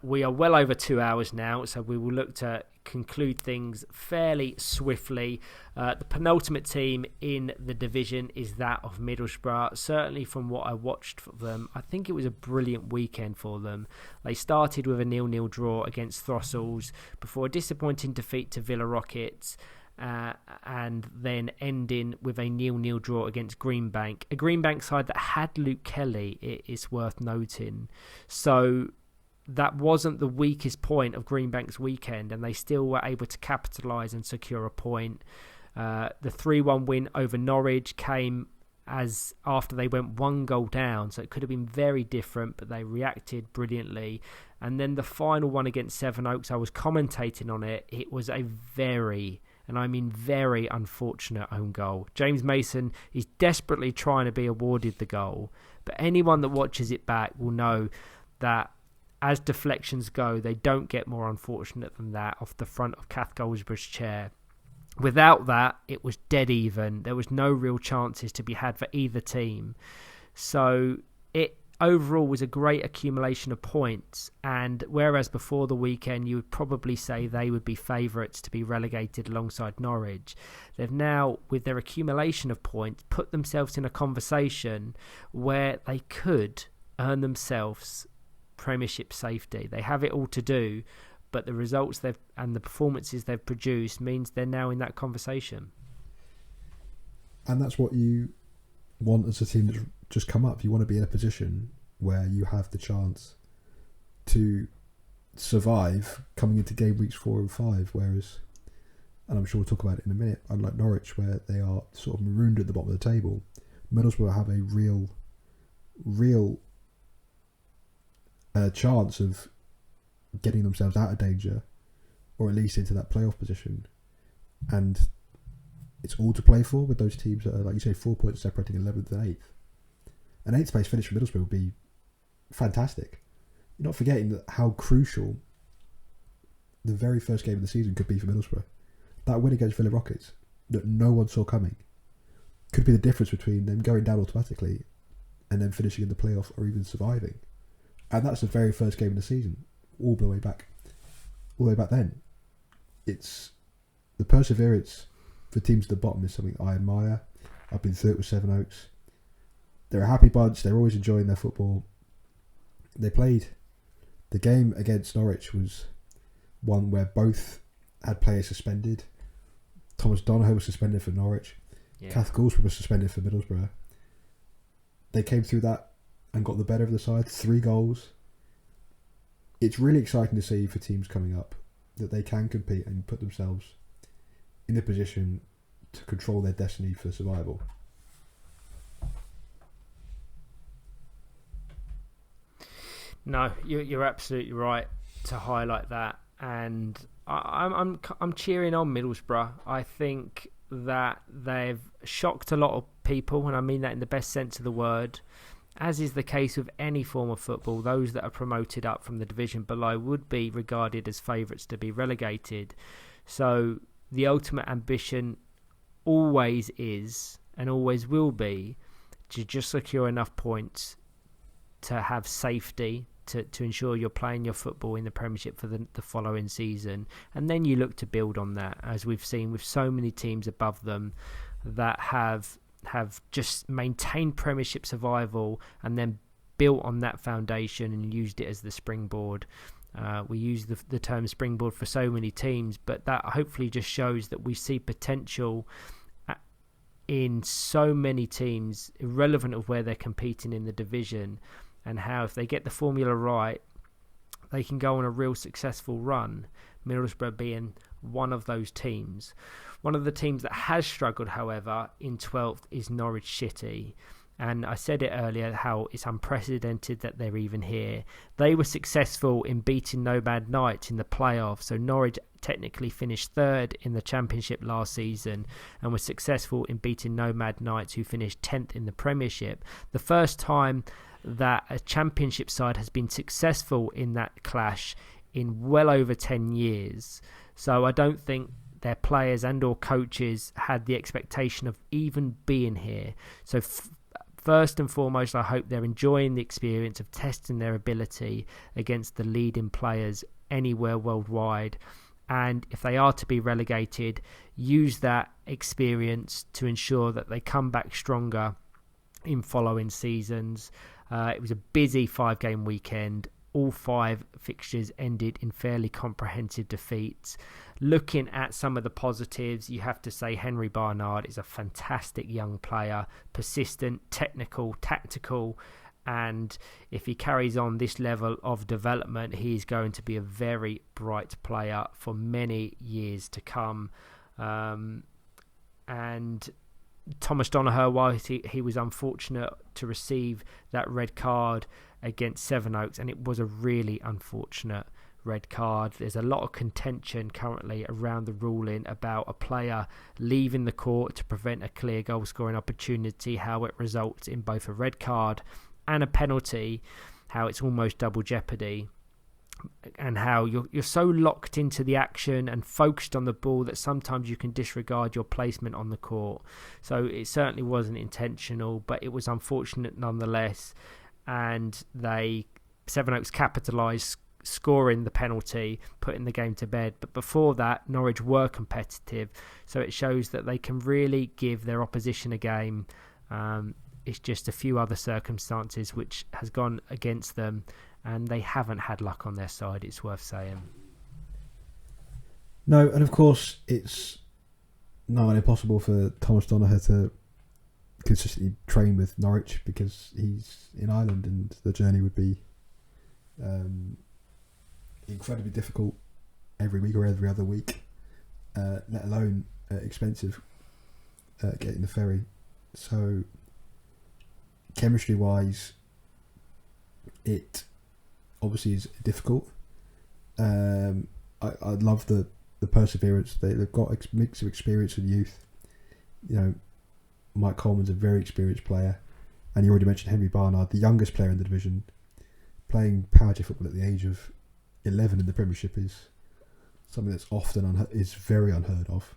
we are well over 2 hours now, so we will look to conclude things fairly swiftly. The penultimate team in the division is that of Middlesbrough. Certainly from what I watched for them, I think it was a brilliant weekend for them. They started with a 0-0 draw against Throssell's before a disappointing defeat to Villa Rockets, and then ending with a 0-0 draw against Greenbank. A Greenbank side that had Luke Kelly, it is worth noting. So that wasn't the weakest point of Greenbank's weekend, and they still were able to capitalise and secure a point. The 3-1 win over Norwich came as after they went 1 goal down, so it could have been very different, but they reacted brilliantly. And then the final one against Sevenoaks, I was commentating on it. It was a very, and I mean very, unfortunate own goal. James Mason is desperately trying to be awarded the goal, but anyone that watches it back will know that as deflections go, they don't get more unfortunate than that off the front of Kath Goldsborough's chair. Without that, it was dead even. There was no real chances to be had for either team. So it overall was a great accumulation of points. And whereas before the weekend you would probably say they would be favourites to be relegated alongside Norwich, they've now, with their accumulation of points, put themselves in a conversation where they could earn themselves Premiership safety. They have it all to do, but the results and the performances they've produced means they're now in that conversation. And that's what you want as a team that's just come up. You want to be in a position where you have the chance to survive coming into game weeks 4 and 5, whereas, and I'm sure we'll talk about it in a minute, unlike Norwich, where they are sort of marooned at the bottom of the table, Middlesbrough have a real chance of getting themselves out of danger, or at least into that playoff position. And it's all to play for with those teams that are, like you say, 4 points separating 11th and 8th. An 8th place finish for Middlesbrough would be fantastic. You're not forgetting that how crucial the very first game of the season could be for Middlesbrough. That win against Villa Rockets that no one saw coming could be the difference between them going down automatically and then finishing in the playoff or even surviving. And that's the very first game of the season, all the way back then. It's the perseverance for teams at the bottom is something I admire. I've been through it with Sevenoaks. They're a happy bunch. They're always enjoying their football. They played the game against Norwich was one where both had players suspended. Thomas Donohoe was suspended for Norwich. Yeah. Kath Goldsborough was suspended for Middlesbrough. They came through that and got the better of the side. 3 goals. It's really exciting to see for teams coming up that they can compete and put themselves in a position to control their destiny for survival. No, you're absolutely right to highlight that, and I'm cheering on Middlesbrough. I think that they've shocked a lot of people, and I mean that in the best sense of the word. As is the case with any form of football, those that are promoted up from the division below would be regarded as favourites to be relegated. So the ultimate ambition always is, and always will be, to just secure enough points to have safety, to ensure you're playing your football in the Premiership for the following season. And then you look to build on that, as we've seen with so many teams above them that have just maintained Premiership survival and then built on that foundation and used it as the springboard. We use the term springboard for so many teams, but that hopefully just shows that we see potential in so many teams, irrelevant of where they're competing in the division, and how if they get the formula right, they can go on a real successful run, Middlesbrough being one of those teams. One of the teams that has struggled, however, in 12th is Norwich City. And I said it earlier how it's unprecedented that they're even here. They were successful in beating Nomad Knights in the playoffs. So Norwich technically finished 3rd in the Championship last season and was successful in beating Nomad Knights, who finished 10th in the Premiership. The first time that a Championship side has been successful in that clash in well over 10 years. So I don't think their players and or coaches had the expectation of even being here. So first and foremost, I hope they're enjoying the experience of testing their ability against the leading players anywhere worldwide. And if they are to be relegated, use that experience to ensure that they come back stronger in following seasons. It was a busy 5-game weekend. all 5 fixtures ended in fairly comprehensive defeats. Looking at some of the positives, you have to say Henry Barnard is a fantastic young player, persistent, technical, tactical, and if he carries on this level of development, he is going to be a very bright player for many years to come. And Thomas Donoghue, while he was unfortunate to receive that red card against Sevenoaks, and it was a really unfortunate red card. There's a lot of contention currently around the ruling about a player leaving the court to prevent a clear goal scoring opportunity, how it results in both a red card and a penalty, how it's almost double jeopardy, and how you're so locked into the action and focused on the ball that sometimes you can disregard your placement on the court. So it certainly wasn't intentional, but it was unfortunate nonetheless, and Sevenoaks capitalised, scoring the penalty, putting the game to bed. But before that, Norwich were competitive, so it shows that they can really give their opposition a game. It's just a few other circumstances which has gone against them, and they haven't had luck on their side, it's worth saying. No, and of course it's not impossible for Thomas Donoghue to consistently train with Norwich because he's in Ireland, and the journey would be incredibly difficult every week or every other week, let alone expensive getting the ferry. So chemistry wise, it obviously is difficult. I love the perseverance. They've got a mix of experience and youth. You know, Mike Coleman's a very experienced player, and you already mentioned Henry Barnard, the youngest player in the division, playing Powerchair Football at the age of 11 in the Premiership is something that's often is very unheard of,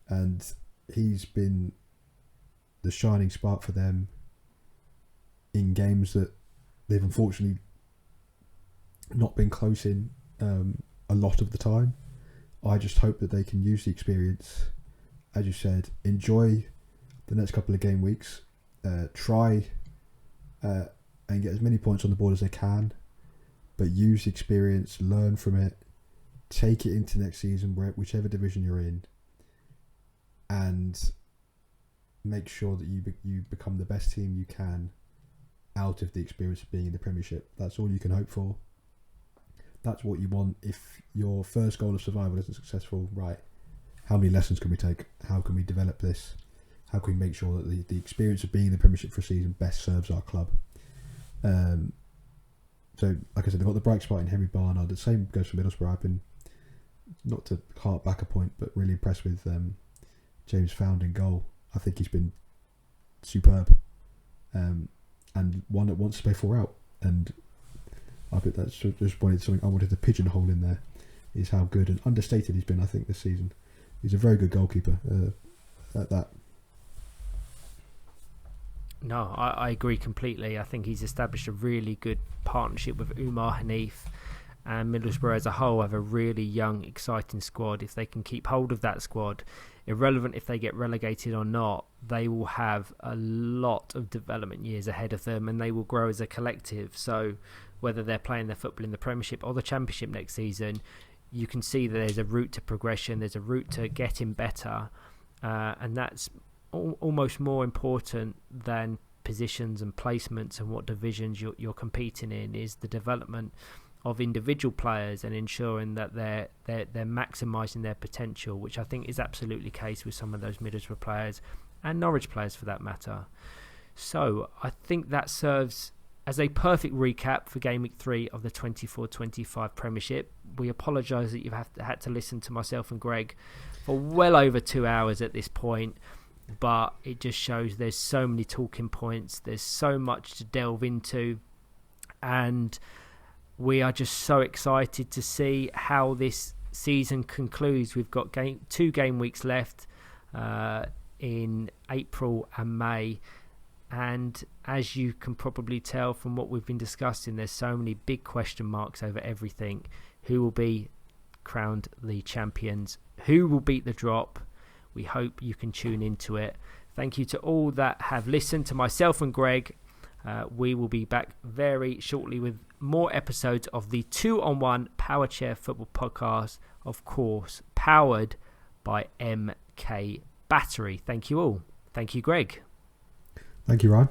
and he's been the shining spark for them in games that they've unfortunately not been close in a lot of the time. I just hope that they can use the experience, as you said, enjoy the next couple of game weeks, try and get as many points on the board as they can, but use the experience, learn from it, take it into next season, whichever division you're in, and make sure that you become the best team you can out of the experience of being in the Premiership. That's all you can hope for. That's what you want. If your first goal of survival isn't successful, right, how many lessons can we take? How can we develop this? How can we make sure that the experience of being in the Premiership for a season best serves our club? So, like I said, they've got the bright spot in Henry Barnard. The same goes for Middlesbrough. I've been, not to harp back a point, but really impressed with James Found in goal. I think he's been superb, and one that wants to play 4 out. And I bet that's just something I wanted to pigeonhole in there, is how good and understated he's been, I think, this season. He's a very good goalkeeper at that. No, I agree completely. I think he's established a really good partnership with Umar Hanif, and Middlesbrough as a whole have a really young, exciting squad. If they can keep hold of that squad, irrelevant if they get relegated or not, they will have a lot of development years ahead of them, and they will grow as a collective. So whether they're playing their football in the Premiership or the Championship next season, you can see that there's a route to progression, there's a route to getting better, and that's almost more important than positions and placements and what divisions you're competing in, is the development of individual players and ensuring that they're maximising their potential, which I think is absolutely the case with some of those Middlesbrough players and Norwich players for that matter. So I think that serves as a perfect recap for Gameweek 3 of the 24-25 Premiership. We apologise that you've had to listen to myself and Greg for well over 2 hours at this point, but it just shows there's so many talking points, there's so much to delve into, and we are just so excited to see how this season concludes. We've got 2 game weeks left in April and May, and as you can probably tell from what we've been discussing, there's so many big question marks over everything. Who will be crowned the champions? Who will beat the drop? We hope you can tune into it. Thank you to all that have listened to myself and Greg We will be back very shortly with more episodes of the 2-on-1 Powerchair Football podcast, of course, powered by MK Battery. Thank you all. Thank you, Greg. Thank you, Ryan.